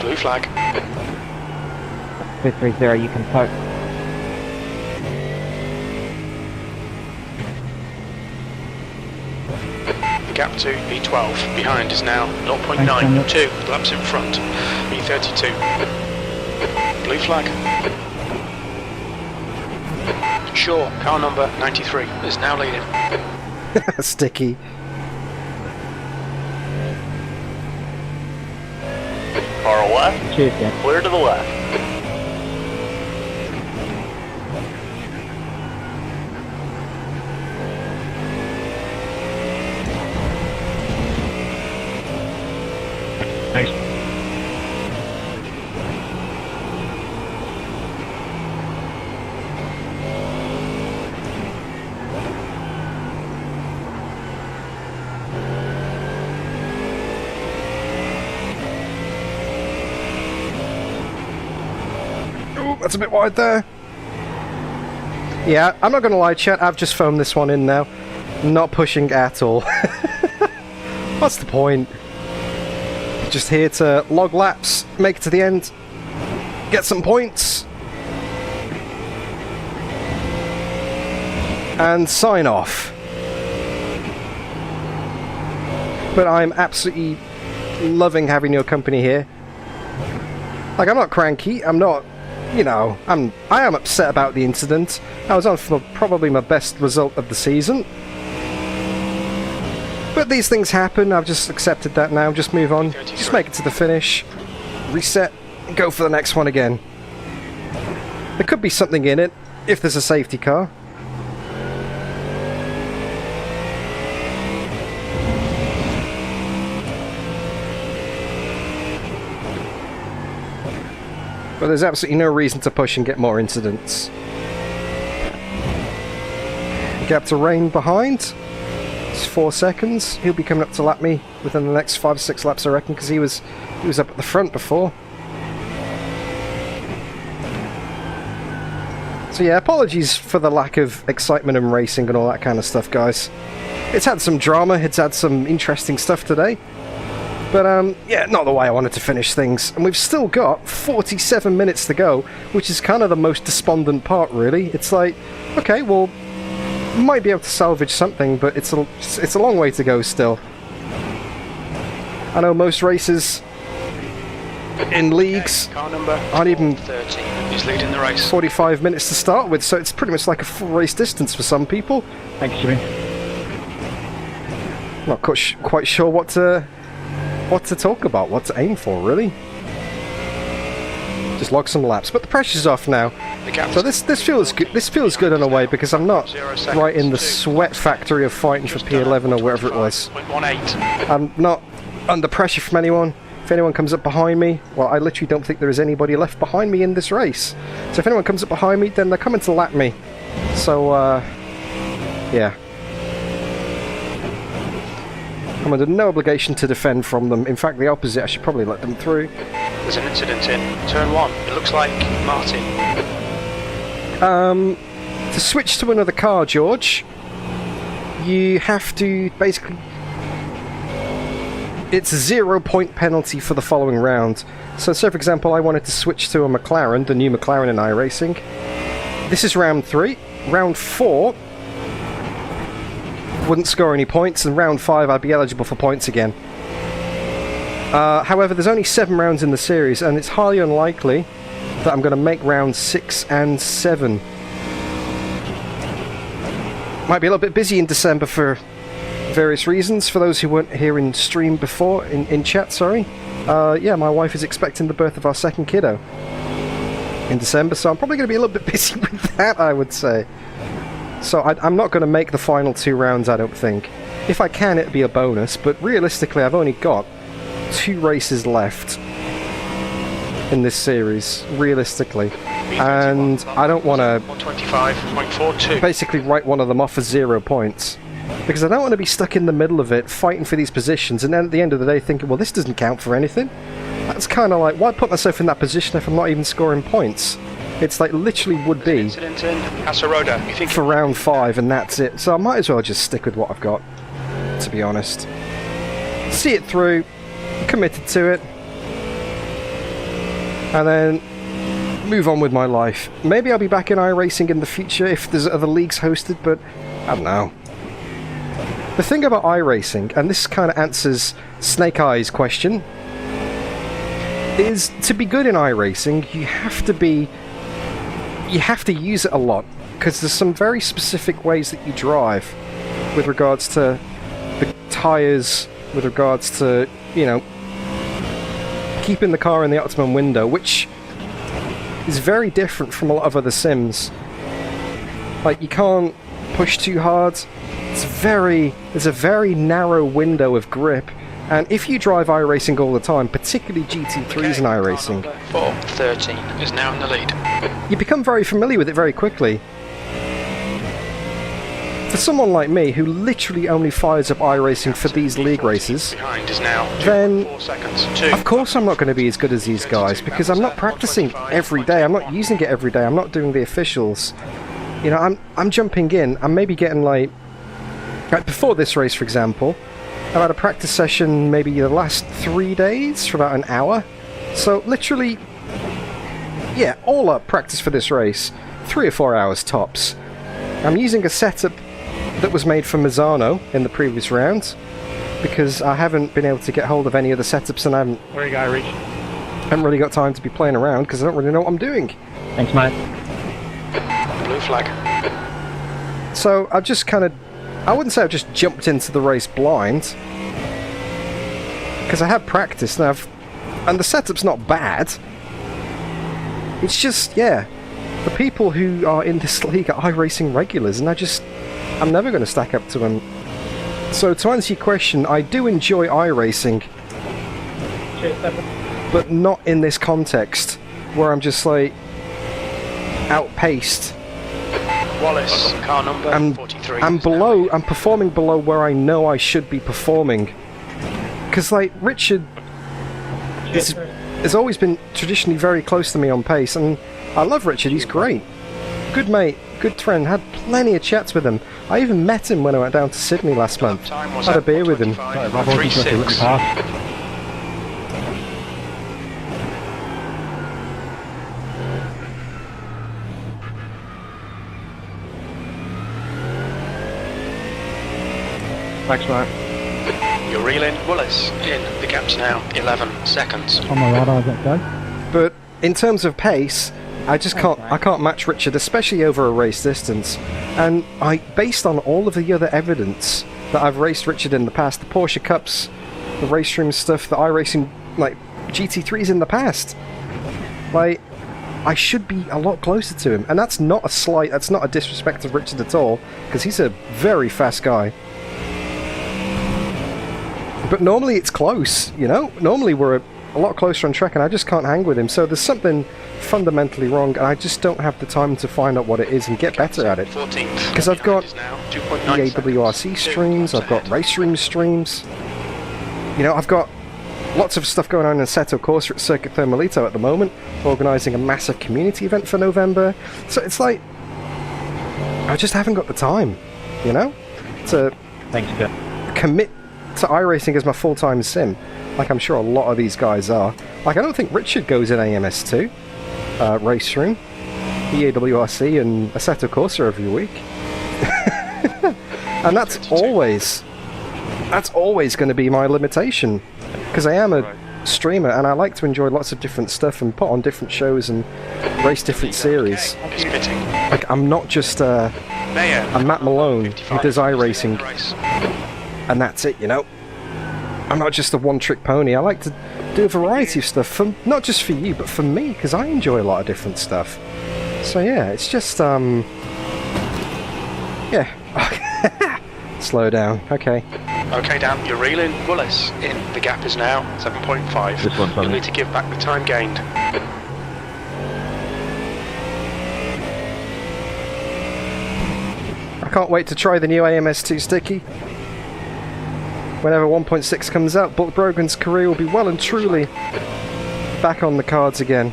Blue flag. 230, you can poke. The gap to B12 behind is now 0.92. Laps in front. B32. Blue flag. Shaw, car number 93, is now leading. Sticky. Car left, Cheers, Dan. clear to the left. Thanks. That's a bit wide there. Yeah, I'm not going to lie, chat, I've just phoned this one in now. Not pushing at all. What's the point? Just here to log laps, make it to the end, get some points, and sign off. But I'm absolutely loving having your company here. Like, I'm not cranky, I'm not, you know, I am upset about the incident. I was on for probably my best result of the season. But these things happen, I've just accepted that now, just move on, just make it to the finish, reset, and go for the next one again. There could be something in it, if there's a safety car. But there's absolutely no reason to push and get more incidents. Gap to Rain behind. It's 4 seconds. He'll be coming up to lap me within the next 5 or 6 laps, I reckon, because he was up at the front before. So yeah, apologies for the lack of excitement in racing and all that kind of stuff, guys. It's had some drama, it's had some interesting stuff today. But yeah, not the way I wanted to finish things. And we've still got 47 minutes to go, which is kind of the most despondent part, really. It's like, okay, well, might be able to salvage something, but it's a long way to go still. I know most races in leagues aren't even 13. He's leading the race. 45 minutes to start with, so it's pretty much like a full race distance for some people. Thanks, Jimmy. Not quite sure what to talk about, what to aim for, really. Just log some laps, but the pressure's off now. So this feels good. This feels good in a way because I'm not right in the sweat factory of fighting for P11 or whatever it was. I'm not under pressure from anyone. If anyone comes up behind me, well, I literally don't think there is anybody left behind me in this race. So if anyone comes up behind me, then they're coming to lap me. So, yeah. I'm under no obligation to defend from them. In fact, the opposite, I should probably let them through. There's an incident in turn 1. It looks like Martin. To switch to another car, George, you have to basically... It's a 0-point penalty for the following round. So say, for example, I wanted to switch to a McLaren, the new McLaren in iRacing. This is round 3. Round 4... wouldn't score any points, and round 5 I'd be eligible for points again. However, there's only 7 rounds in the series, and it's highly unlikely that I'm going to make rounds 6 and 7. Might be a little bit busy in December for various reasons. For those who weren't here in stream before, in chat, sorry. Yeah, my wife is expecting the birth of our second kiddo in December, so I'm probably going to be a little bit busy with that, I would say. So I'm not going to make the final 2 rounds, I don't think. If I can, it'd be a bonus, but realistically I've only got 2 races left in this series, realistically. And I don't want to basically write one of them off for 0 points. Because I don't want to be stuck in the middle of it, fighting for these positions, and then at the end of the day thinking, well, this doesn't count for anything. That's kind of like, why put myself in that position if I'm not even scoring points? It's like literally would be for round 5 and that's it. So I might as well just stick with what I've got, to be honest. See it through, committed to it, and then move on with my life. Maybe I'll be back in iRacing in the future if there's other leagues hosted, but I don't know. The thing about iRacing, and this kind of answers Snake Eye's question, is to be good in iRacing, you have to use it a lot, because there's some very specific ways that you drive with regards to the tyres, with regards to, you know, keeping the car in the optimum window, which is very different from a lot of other sims. Like, you can't push too hard. There's a very narrow window of grip, and if you drive iRacing all the time, particularly GT3s in iRacing, 413 is now in the lead. You become very familiar with it very quickly. For someone like me, who literally only fires up iRacing for these league races, then of course I'm not going to be as good as these guys, because I'm not practicing every day, I'm not using it every day, I'm not doing the officials. You know, I'm jumping in, I'm maybe getting like before this race, for example, I've had a practice session maybe the last 3 days for about an hour. So literally, yeah, all up practice for this race, 3 or 4 hours tops. I'm using a setup that was made for Mazzano in the previous round, because I haven't been able to get hold of any other setups, and I haven't really got time to be playing around because I don't really know what I'm doing. Thanks, mate. Blue flag. So I've just kind of, I wouldn't say I've just jumped into the race blind, because I have practiced and the setup's not bad. It's just, yeah, the people who are in this league are iRacing regulars, and I'm never going to stack up to them. So to answer your question, I do enjoy iRacing, but not in this context where I'm just like outpaced. Wallace, car number 43. I'm performing below where I know I should be performing. Because, like, Richard has always been traditionally very close to me on pace, and I love Richard, he's great. Good mate, good friend, had plenty of chats with him. I even met him when I went down to Sydney last month. Had a beer with him. Thanks, mate. You're reeling. Wallace in. The gap's now 11 seconds. On my radar, that go. But in terms of pace, I can't match Richard, especially over a race distance. And based on all of the other evidence that I've raced Richard in the past, the Porsche Cups, the race room stuff, the iRacing, like GT3s in the past, like, I should be a lot closer to him. And that's not a slight, that's not a disrespect of Richard at all, because he's a very fast guy. But normally it's close, you know? Normally we're a lot closer on track, and I just can't hang with him. So there's something fundamentally wrong, and I just don't have the time to find out what it is and get better at it. Because I've got EAWRC streams, I've got Race Room streams, you know, I've got lots of stuff going on in Assetto Corsa at Circuit Thermalito at the moment, organising a massive community event for November. So it's like, I just haven't got the time, you know, to commit to iRacing as my full-time sim, like I'm sure a lot of these guys are. Like, I don't think Richard goes in AMS2, Race Room, EAWRC and Assetto Corsa every week. And that's always going to be my limitation, because I am a streamer and I like to enjoy lots of different stuff and put on different shows and race different series. Like, I'm not just a Matt Malone who does iRacing and that's it, you know. I'm not just a one-trick pony. I like to do a variety of stuff, for, not just for you, but for me, because I enjoy a lot of different stuff. So yeah, it's just, yeah. Slow down, okay. Okay, Dan, you're reeling. Willis in. The gap is now 7.5. This one's You'll need to give back the time gained. I can't wait to try the new AMS2 sticky. Whenever 1.6 comes out, Buck Brogan's career will be well and truly back on the cards again.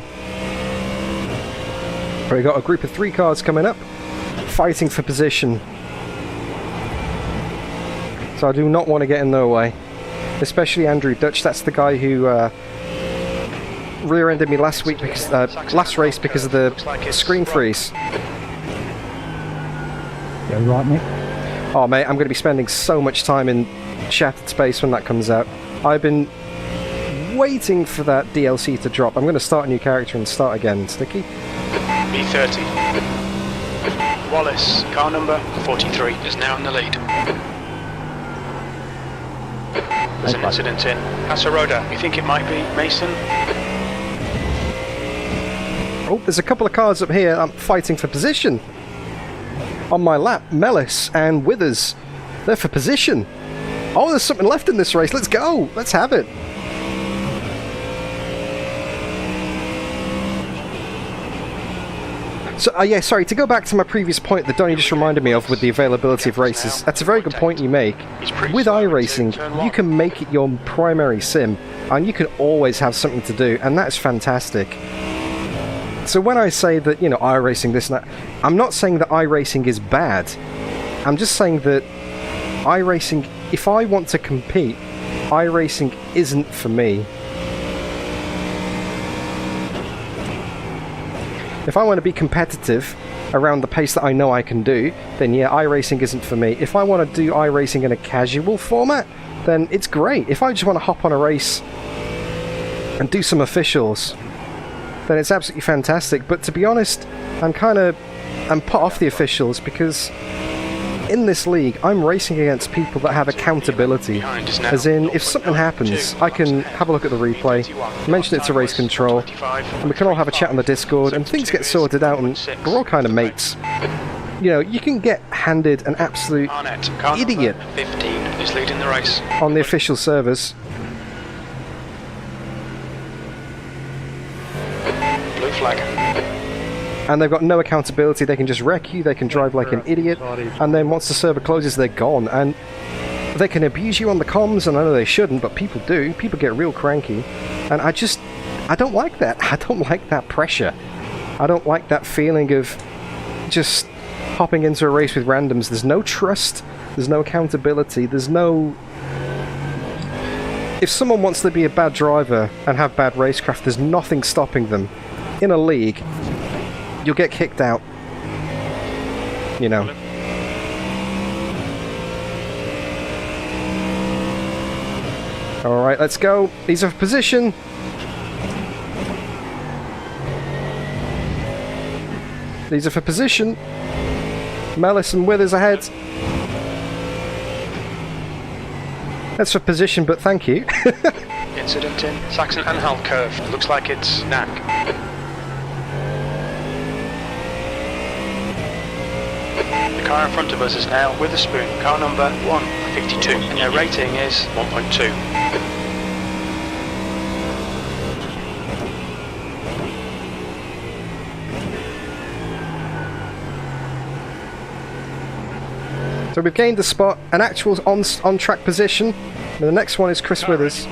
We've got a group of 3 cars coming up, fighting for position. So I do not want to get in their way. Especially Andrew Dutch, that's the guy who rear-ended me last week because last race because of the screen freeze. Yeah, right, Nick? Oh mate, I'm going to be spending so much time in Shattered Space when that comes out. I've been waiting for that DLC to drop. I'm going to start a new character and start again. Sticky? B30. Wallace, car number 43, is now in the lead. There's an incident in Hasaroda. You think it might be Mason? Oh, there's a couple of cars up here. I'm fighting for position. On my lap, Mellis and Withers. They're for position. Oh, there's something left in this race. Let's go. Let's have it. So, yeah, sorry, to go back to my previous point that Donnie just reminded me of with the availability of races, that's a very good point you make. With iRacing, you can make it your primary sim, and you can always have something to do, and that's fantastic. So when I say that, you know, iRacing this and that, I'm not saying that iRacing is bad. I'm just saying that iRacing, if I want to compete, iRacing isn't for me. If I want to be competitive around the pace that I know I can do, then yeah, iRacing isn't for me. If I want to do iRacing in a casual format, then it's great. If I just want to hop on a race and do some officials, then it's absolutely fantastic. But to be honest, I'm put off the officials because in this league, I'm racing against people that have accountability. As in, if something happens, I can have a look at the replay, mention it to race control, and we can all have a chat on the Discord, and things get sorted out, and we're all kind of mates. You know, you can get handed an absolute idiot 15 is leading the race on the official servers. Blue flag. And they've got no accountability. They can just wreck you, they can drive like an idiot, and then once the server closes, they're gone. And they can abuse you on the comms, and I know they shouldn't, but people do. People get real cranky. And I don't like that. I don't like that pressure. I don't like that feeling of just hopping into a race with randoms. There's no trust, there's no accountability, there's no... If someone wants to be a bad driver and have bad racecraft, there's nothing stopping them. In a league, you'll get kicked out. You know. Alright, let's go. These are for position. These are for position. Mellis and Withers ahead. That's for position, but thank you. Incident in Saxon-Anhalt curve. Looks like it's Knack. The car in front of us is now Witherspoon, car number 152, and their rating is 1.2. So we've gained a spot, an actual on-track position. And the next one is Chris Withers.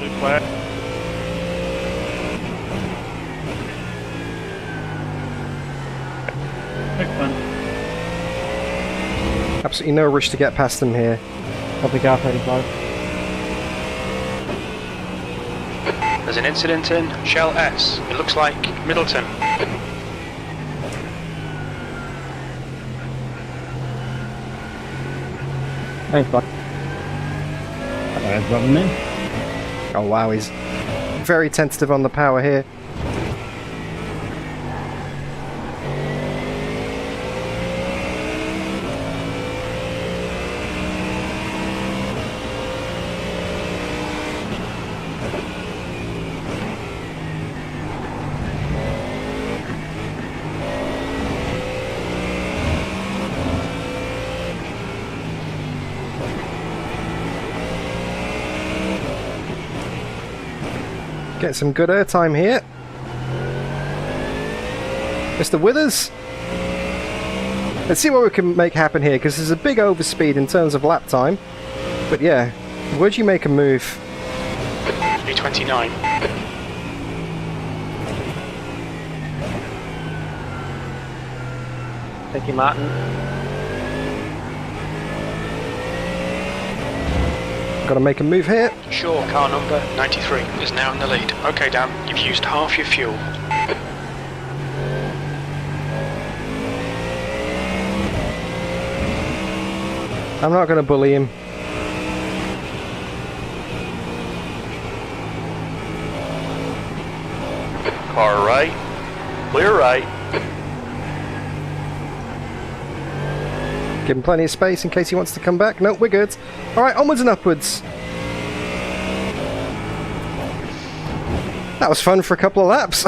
Absolutely no rush to get past them here. Copy car 35. There's an incident in Shell S. It looks like Middleton. Thanks, bud. Oh wow, he's very tentative on the power here. Get some good airtime here. Mr. Withers. Let's see what we can make happen here, because there's a big overspeed in terms of lap time. But yeah, where'd you make a move? 329. Thank you, Martin. Got to make a move here. Sure, car number 93 is now in the lead. Okay, Dan, you've used half your fuel. I'm not going to bully him. Car right. Clear right. Give him plenty of space in case he wants to come back. No, we're good. Alright, onwards and upwards. That was fun for a couple of laps.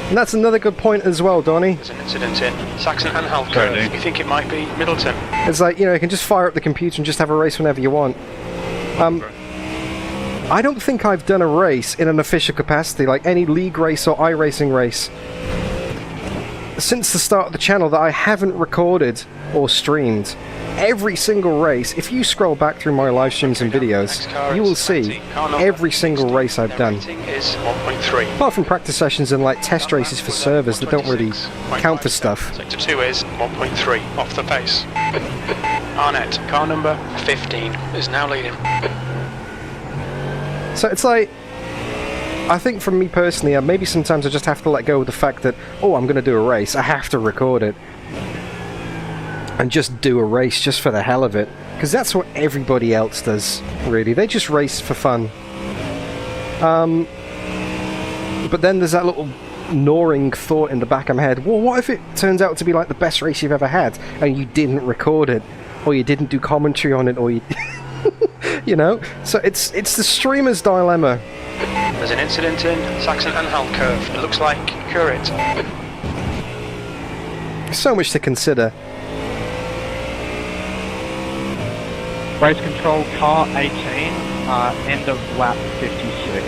And that's another good point as well, Donny. There's an incident in Saxon and Halco. You think it might be Middleton? It's like, you know, you can just fire up the computer and just have a race whenever you want. I don't think I've done a race in an official capacity, like any league race or iRacing race, since the start of the channel that I haven't recorded or streamed. Every single race, if you scroll back through my live streams and videos, you will see every single race I've done. Is 1.3. Apart from practice sessions and like test races for servers that don't really count for stuff. Sector 2 is 1.3 off the pace. Arnett, car number 15, is now leading. So it's like, I think for me personally, maybe sometimes I just have to let go of the fact that, oh, I'm going to do a race, I have to record it. And just do a race just for the hell of it. Because that's what everybody else does, really. They just race for fun. But then there's that little gnawing thought in the back of my head, well, what if it turns out to be like the best race you've ever had, and you didn't record it, or you didn't do commentary on it, or you... you know? So it's the streamer's dilemma. There's an incident in Saxon and Halco. It looks like Currit. So much to consider. Race control, car 18, end of lap 56.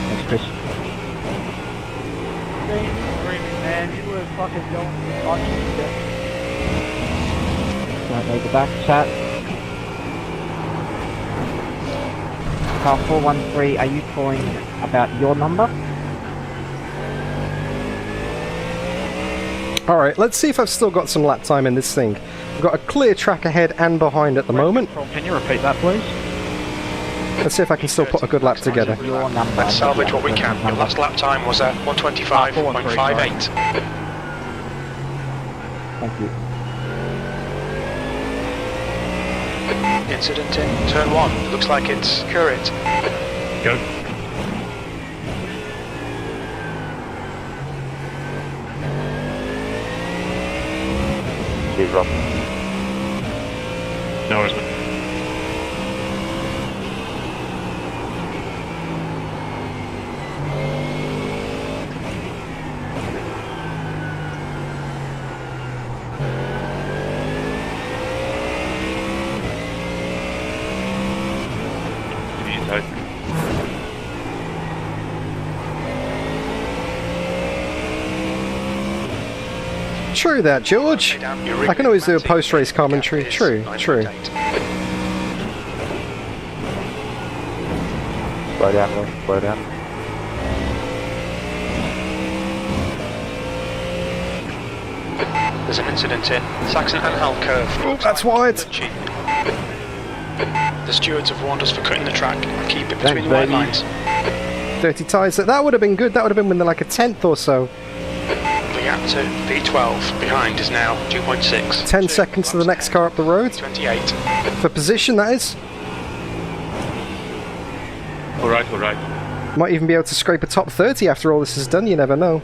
Thanks, Chris. Man, you were fucking going on. Right, leave the back chat. Car 413, are you calling about your number? Alright, let's see if I've still got some lap time in this thing. I've got a clear track ahead and behind at the moment. Can you repeat that, please? Let's see if I can still put a good lap together. Your number. Let's salvage what we can. Your last lap time was 125.58. Thank you. Incident in turn 1. It looks like it's Currit. Go. He's rough. No worries, man. True that, George. I can always do a post-race commentary. True, true. Slow down, Will. Slow down. There's an incident in Saxon-Anhalt curve. Oh, that's wide. The stewards have warned us for cutting the track and keep it between the white lines. Dirty tyres. That would have been good. That would have been within like a tenth or so. The gap to V12 behind is now 2.6. 10 seconds to the next car up the road. 28. For position, that is. Alright, alright. Might even be able to scrape a top 30 after all this is done. You never know.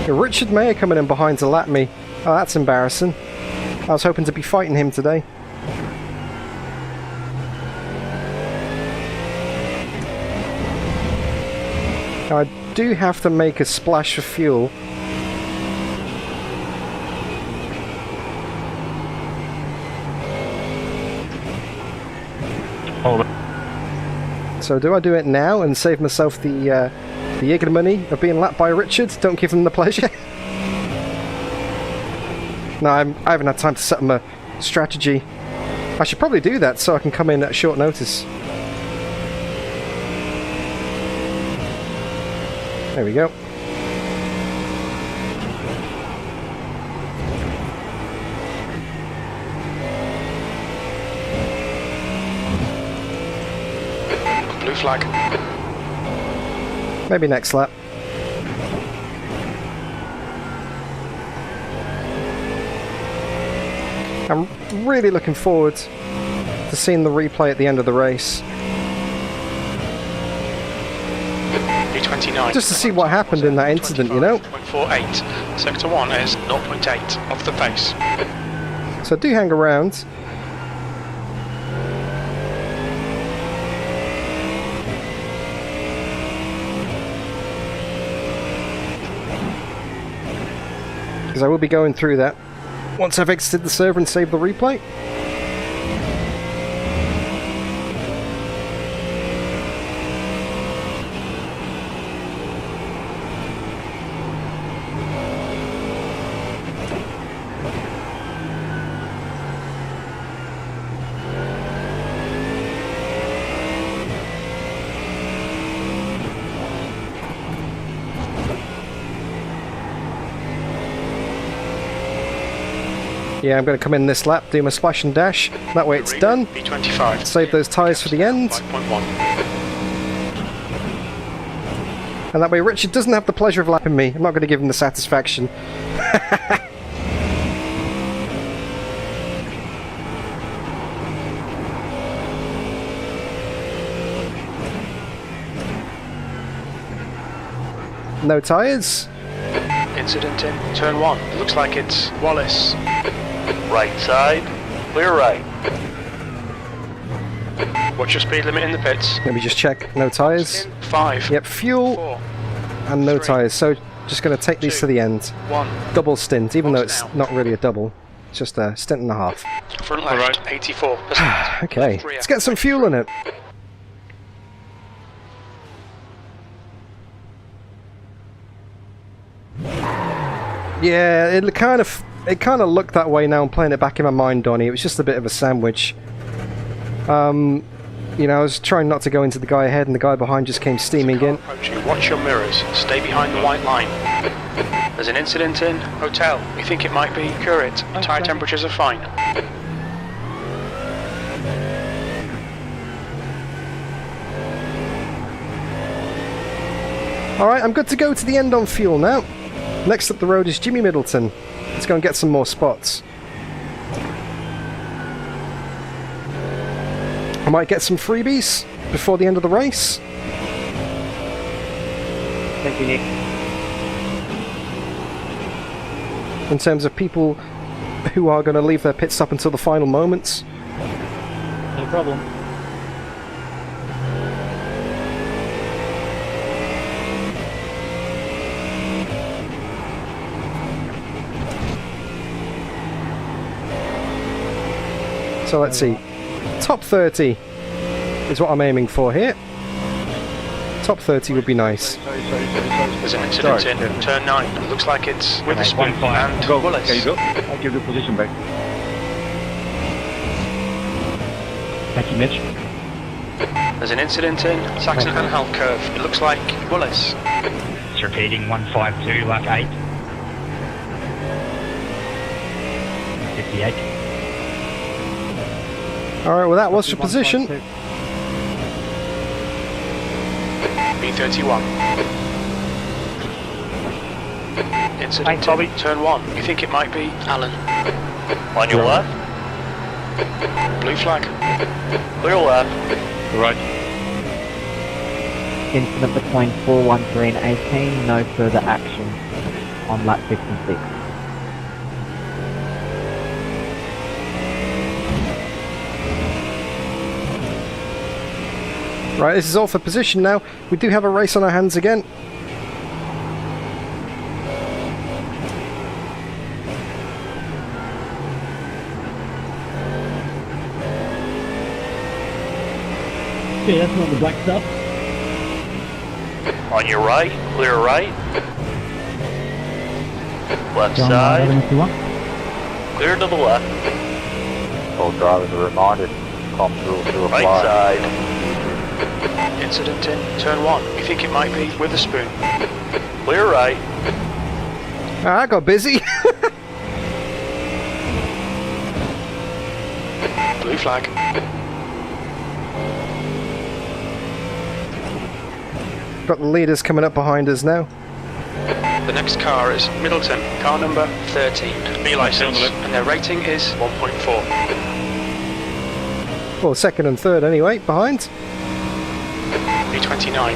Richard Mayer coming in behind to lap me. Oh, that's embarrassing. I was hoping to be fighting him today. Now, I do have to make a splash of fuel. Hold on. So do I do it now and save myself the ignominy of being lapped by Richard? Don't give him the pleasure. No, I haven't had time to set up my strategy. I should probably do that so I can come in at short notice. There we go. Blue flag. Maybe next lap. I'm really looking forward to seeing the replay at the end of the race. B29. Just to see what happened in that incident, you know? 0.48. Sector 1 is 0.8 off the pace. So do hang around. Because I will be going through that once I've exited the server and saved the replay. Yeah, I'm going to come in this lap, do my splash and dash. That way it's done. B25. Save those tyres for the end. 5.1. And that way Richard doesn't have the pleasure of lapping me. I'm not going to give him the satisfaction. No tyres. Incident in turn 1. It looks like it's Wallace. Right side, clear right. What's your speed limit in the pits? Let me just check. No tyres. 5. Yep, fuel 4. and no 3. tyres. So just going to take these to the end. 1. Double stint, even though it's not really a double. It's just a stint and a half. Front left, 84%. Okay, let's get some fuel in it. Yeah, it kind of looked that way now. I'm playing it back in my mind, Donnie. It was just a bit of a sandwich. You know, I was trying not to go into the guy ahead, and the guy behind just came steaming in. Watch your mirrors. Stay behind the white line. There's an incident in hotel. We think it might be Curate. Tyre temperatures are fine. Alright, I'm good to go to the end on fuel now. Next up the road is Jimmy Middleton. Let's go and get some more spots. I might get some freebies before the end of the race. Thank you, Nick. In terms of people who are going to leave their pit stop until the final moments. No problem. So let's see. Top 30 is what I'm aiming for here. Top 30 would be nice. There's an incident in turn 9. It looks like it's with a spoon and Go. Willis. Okay, you go. I'll give the position back. Thank you, Mitch. There's an incident in Saxon and Half curve. It looks like Willis. It's repeating 152, lap 8. 58. Alright, well that was your position. B31. Incident Thanks, Bobby. in turn 1. You think it might be Alan. On your left. Blue flag. Clear left. Right. Incident between 413 and 18, no further action on lap 56. Right, this is all for position now. We do have a race on our hands again. Okay, that's not the black stuff. On your right. Clear right. Left John, side. if you want. Clear to the left. All drivers are reminded. Comms rules to apply. Right side. Incident in turn 1. You think it might be with a spoon. Clear right. Ah, I got busy. Blue flag. Got the leaders coming up behind us now. The next car is Middleton, car number 13, B license, and their rating is 1.4. Well, second and third anyway, behind. B29.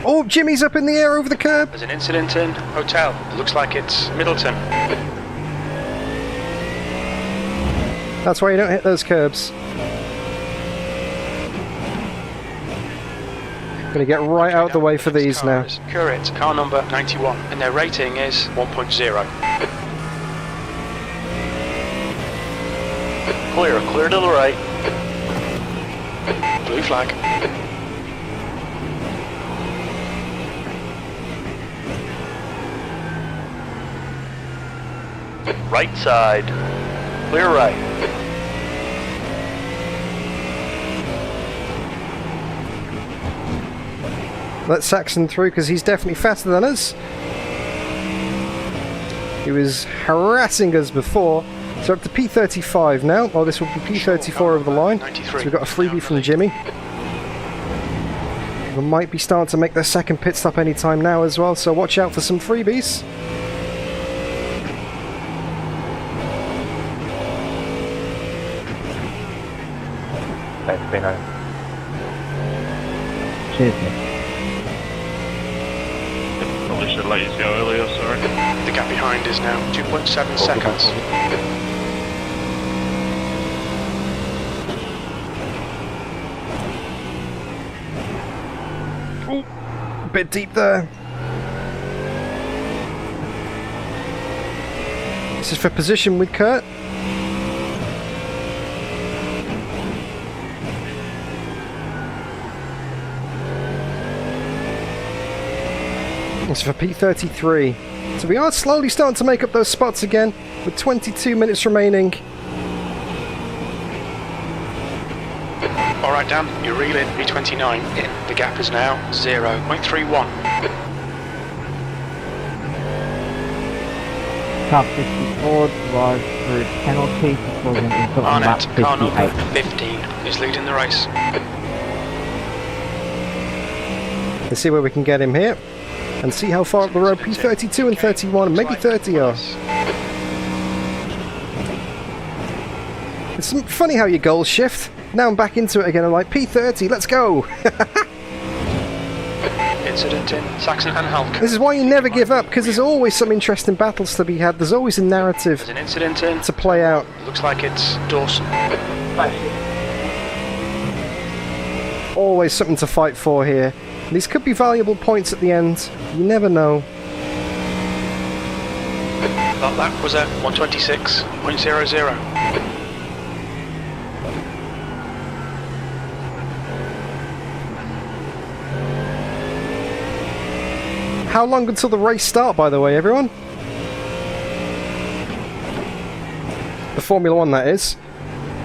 Oh, Jimmy's up in the air over the curb. There's an incident in hotel. It looks like it's Middleton. That's why you don't hit those curbs. Gonna get right out the way for these now. Curate, car number 91, and their rating is 1.0. Clear to the right. Blue flag. Right side. Clear right. Let Saxon through because he's definitely faster than us. He was harassing us before. So up to P35 now. Oh, this will be P34 over the line. So we've got a freebie from Jimmy. We might be starting to make their second pit stop anytime now as well, so watch out for some freebies. Thanks, Pino. Cheers, mate. Probably should let you go earlier, sorry. The gap behind is now 2.7 seconds. Oh, a bit deep there. This is for position with Kurt. This is for P33. So we are slowly starting to make up those spots again with 22 minutes remaining. Alright Dan, you're reeling B29 in. The gap is now 0.31. Car 54 drives through penalty for causing incident on lap Arnett, car number 58. 15, is leading the race. Let's see where we can get him here. And see how far up the road P32 and 31 and maybe 30 are. It's funny how your goals shift. Now I'm back into it again. I'm like, P30, let's go! Incident in Saxon and Halk. This is why you never give up, because there's always some interesting battles to be had. There's always a narrative There's an incident in. to play out. Looks like it's Dawson. Always something to fight for here. These could be valuable points at the end. You never know. That lap was at 126.00. How long until the race start, by the way, everyone? The Formula 1, that is.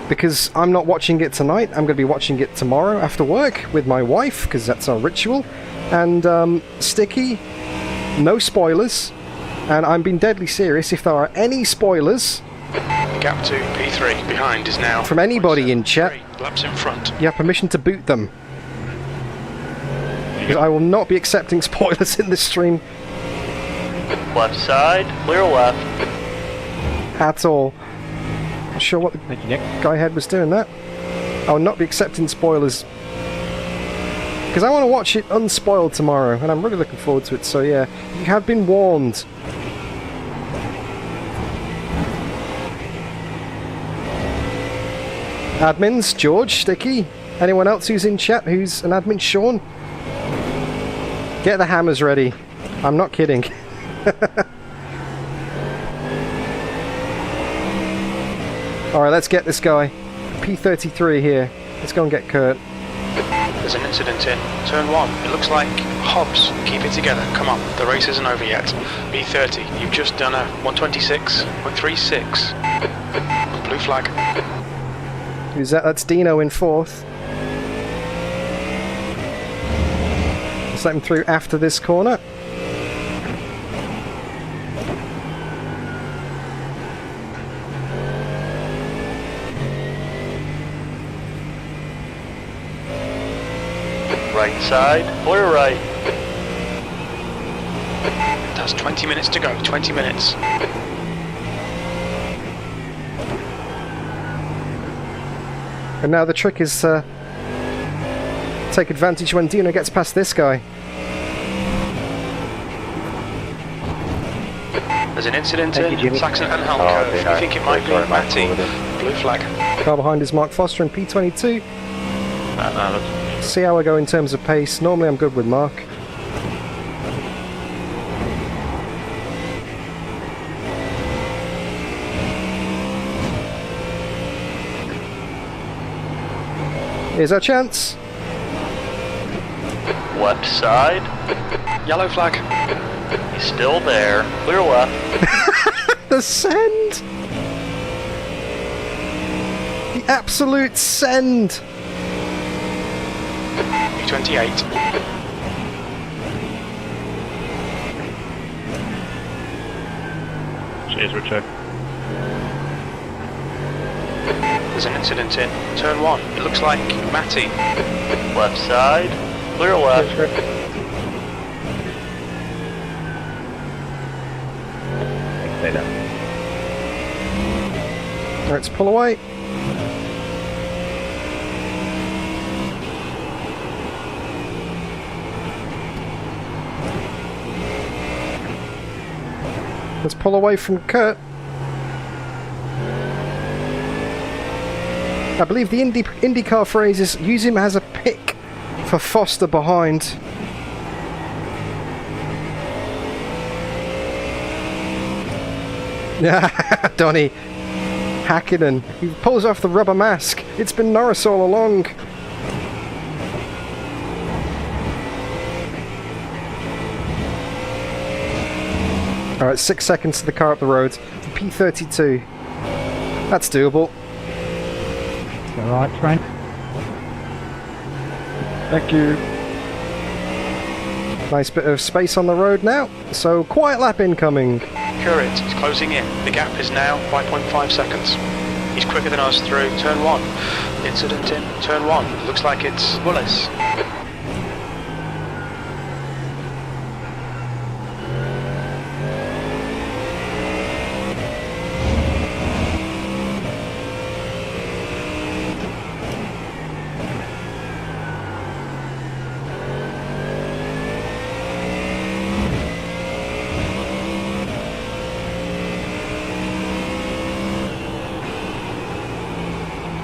Because I'm not watching it tonight. I'm going to be watching it tomorrow after work with my wife, because that's our ritual. And, Sticky, no spoilers. And I'm being deadly serious. If there are any spoilers... The gap to P3 behind is now... From anybody in chat... 3 laps in front. You have permission to boot them. Because I will not be accepting spoilers in this stream. Left side, clear left. At all. Not sure what the guy ahead was doing that. I will not be accepting spoilers. Because I want to watch it unspoiled tomorrow, and I'm really looking forward to it, so yeah. You have been warned. Admins, George, Sticky, anyone else who's in chat who's an admin, Sean? Get the hammers ready. I'm not kidding. Alright, let's get this guy. P33 here. Let's go and get Kurt. There's an incident in turn 1. It looks like Hobbs. Keep it together. Come on. The race isn't over yet. P30. You've just done a 126.36. Blue flag. Who's that? That's Dino in 4th. Let's let him through after this corner. Right side, clear right. That's 20 minutes to go. 20 minutes. And now the trick is take advantage when Dino gets past this guy. There's an incident in Saxon and Helm curve. You think it might be Matty? Blue flag. Car behind is Mark Foster in P22. See how I go in terms of pace. Normally I'm good with Mark. Here's our chance. Left side. Yellow flag. He's still there. Clear left. The send! The absolute send! P28. Cheers, Richard. There's an incident in turn 1. It looks like Matty. Left side. Clear left. Let's pull away. Let's pull away from Kurt. I believe the IndyCar phrase is use him as a pick for Foster behind. Yeah, Donny. Hakkinen. He pulls off the rubber mask. It's been Norris all along. Alright, 6 seconds to the car up the road. For P32. That's doable. Alright, Trent. Thank you. Nice bit of space on the road now. So, quiet lap incoming. Current is closing in. The gap is now 5.5 seconds. He's quicker than us through turn 1. Incident in turn 1. Looks like it's Willis.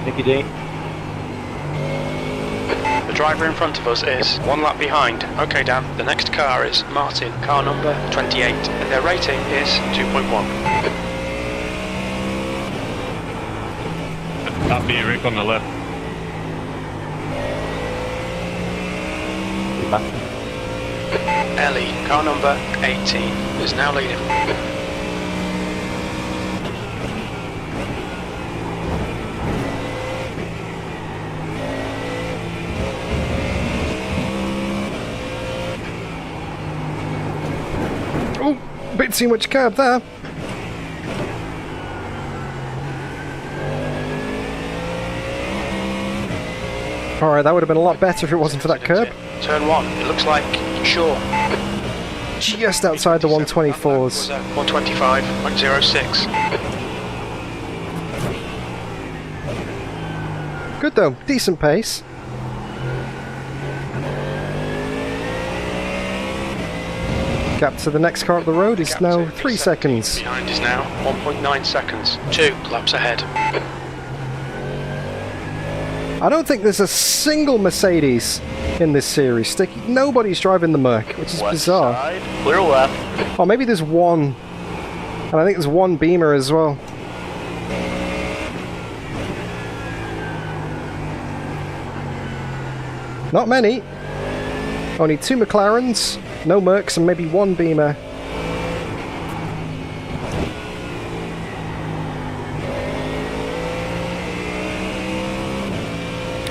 Nicky D. The driver in front of us is 1 lap behind. Okay, Dan. The next car is Martin, car number 28, and their rating is 2.1. That'd be Rick on the left. Ellie, car number 18, is now leading. Oh, a bit too much curb there. Alright, that would have been a lot better if it wasn't for that curb. Turn 1, it looks like sure. Just outside the 124s. 125.06. Good though, decent pace. Gap to the next car up the road is now 3 seconds. Behind is now 1.9 seconds. 2 laps ahead. I don't think there's a single Mercedes in this series. Sticky. Nobody's driving the Merc, which is bizarre. Side, clear left. Oh, maybe there's one. And I think there's one Beamer as well. Not many. Only 2 McLarens, no Mercs, and maybe 1 Beamer.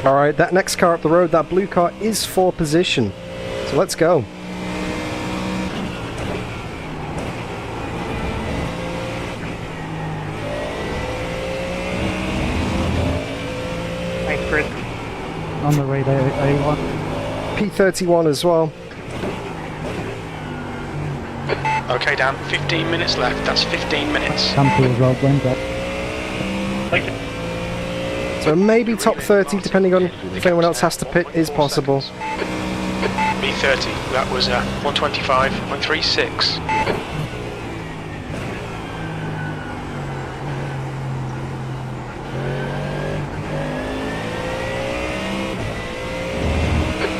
Alright, that next car up the road, that blue car, is for position. So let's go. Thanks, Chris. On the radar, A1. P31 as well. Okay, Dan, 15 minutes left. That's 15 minutes. Come to as well, Glenn. Thank you. So maybe top 30, depending on if anyone else has to pit, is possible. B30, that was 125.36.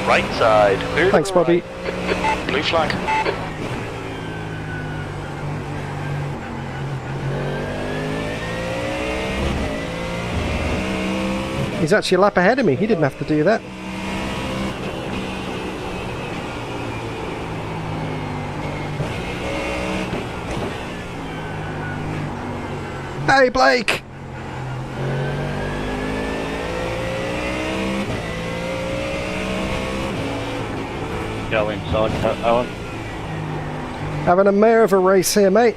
Right side, clear. Thanks, Bobby. Blue flag. He's actually a lap ahead of me. He didn't have to do that. Hey, Blake! Go inside, Owen. Having a mare of a race here, mate.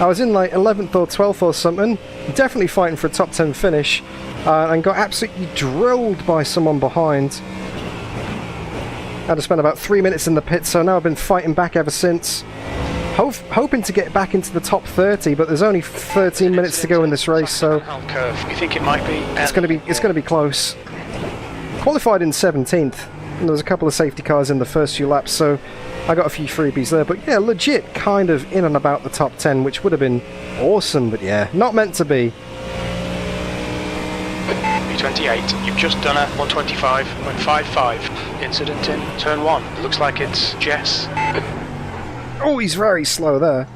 I was in like 11th or 12th or something. Definitely fighting for a top 10 finish. And got absolutely drilled by someone behind. Had to spend about 3 minutes in the pit, so now I've been fighting back ever since. Hoping to get back into the top 30, but there's only 13 minutes to go in this race, so Curve. You think it might be? it's going to be close. Qualified in 17th, and there was a couple of safety cars in the first few laps, so I got a few freebies there. But yeah, legit kind of in and about the top 10, which would have been awesome, but yeah, not meant to be. B28, you've just done a 125.55. Incident in turn 1. It looks like it's Jess. Oh, he's very slow there.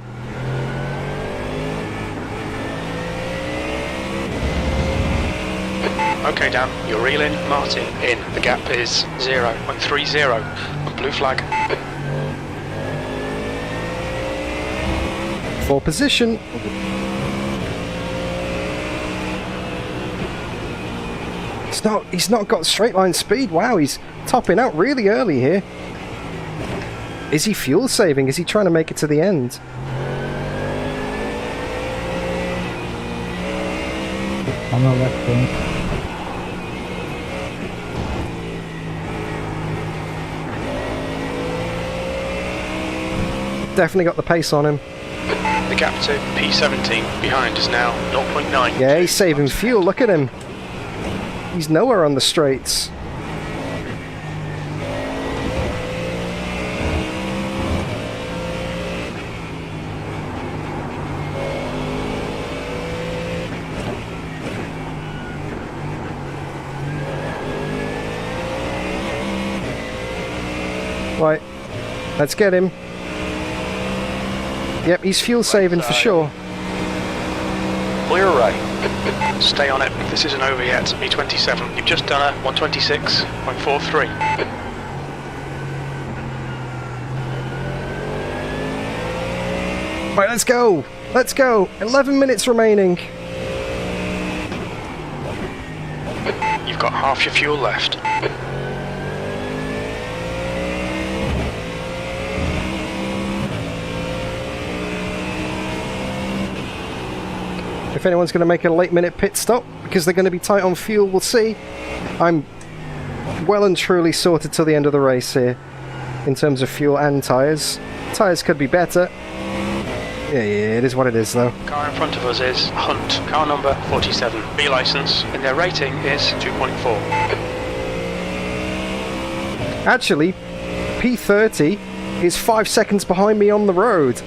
Okay, Dan, you're reeling Martin in. The gap is 0.30. And blue flag. For position. He's not got straight line speed. Wow, he's topping out really early here. Is he fuel saving? Is he trying to make it to the end? On the left wing. Definitely got the pace on him. The gap to P17 behind is now 0.9. Yeah, he's saving fuel. Look at him. He's nowhere on the straights. Right, let's get him. Yep, he's fuel saving for sure. Clear right. Stay on it. This isn't over yet. B27. You've just done a 126.43. Right, let's go. Let's go. 11 minutes remaining. You've got half your fuel left. If anyone's going to make a late minute pit stop because they're going to be tight on fuel, we'll see. I'm well and truly sorted till the end of the race here in terms of fuel and tyres. Tyres could be better. Yeah, it is what it is though. Car in front of us is Hunt, car number 47, B licence, and their rating is 2.4. Actually, P30 is 5 seconds behind me on the road.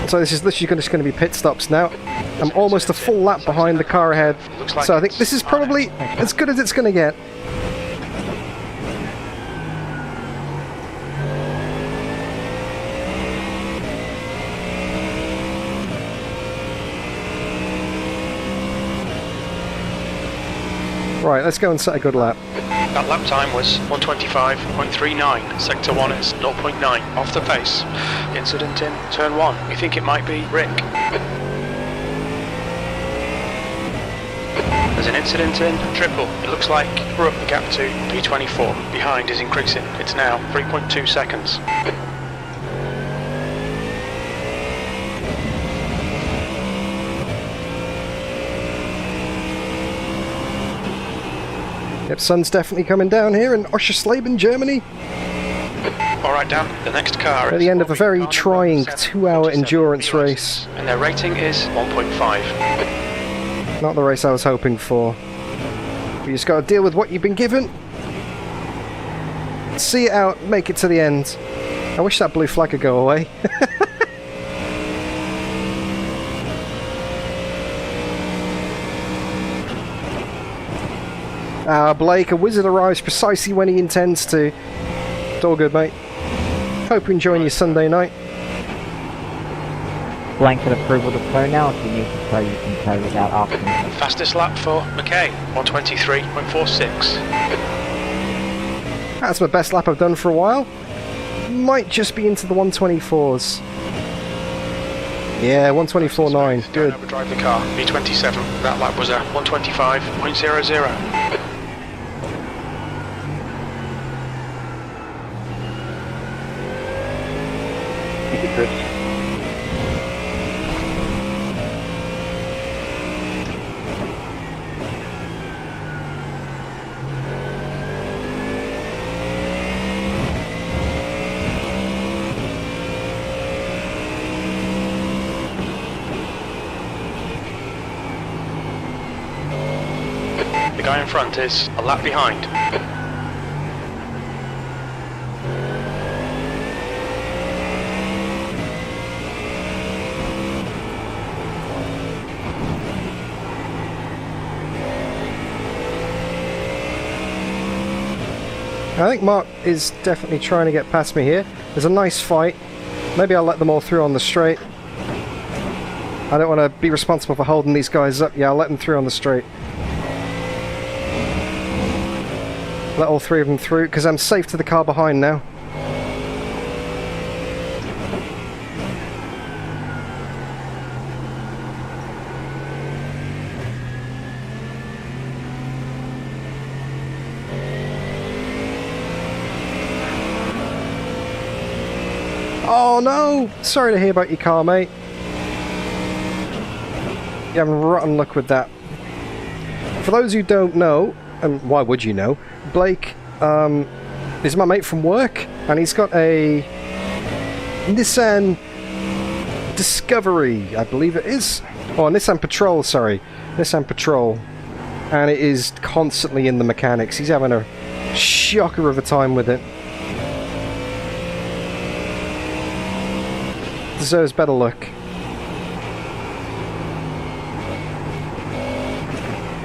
So this is literally just going to be pit stops now. I'm almost a full lap behind the car ahead. So I think this is probably as good as it's going to get. Right, let's go and set a good lap. That lap time was 125.39. Sector 1 is 0.9 off the pace. Incident in turn 1. We think it might be Rick. There's an incident in triple. It looks like we're up the gap to P24. Behind is increasing. It's now 3.2 seconds. Yep, sun's definitely coming down here in Oschersleben, Germany. Alright, Dan, the next car At the end of a very trying 2-hour endurance race. And their rating is 1.5. Not the race I was hoping for. You just got to deal with what you've been given. See it out, make it to the end. I wish that blue flag could go away. Blake, a wizard arrives precisely when he intends to. It's all good, mate. Hope you're enjoying your Sunday night. Blanket approval to tow now. If you need to tow, you can tow without asking. Fastest lap for McKay, 123.46. That's my best lap I've done for a while. Might just be into the 124s. Yeah, 124.9. Good. Overdrive the car, B27. That lap was a 125.00. Thank you, Chris. The guy in front is a lap behind. I think Mark is definitely trying to get past me here. There's a nice fight. Maybe I'll let them all through on the straight. I don't want to be responsible for holding these guys up. Yeah, I'll let them through on the straight. Let all three of them through, because I'm safe to the car behind now. Oh no! Sorry to hear about your car, mate. You're having rotten luck with that. For those who don't know, and why would you know, Blake is my mate from work, and he's got a Nissan Discovery, I believe it is. Oh, Nissan Patrol, sorry. Nissan Patrol. And it is constantly in the mechanics. He's having a shocker of a time with it. Deserves better luck.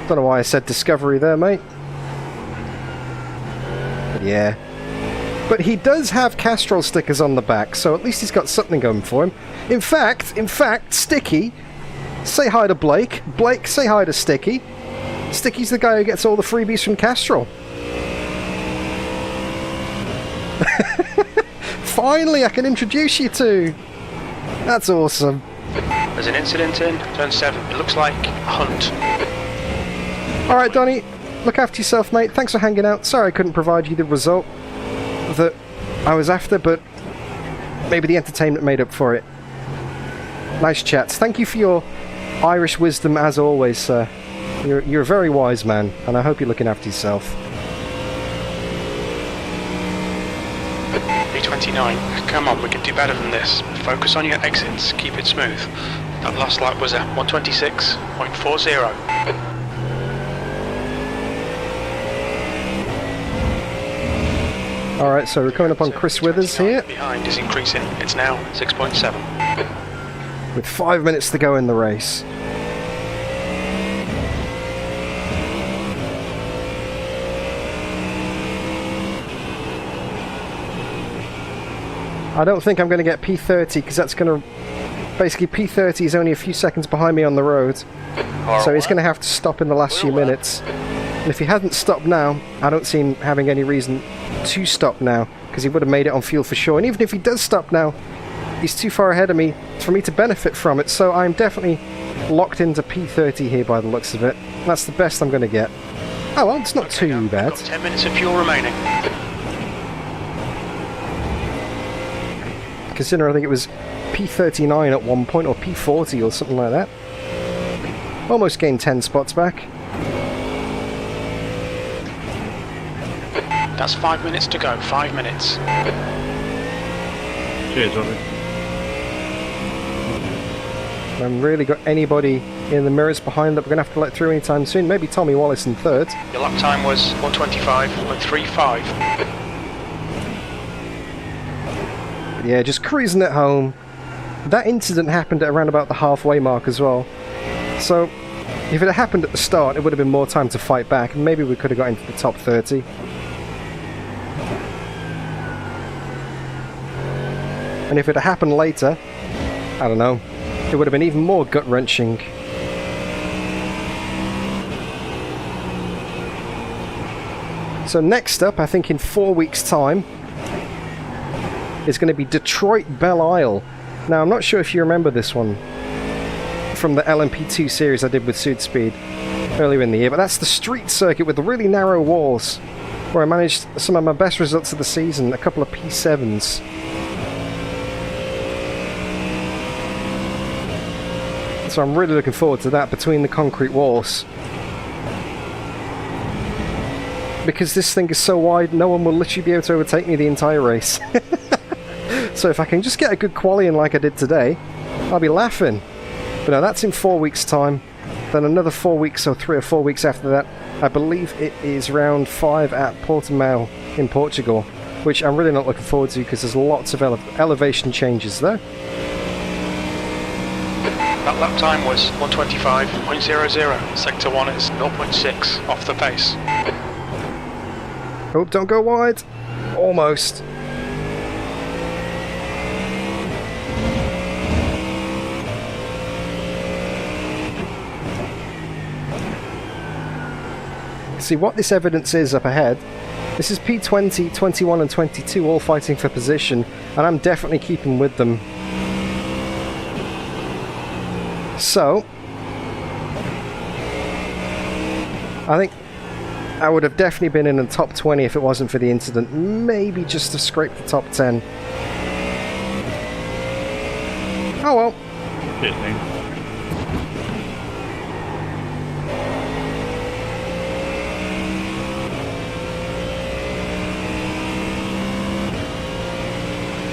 Don't know why I said Discovery there, mate. But yeah. But he does have Castrol stickers on the back, so at least he's got something going for him. In fact, Sticky, say hi to Blake. Blake, say hi to Sticky. Sticky's the guy who gets all the freebies from Castrol. Finally, I can introduce you to. That's awesome. There's an incident in turn 7. It looks like a hunt. Alright, Donnie, look after yourself, mate. Thanks for hanging out. Sorry I couldn't provide you the result that I was after, but maybe the entertainment made up for it. Nice chats. Thank you for your Irish wisdom as always, sir. You're a very wise man, and I hope you're looking after yourself. B29, come on, we can do better than this. Focus on your exits, keep it smooth. That last lap was a 126.40. Alright, so we're coming up on Chris Withers here. Behind is increasing, it's now 6.7. With 5 minutes to go in the race. I don't think I'm going to get P30 because that's going to... Basically, P30 is only a few seconds behind me on the road. So he's going to have to stop in the last few minutes. And if he hadn't stopped now, I don't see him having any reason to stop now because he would have made it on fuel for sure. And even if he does stop now, he's too far ahead of me for me to benefit from it. So I'm definitely locked into P30 here by the looks of it. That's the best I'm going to get. Oh well, it's not too bad. 10 minutes of fuel remaining. Consider I think it was P39 at one point, or P40 or something like that. Almost gained 10 spots back. That's 5 minutes to go, 5 minutes. Cheers, Robbie. I haven't really got anybody in the mirrors behind that we're going to have to let through anytime soon. Maybe Tommy Wallace in third. Your lap time was 125.35. Yeah, just cruising at home. That incident happened at around about the halfway mark as well. So, if it had happened at the start, it would have been more time to fight back, and maybe we could have got into the top 30. And if it had happened later, I don't know, it would have been even more gut-wrenching. So next up, I think in 4 weeks' time, is going to be Detroit Belle Isle. Now, I'm not sure if you remember this one from the LMP2 series I did with Suit Speed earlier in the year, but that's the street circuit with the really narrow walls, where I managed some of my best results of the season, a couple of P7s. So I'm really looking forward to that between the concrete walls. Because this thing is so wide, no one will literally be able to overtake me the entire race. So if I can just get a good quali in like I did today, I'll be laughing. But no, that's in 4 weeks' time. Then another 4 weeks, or 3 or 4 weeks after that, I believe it is round 5 at Portimao in Portugal, which I'm really not looking forward to because there's lots of elevation changes there. That lap time was 125.00. Sector 1 is 0.6 off the pace. Oh, don't go wide. Almost. See what this evidence is up ahead. This is P20, 21 and 22 all fighting for position, and I'm definitely keeping with them. So I think I would have definitely been in the top 20 if it wasn't for the incident. Maybe just to scrape the top 10. Oh well. Cheers, man.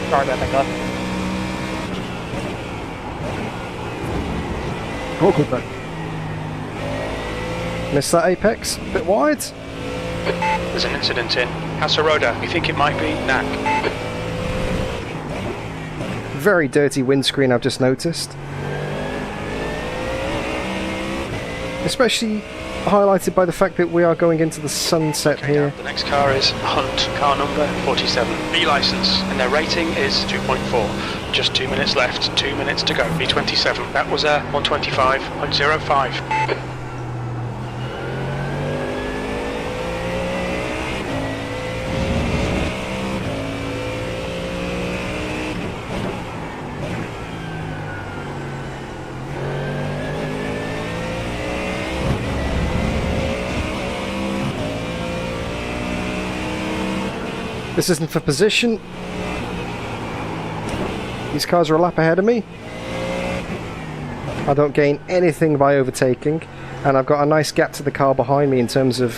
Sorry about that, guys. Go quicker. Missed that apex. Bit wide. There's an incident in Hasaroda. We think it might be NAC. Very dirty windscreen, I've just noticed. Especially highlighted by the fact that we are going into the sunset here. The next car is Hunt, car number 47. B license, and their rating is 2.4. Just 2 minutes left, 2 minutes to go. B27, that was a 125.05. This isn't for position. These cars are a lap ahead of me. I don't gain anything by overtaking, and I've got a nice gap to the car behind me in terms of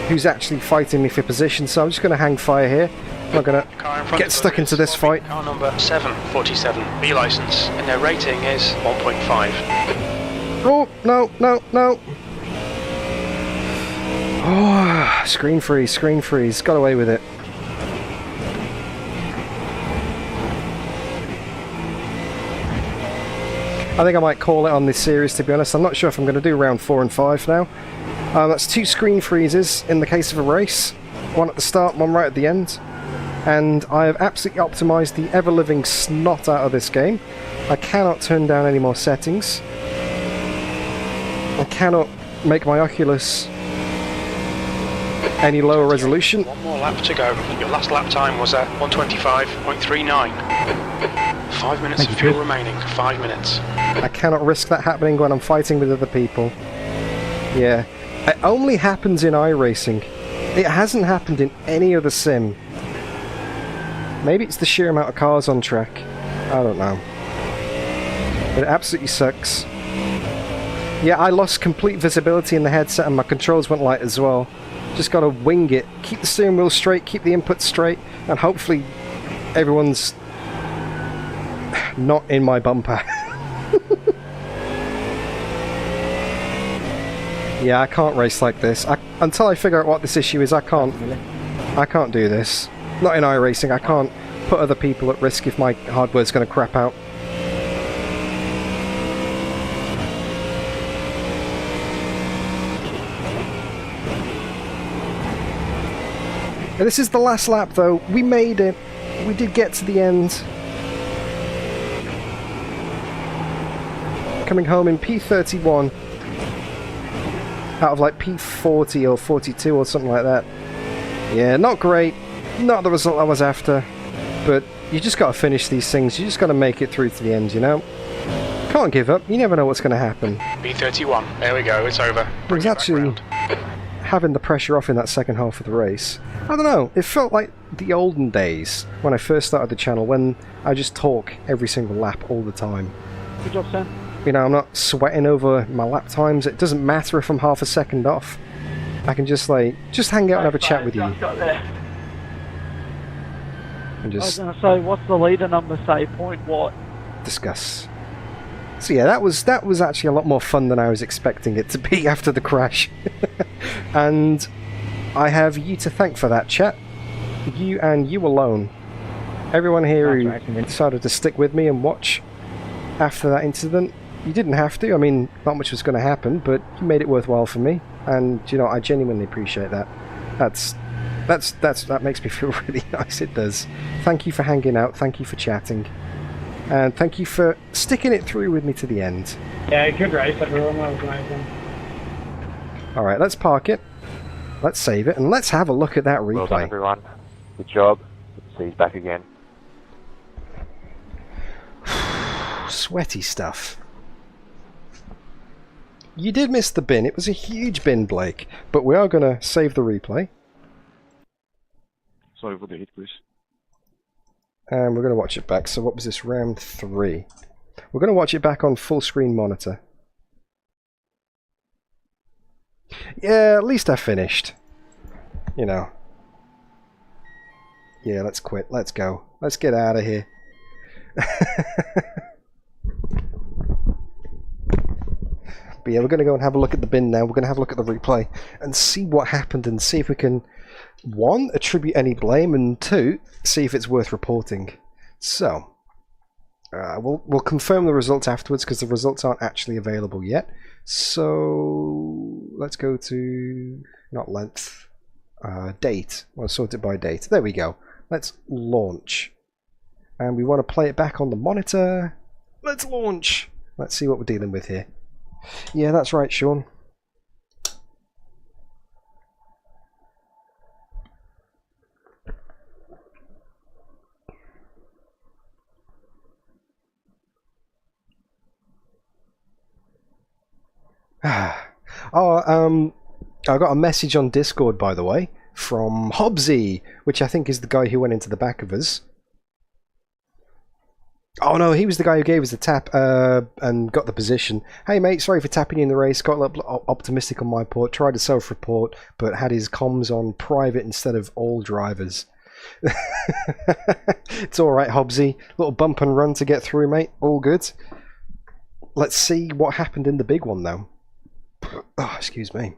who's actually fighting me for position, so I'm just going to hang fire here. I'm not going to get stuck into this fight. Car number 747, B license, and their rating is 1.5. Oh, no, no, no. Oh, screen freeze, got away with it. I think I might call it on this series, to be honest. I'm not sure if I'm going to do round 4 and 5 now. That's 2 screen freezes in the case of a race. One at the start, one right at the end. And I have absolutely optimised the ever-living snot out of this game. I cannot turn down any more settings. I cannot make my Oculus any lower resolution. One more lap to go. Your last lap time was at 125.39. 5 minutes of fuel remaining. 5 minutes. I cannot risk that happening when I'm fighting with other people. Yeah. It only happens in iRacing. It hasn't happened in any other sim. Maybe it's the sheer amount of cars on track. I don't know. But it absolutely sucks. Yeah, I lost complete visibility in the headset and my controls went light as well. Just gotta wing it. Keep the steering wheel straight, keep the input straight, and hopefully everyone's not in my bumper. Yeah, I can't race like this. Until I figure out what this issue is, I can't do this. Not in iRacing. I can't put other people at risk if my hardware's going to crap out. And this is the last lap though. We made it. We did get to the end. Coming home in P31 out of like P40 or 42 or something like that. Yeah, not great. Not the result I was after. But you just got to finish these things. You just got to make it through to the end, you know? Can't give up. You never know what's going to happen. P31. There we go. It's over. It was actually having the pressure off in that second half of the race. I don't know. It felt like the olden days when I first started the channel, when I just talk every single lap all the time. Good job, Sam. You know, I'm not sweating over my lap times. It doesn't matter if I'm half a second off. I can just hang out and have a chat with you. And just I was going to say, what's the leader number say? Point what? Discuss. So yeah, that was actually a lot more fun than I was expecting it to be after the crash. And I have you to thank for that, chat. You and you alone. Everyone here who decided to stick with me and watch after that incident. You didn't have to. I mean, not much was going to happen, but you made it worthwhile for me. And you know, I genuinely appreciate that. That makes me feel really nice. It does. Thank you for hanging out. Thank you for chatting. And thank you for sticking it through with me to the end. Yeah, good race, everyone. That was amazing. Alright, let's park it. Let's save it, and let's have a look at that replay. Well done, everyone. Good job. Good to see you back again. Sweaty stuff. You did miss the bin. It was a huge bin, Blake. But we are going to save the replay. Sorry for the hit, Chris. And we're going to watch it back. So what was this, round 3? We're going to watch it back on full screen monitor. Yeah, at least I finished. You know. Yeah, let's quit. Let's go. Let's get out of here. But yeah, we're going to go and have a look at the bin now. We're going to have a look at the replay and see what happened and see if we can, 1, attribute any blame, and 2, see if it's worth reporting. So, we'll confirm the results afterwards because the results aren't actually available yet. So, let's go to, not length, date. We'll sort it by date. There we go. Let's launch. And we want to play it back on the monitor. Let's launch. Let's see what we're dealing with here. Yeah, that's right, Sean. I got a message on Discord, by the way, from Hobbsy, which I think is the guy who went into the back of us. Oh no, he was the guy who gave us the tap and got the position. Hey mate, sorry for tapping you in the race. Got a little optimistic on my part. Tried to self-report, but had his comms on private instead of all drivers. It's alright, Hobbsy. Little bump and run to get through, mate. All good. Let's see what happened in the big one, though. Oh, excuse me.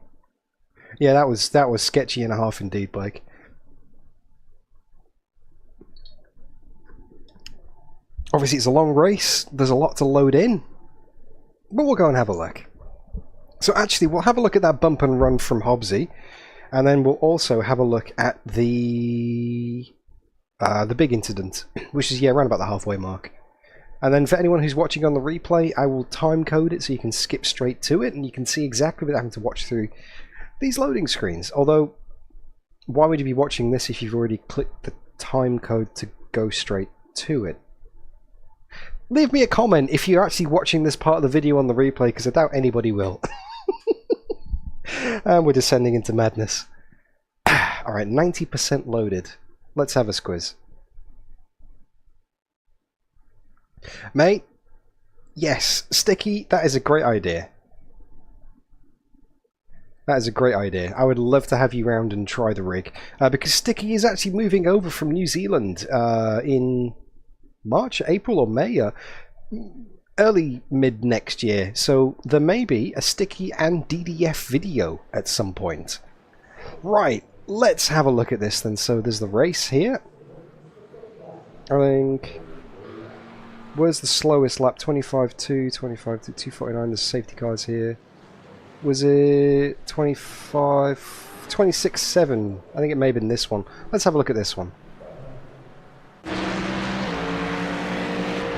Yeah, that was sketchy and a half indeed, Blake. Obviously, it's a long race. There's a lot to load in. But we'll go and have a look. So actually, we'll have a look at that bump and run from Hobbsy. And then we'll also have a look at the big incident, which is, yeah, around about the halfway mark. And then for anyone who's watching on the replay, I will time code it so you can skip straight to it and you can see exactly without having to watch through these loading screens. Although, why would you be watching this if you've already clicked the time code to go straight to it? Leave me a comment if you're actually watching this part of the video on the replay, because I doubt anybody will. And we're descending into madness. Alright, 90% loaded. Let's have a squiz. Mate, yes, Sticky, that is a great idea. That is a great idea. I would love to have you round and try the rig. Because Sticky is actually moving over from New Zealand in March, April or May. Early mid next year, so there may be a Sticky and DDF video at some point. Right, let's have a look at this then. So there's the race here. I think, where's the slowest lap? 25.2, 25.2, 2:49. There's safety cars here. Was it 25, 26.7? I think it may have been this one. Let's have a look at this one.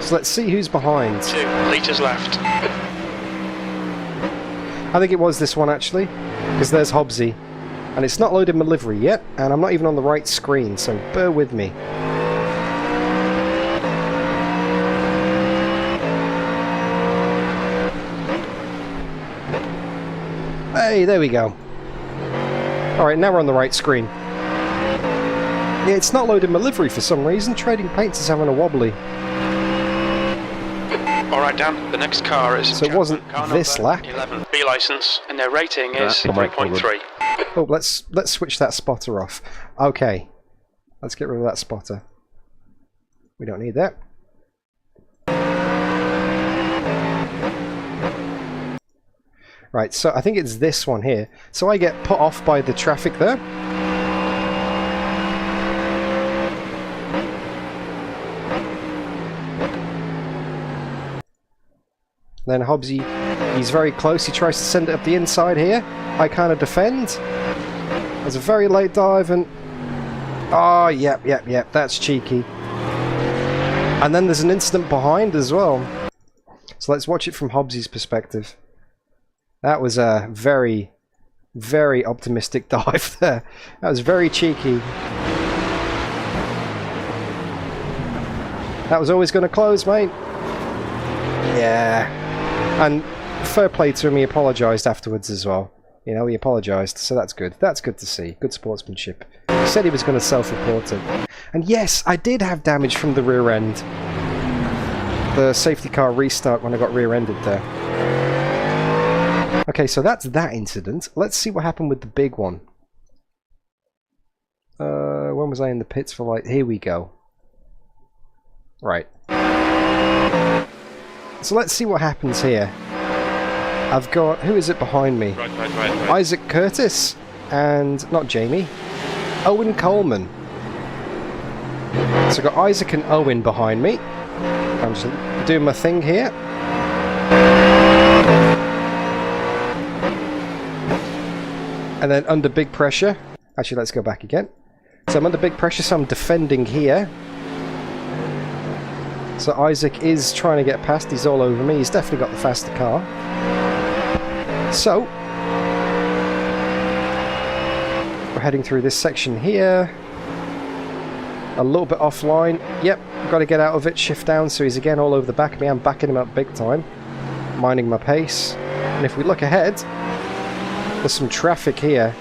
So let's see who's behind. 2 litres left. I think it was this one actually, because there's Hobbsy. And it's not loaded my livery yet, and I'm not even on the right screen, so bear with me. Hey, there we go. Alright, now we're on the right screen. Yeah, it's not loaded my livery for some reason. Trading Paints is having a wobbly. Alright, Dan, the next car is... So it wasn't this lap. 11 B licence, and their rating is 3.3. Oh, let's switch that spotter off. Okay. Let's get rid of that spotter. We don't need that. Right, so I think it's this one here. So I get put off by the traffic there. Then Hobbsy, he's very close. He tries to send it up the inside here. I kind of defend. There's a very late dive and... Oh, yep, that's cheeky. And then there's an incident behind as well. So let's watch it from Hobbsy's perspective. That was a very, very optimistic dive there. That was very cheeky. That was always going to close, mate. Yeah. And fair play to him, he apologised afterwards as well. You know, he apologised, so that's good. That's good to see. Good sportsmanship. He said he was going to self-report it. And yes, I did have damage from the rear end. The safety car restart when I got rear-ended there. Okay, so that's that incident. Let's see what happened with the big one. When was I in the pits for like... Here we go. Right. So let's see what happens here. I've got... Who is it behind me? Right. Isaac Curtis and... Not Jamie. Owen Coleman. So I've got Isaac and Owen behind me. I'm just doing my thing here. And then under big pressure. Actually, let's go back again. So I'm under big pressure, so I'm defending here. So Isaac is trying to get past. He's all over me. He's definitely got the faster car. So we're heading through this section here. A little bit offline. Yep, got to get out of it. Shift down. So he's again all over the back of me. I'm backing him up big time. Minding my pace. And if we look ahead, there's some traffic here.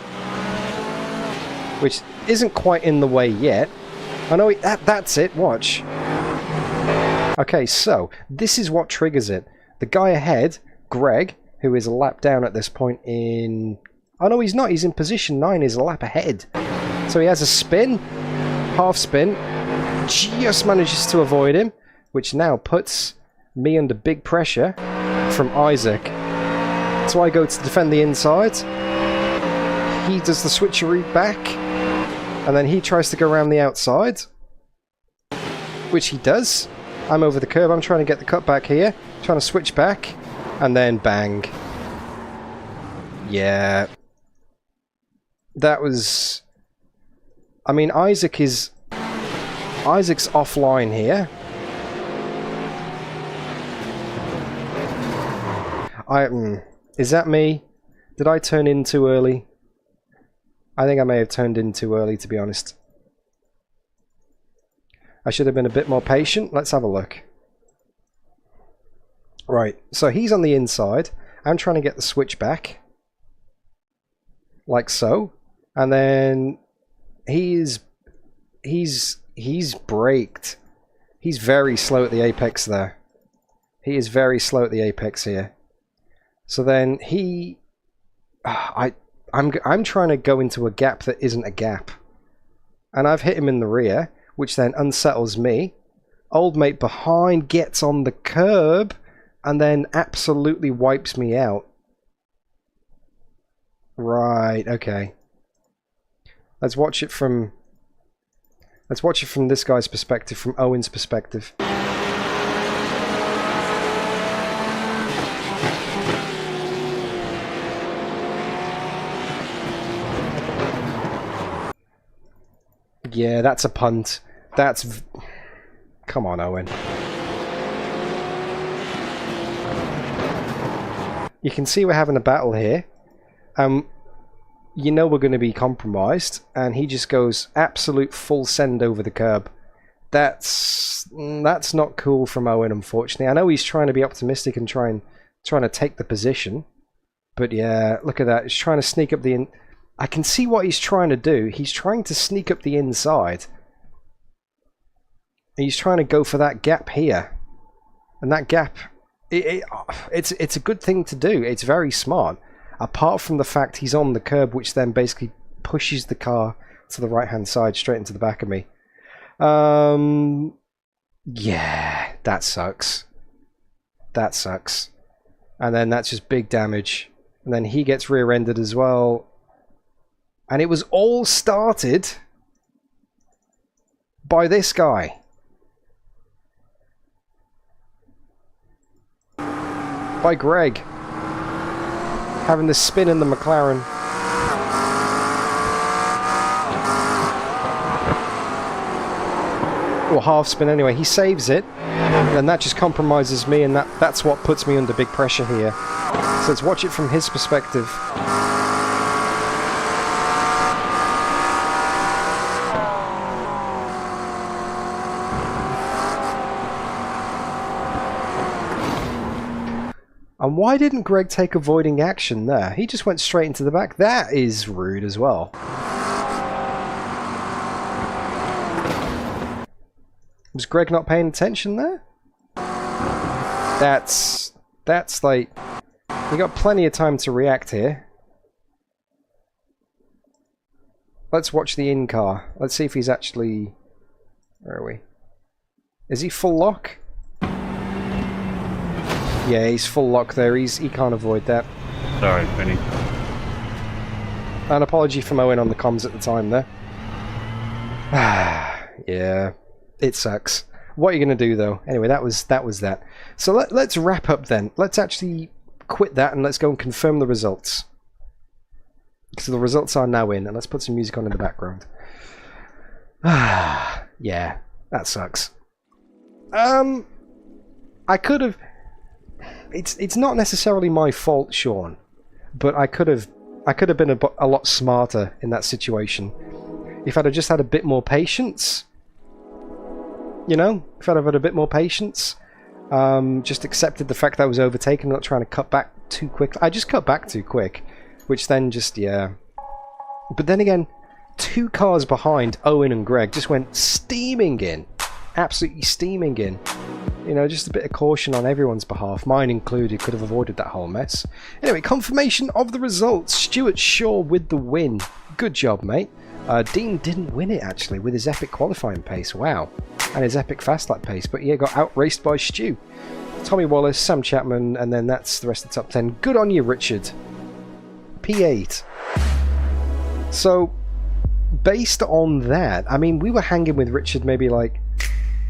which isn't quite in the way yet. I know that's it, watch. Okay, so this is what triggers it. The guy ahead, Greg, who is a lap down at this point in... Oh no, he's not, he's in position 9, he's a lap ahead. So he has a spin, half spin, just manages to avoid him, which now puts me under big pressure from Isaac. So I go to defend the inside. He does the switcheroo back, and then he tries to go around the outside, which he does. I'm over the curb, I'm trying to get the cut back here, trying to switch back, and then bang. Yeah. That was... I mean, Isaac's offline here. Is that me? Did I turn in too early? I think I may have turned in too early, to be honest. I should have been a bit more patient. Let's have a look. Right, so he's on the inside. I'm trying to get the switch back. Like so. And then he's braked. He's very slow at the apex there. He is very slow at the apex here. So then he... I'm trying to go into a gap that isn't a gap. And I've hit him in the rear, which then unsettles me. Old mate behind gets on the curb and then absolutely wipes me out. Right, okay. Let's watch it from this guy's perspective, from Owen's perspective. Yeah, that's a punt. That's... Come on, Owen. You can see we're having a battle here. You know we're going to be compromised, and he just goes absolute full send over the curb. That's not cool from Owen, unfortunately. I know he's trying to be optimistic and trying to take the position, but yeah, look at that. He's trying to sneak up the... I can see what he's trying to do. He's trying to sneak up the inside. He's trying to go for that gap here. And that gap, it's a good thing to do. It's very smart. Apart from the fact he's on the curb, which then basically pushes the car to the right-hand side, straight into the back of me. Yeah, that sucks. That sucks. And then that's just big damage. And then he gets rear-ended as well. And it was all started by this guy. By Greg. Having the spin in the McLaren. Or half spin anyway. He saves it. And that just compromises me, and that's what puts me under big pressure here. So let's watch it from his perspective. And why didn't Greg take avoiding action there? He just went straight into the back. That is rude as well. Was Greg not paying attention there? That's like... You got plenty of time to react here. Let's watch the in-car. Let's see if he's actually... Where are we? Is he full lock? Yeah, he's full lock there. He can't avoid that. Sorry, Penny. An apology from Owen on the comms at the time there. Yeah, it sucks. What are you going to do though? Anyway, that was that. So let's wrap up then. Let's actually quit that and let's go and confirm the results. So the results are now in, and let's put some music on in the background. Yeah, that sucks. I could have... It's not necessarily my fault, Sean, but I could have been a lot smarter in that situation. If I'd have just had a bit more patience, you know, if I'd have had a bit more patience, just accepted the fact that I was overtaken, not trying to cut back too quick. I just cut back too quick, which then just, yeah. But then again, 2 cars behind Owen and Greg just went steaming in. Absolutely steaming in. You know, just a bit of caution on everyone's behalf, mine included, could have avoided that whole mess. Anyway, confirmation of the results. Stuart Shaw with the win. Good job, mate. Dean didn't win it, actually, with his epic qualifying pace. Wow. And his epic fast lap pace, but yeah, got outraced by Stu. Tommy Wallace, Sam Chapman, and then that's the rest of the top 10. Good on you, Richard. P8. So, based on that, I mean, we were hanging with Richard maybe like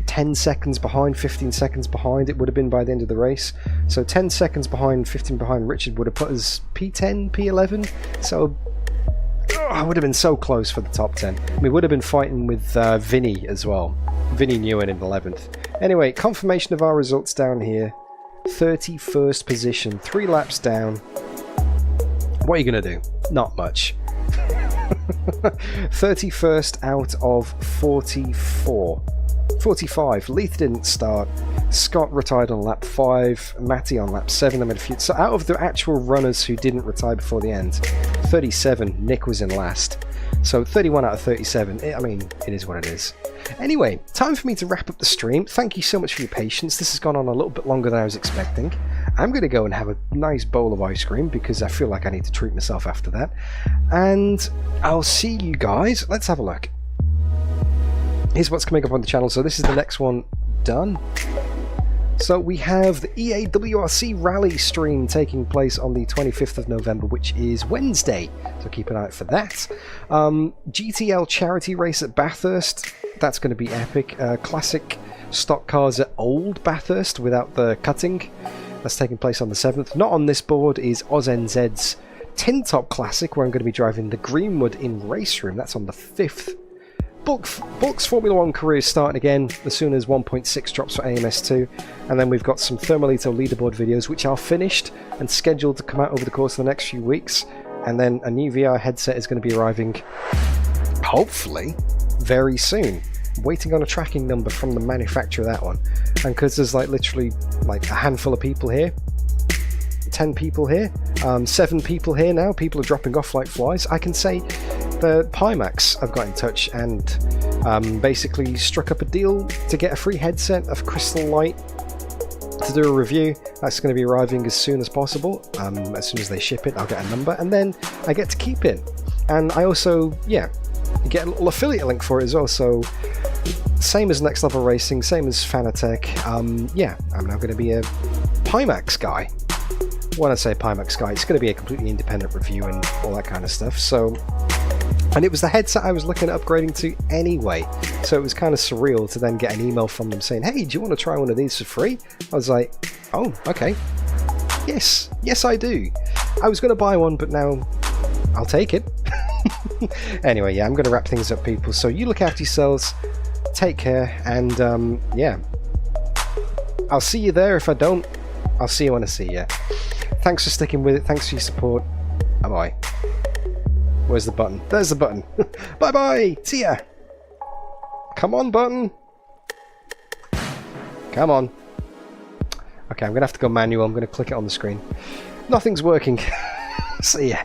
10 seconds behind, 15 seconds behind it would have been by the end of the race. So 10 seconds behind, 15 behind Richard would have put us P10, P11. So I would have been so close for the top 10. We would have been fighting with Vinny as well. Vinny Newen in 11th. Anyway, confirmation of our results down here. 31st position, 3 laps down. What are you going to do? Not much. 31st out of 44. 45. Leith didn't start. Scott retired on lap 5. Matty on lap 7. I made a few. So out of the actual runners who didn't retire before the end, 37. Nick was in last. So 31 out of 37. I mean, it is what it is. Anyway, time for me to wrap up the stream. Thank you so much for your patience. This has gone on a little bit longer than I was expecting. I'm going to go and have a nice bowl of ice cream because I feel like I need to treat myself after that. And I'll see you guys. Let's have a look. Here's what's coming up on the channel. So this is the next one done. So we have the EAWRC Rally stream taking place on the 25th of November, which is Wednesday. So keep an eye out for that. GTL charity race at Bathurst. That's going to be epic. Classic stock cars at Old Bathurst without the cutting. That's taking place on the 7th. Not on this board is OzNZ's Tin Top Classic, where I'm going to be driving the Greenwood in Race Room. That's on the 5th. Bulk's Formula 1 career is starting again as soon as 1.6 drops for AMS2, and then we've got some Thermalito leaderboard videos which are finished and scheduled to come out over the course of the next few weeks, and then a new VR headset is going to be arriving hopefully very soon. I'm waiting on a tracking number from the manufacturer of that one, and because there's like literally like a handful of people here, 10 people here, 7 people here now, people are dropping off like flies, I can say the Pimax have got in touch and basically struck up a deal to get a free headset of Crystal Light to do a review. That's going to be arriving as soon as possible. As soon as they ship it, I'll get a number, and then I get to keep it. And I also, yeah, get a little affiliate link for it as well. So same as Next Level Racing, same as Fanatec. Yeah, I'm now going to be a Pimax guy. When I say Pimax guy, it's going to be a completely independent review and all that kind of stuff. So. And it was the headset I was looking at upgrading to anyway, so it was kind of surreal to then get an email from them saying, hey, do you want to try one of these for free? I was like, oh, okay. Yes I do. I was going to buy one, but now I'll take it. Anyway, yeah, I'm going to wrap things up, people, so you look after yourselves, take care, and yeah, I'll see you there. If I don't, I'll see you when I see you. Thanks for sticking with it, thanks for your support, bye-bye. Where's the button? There's the button. Bye-bye! See ya! Come on, button! Come on. Okay, I'm going to have to go manual. I'm going to click it on the screen. Nothing's working. See ya.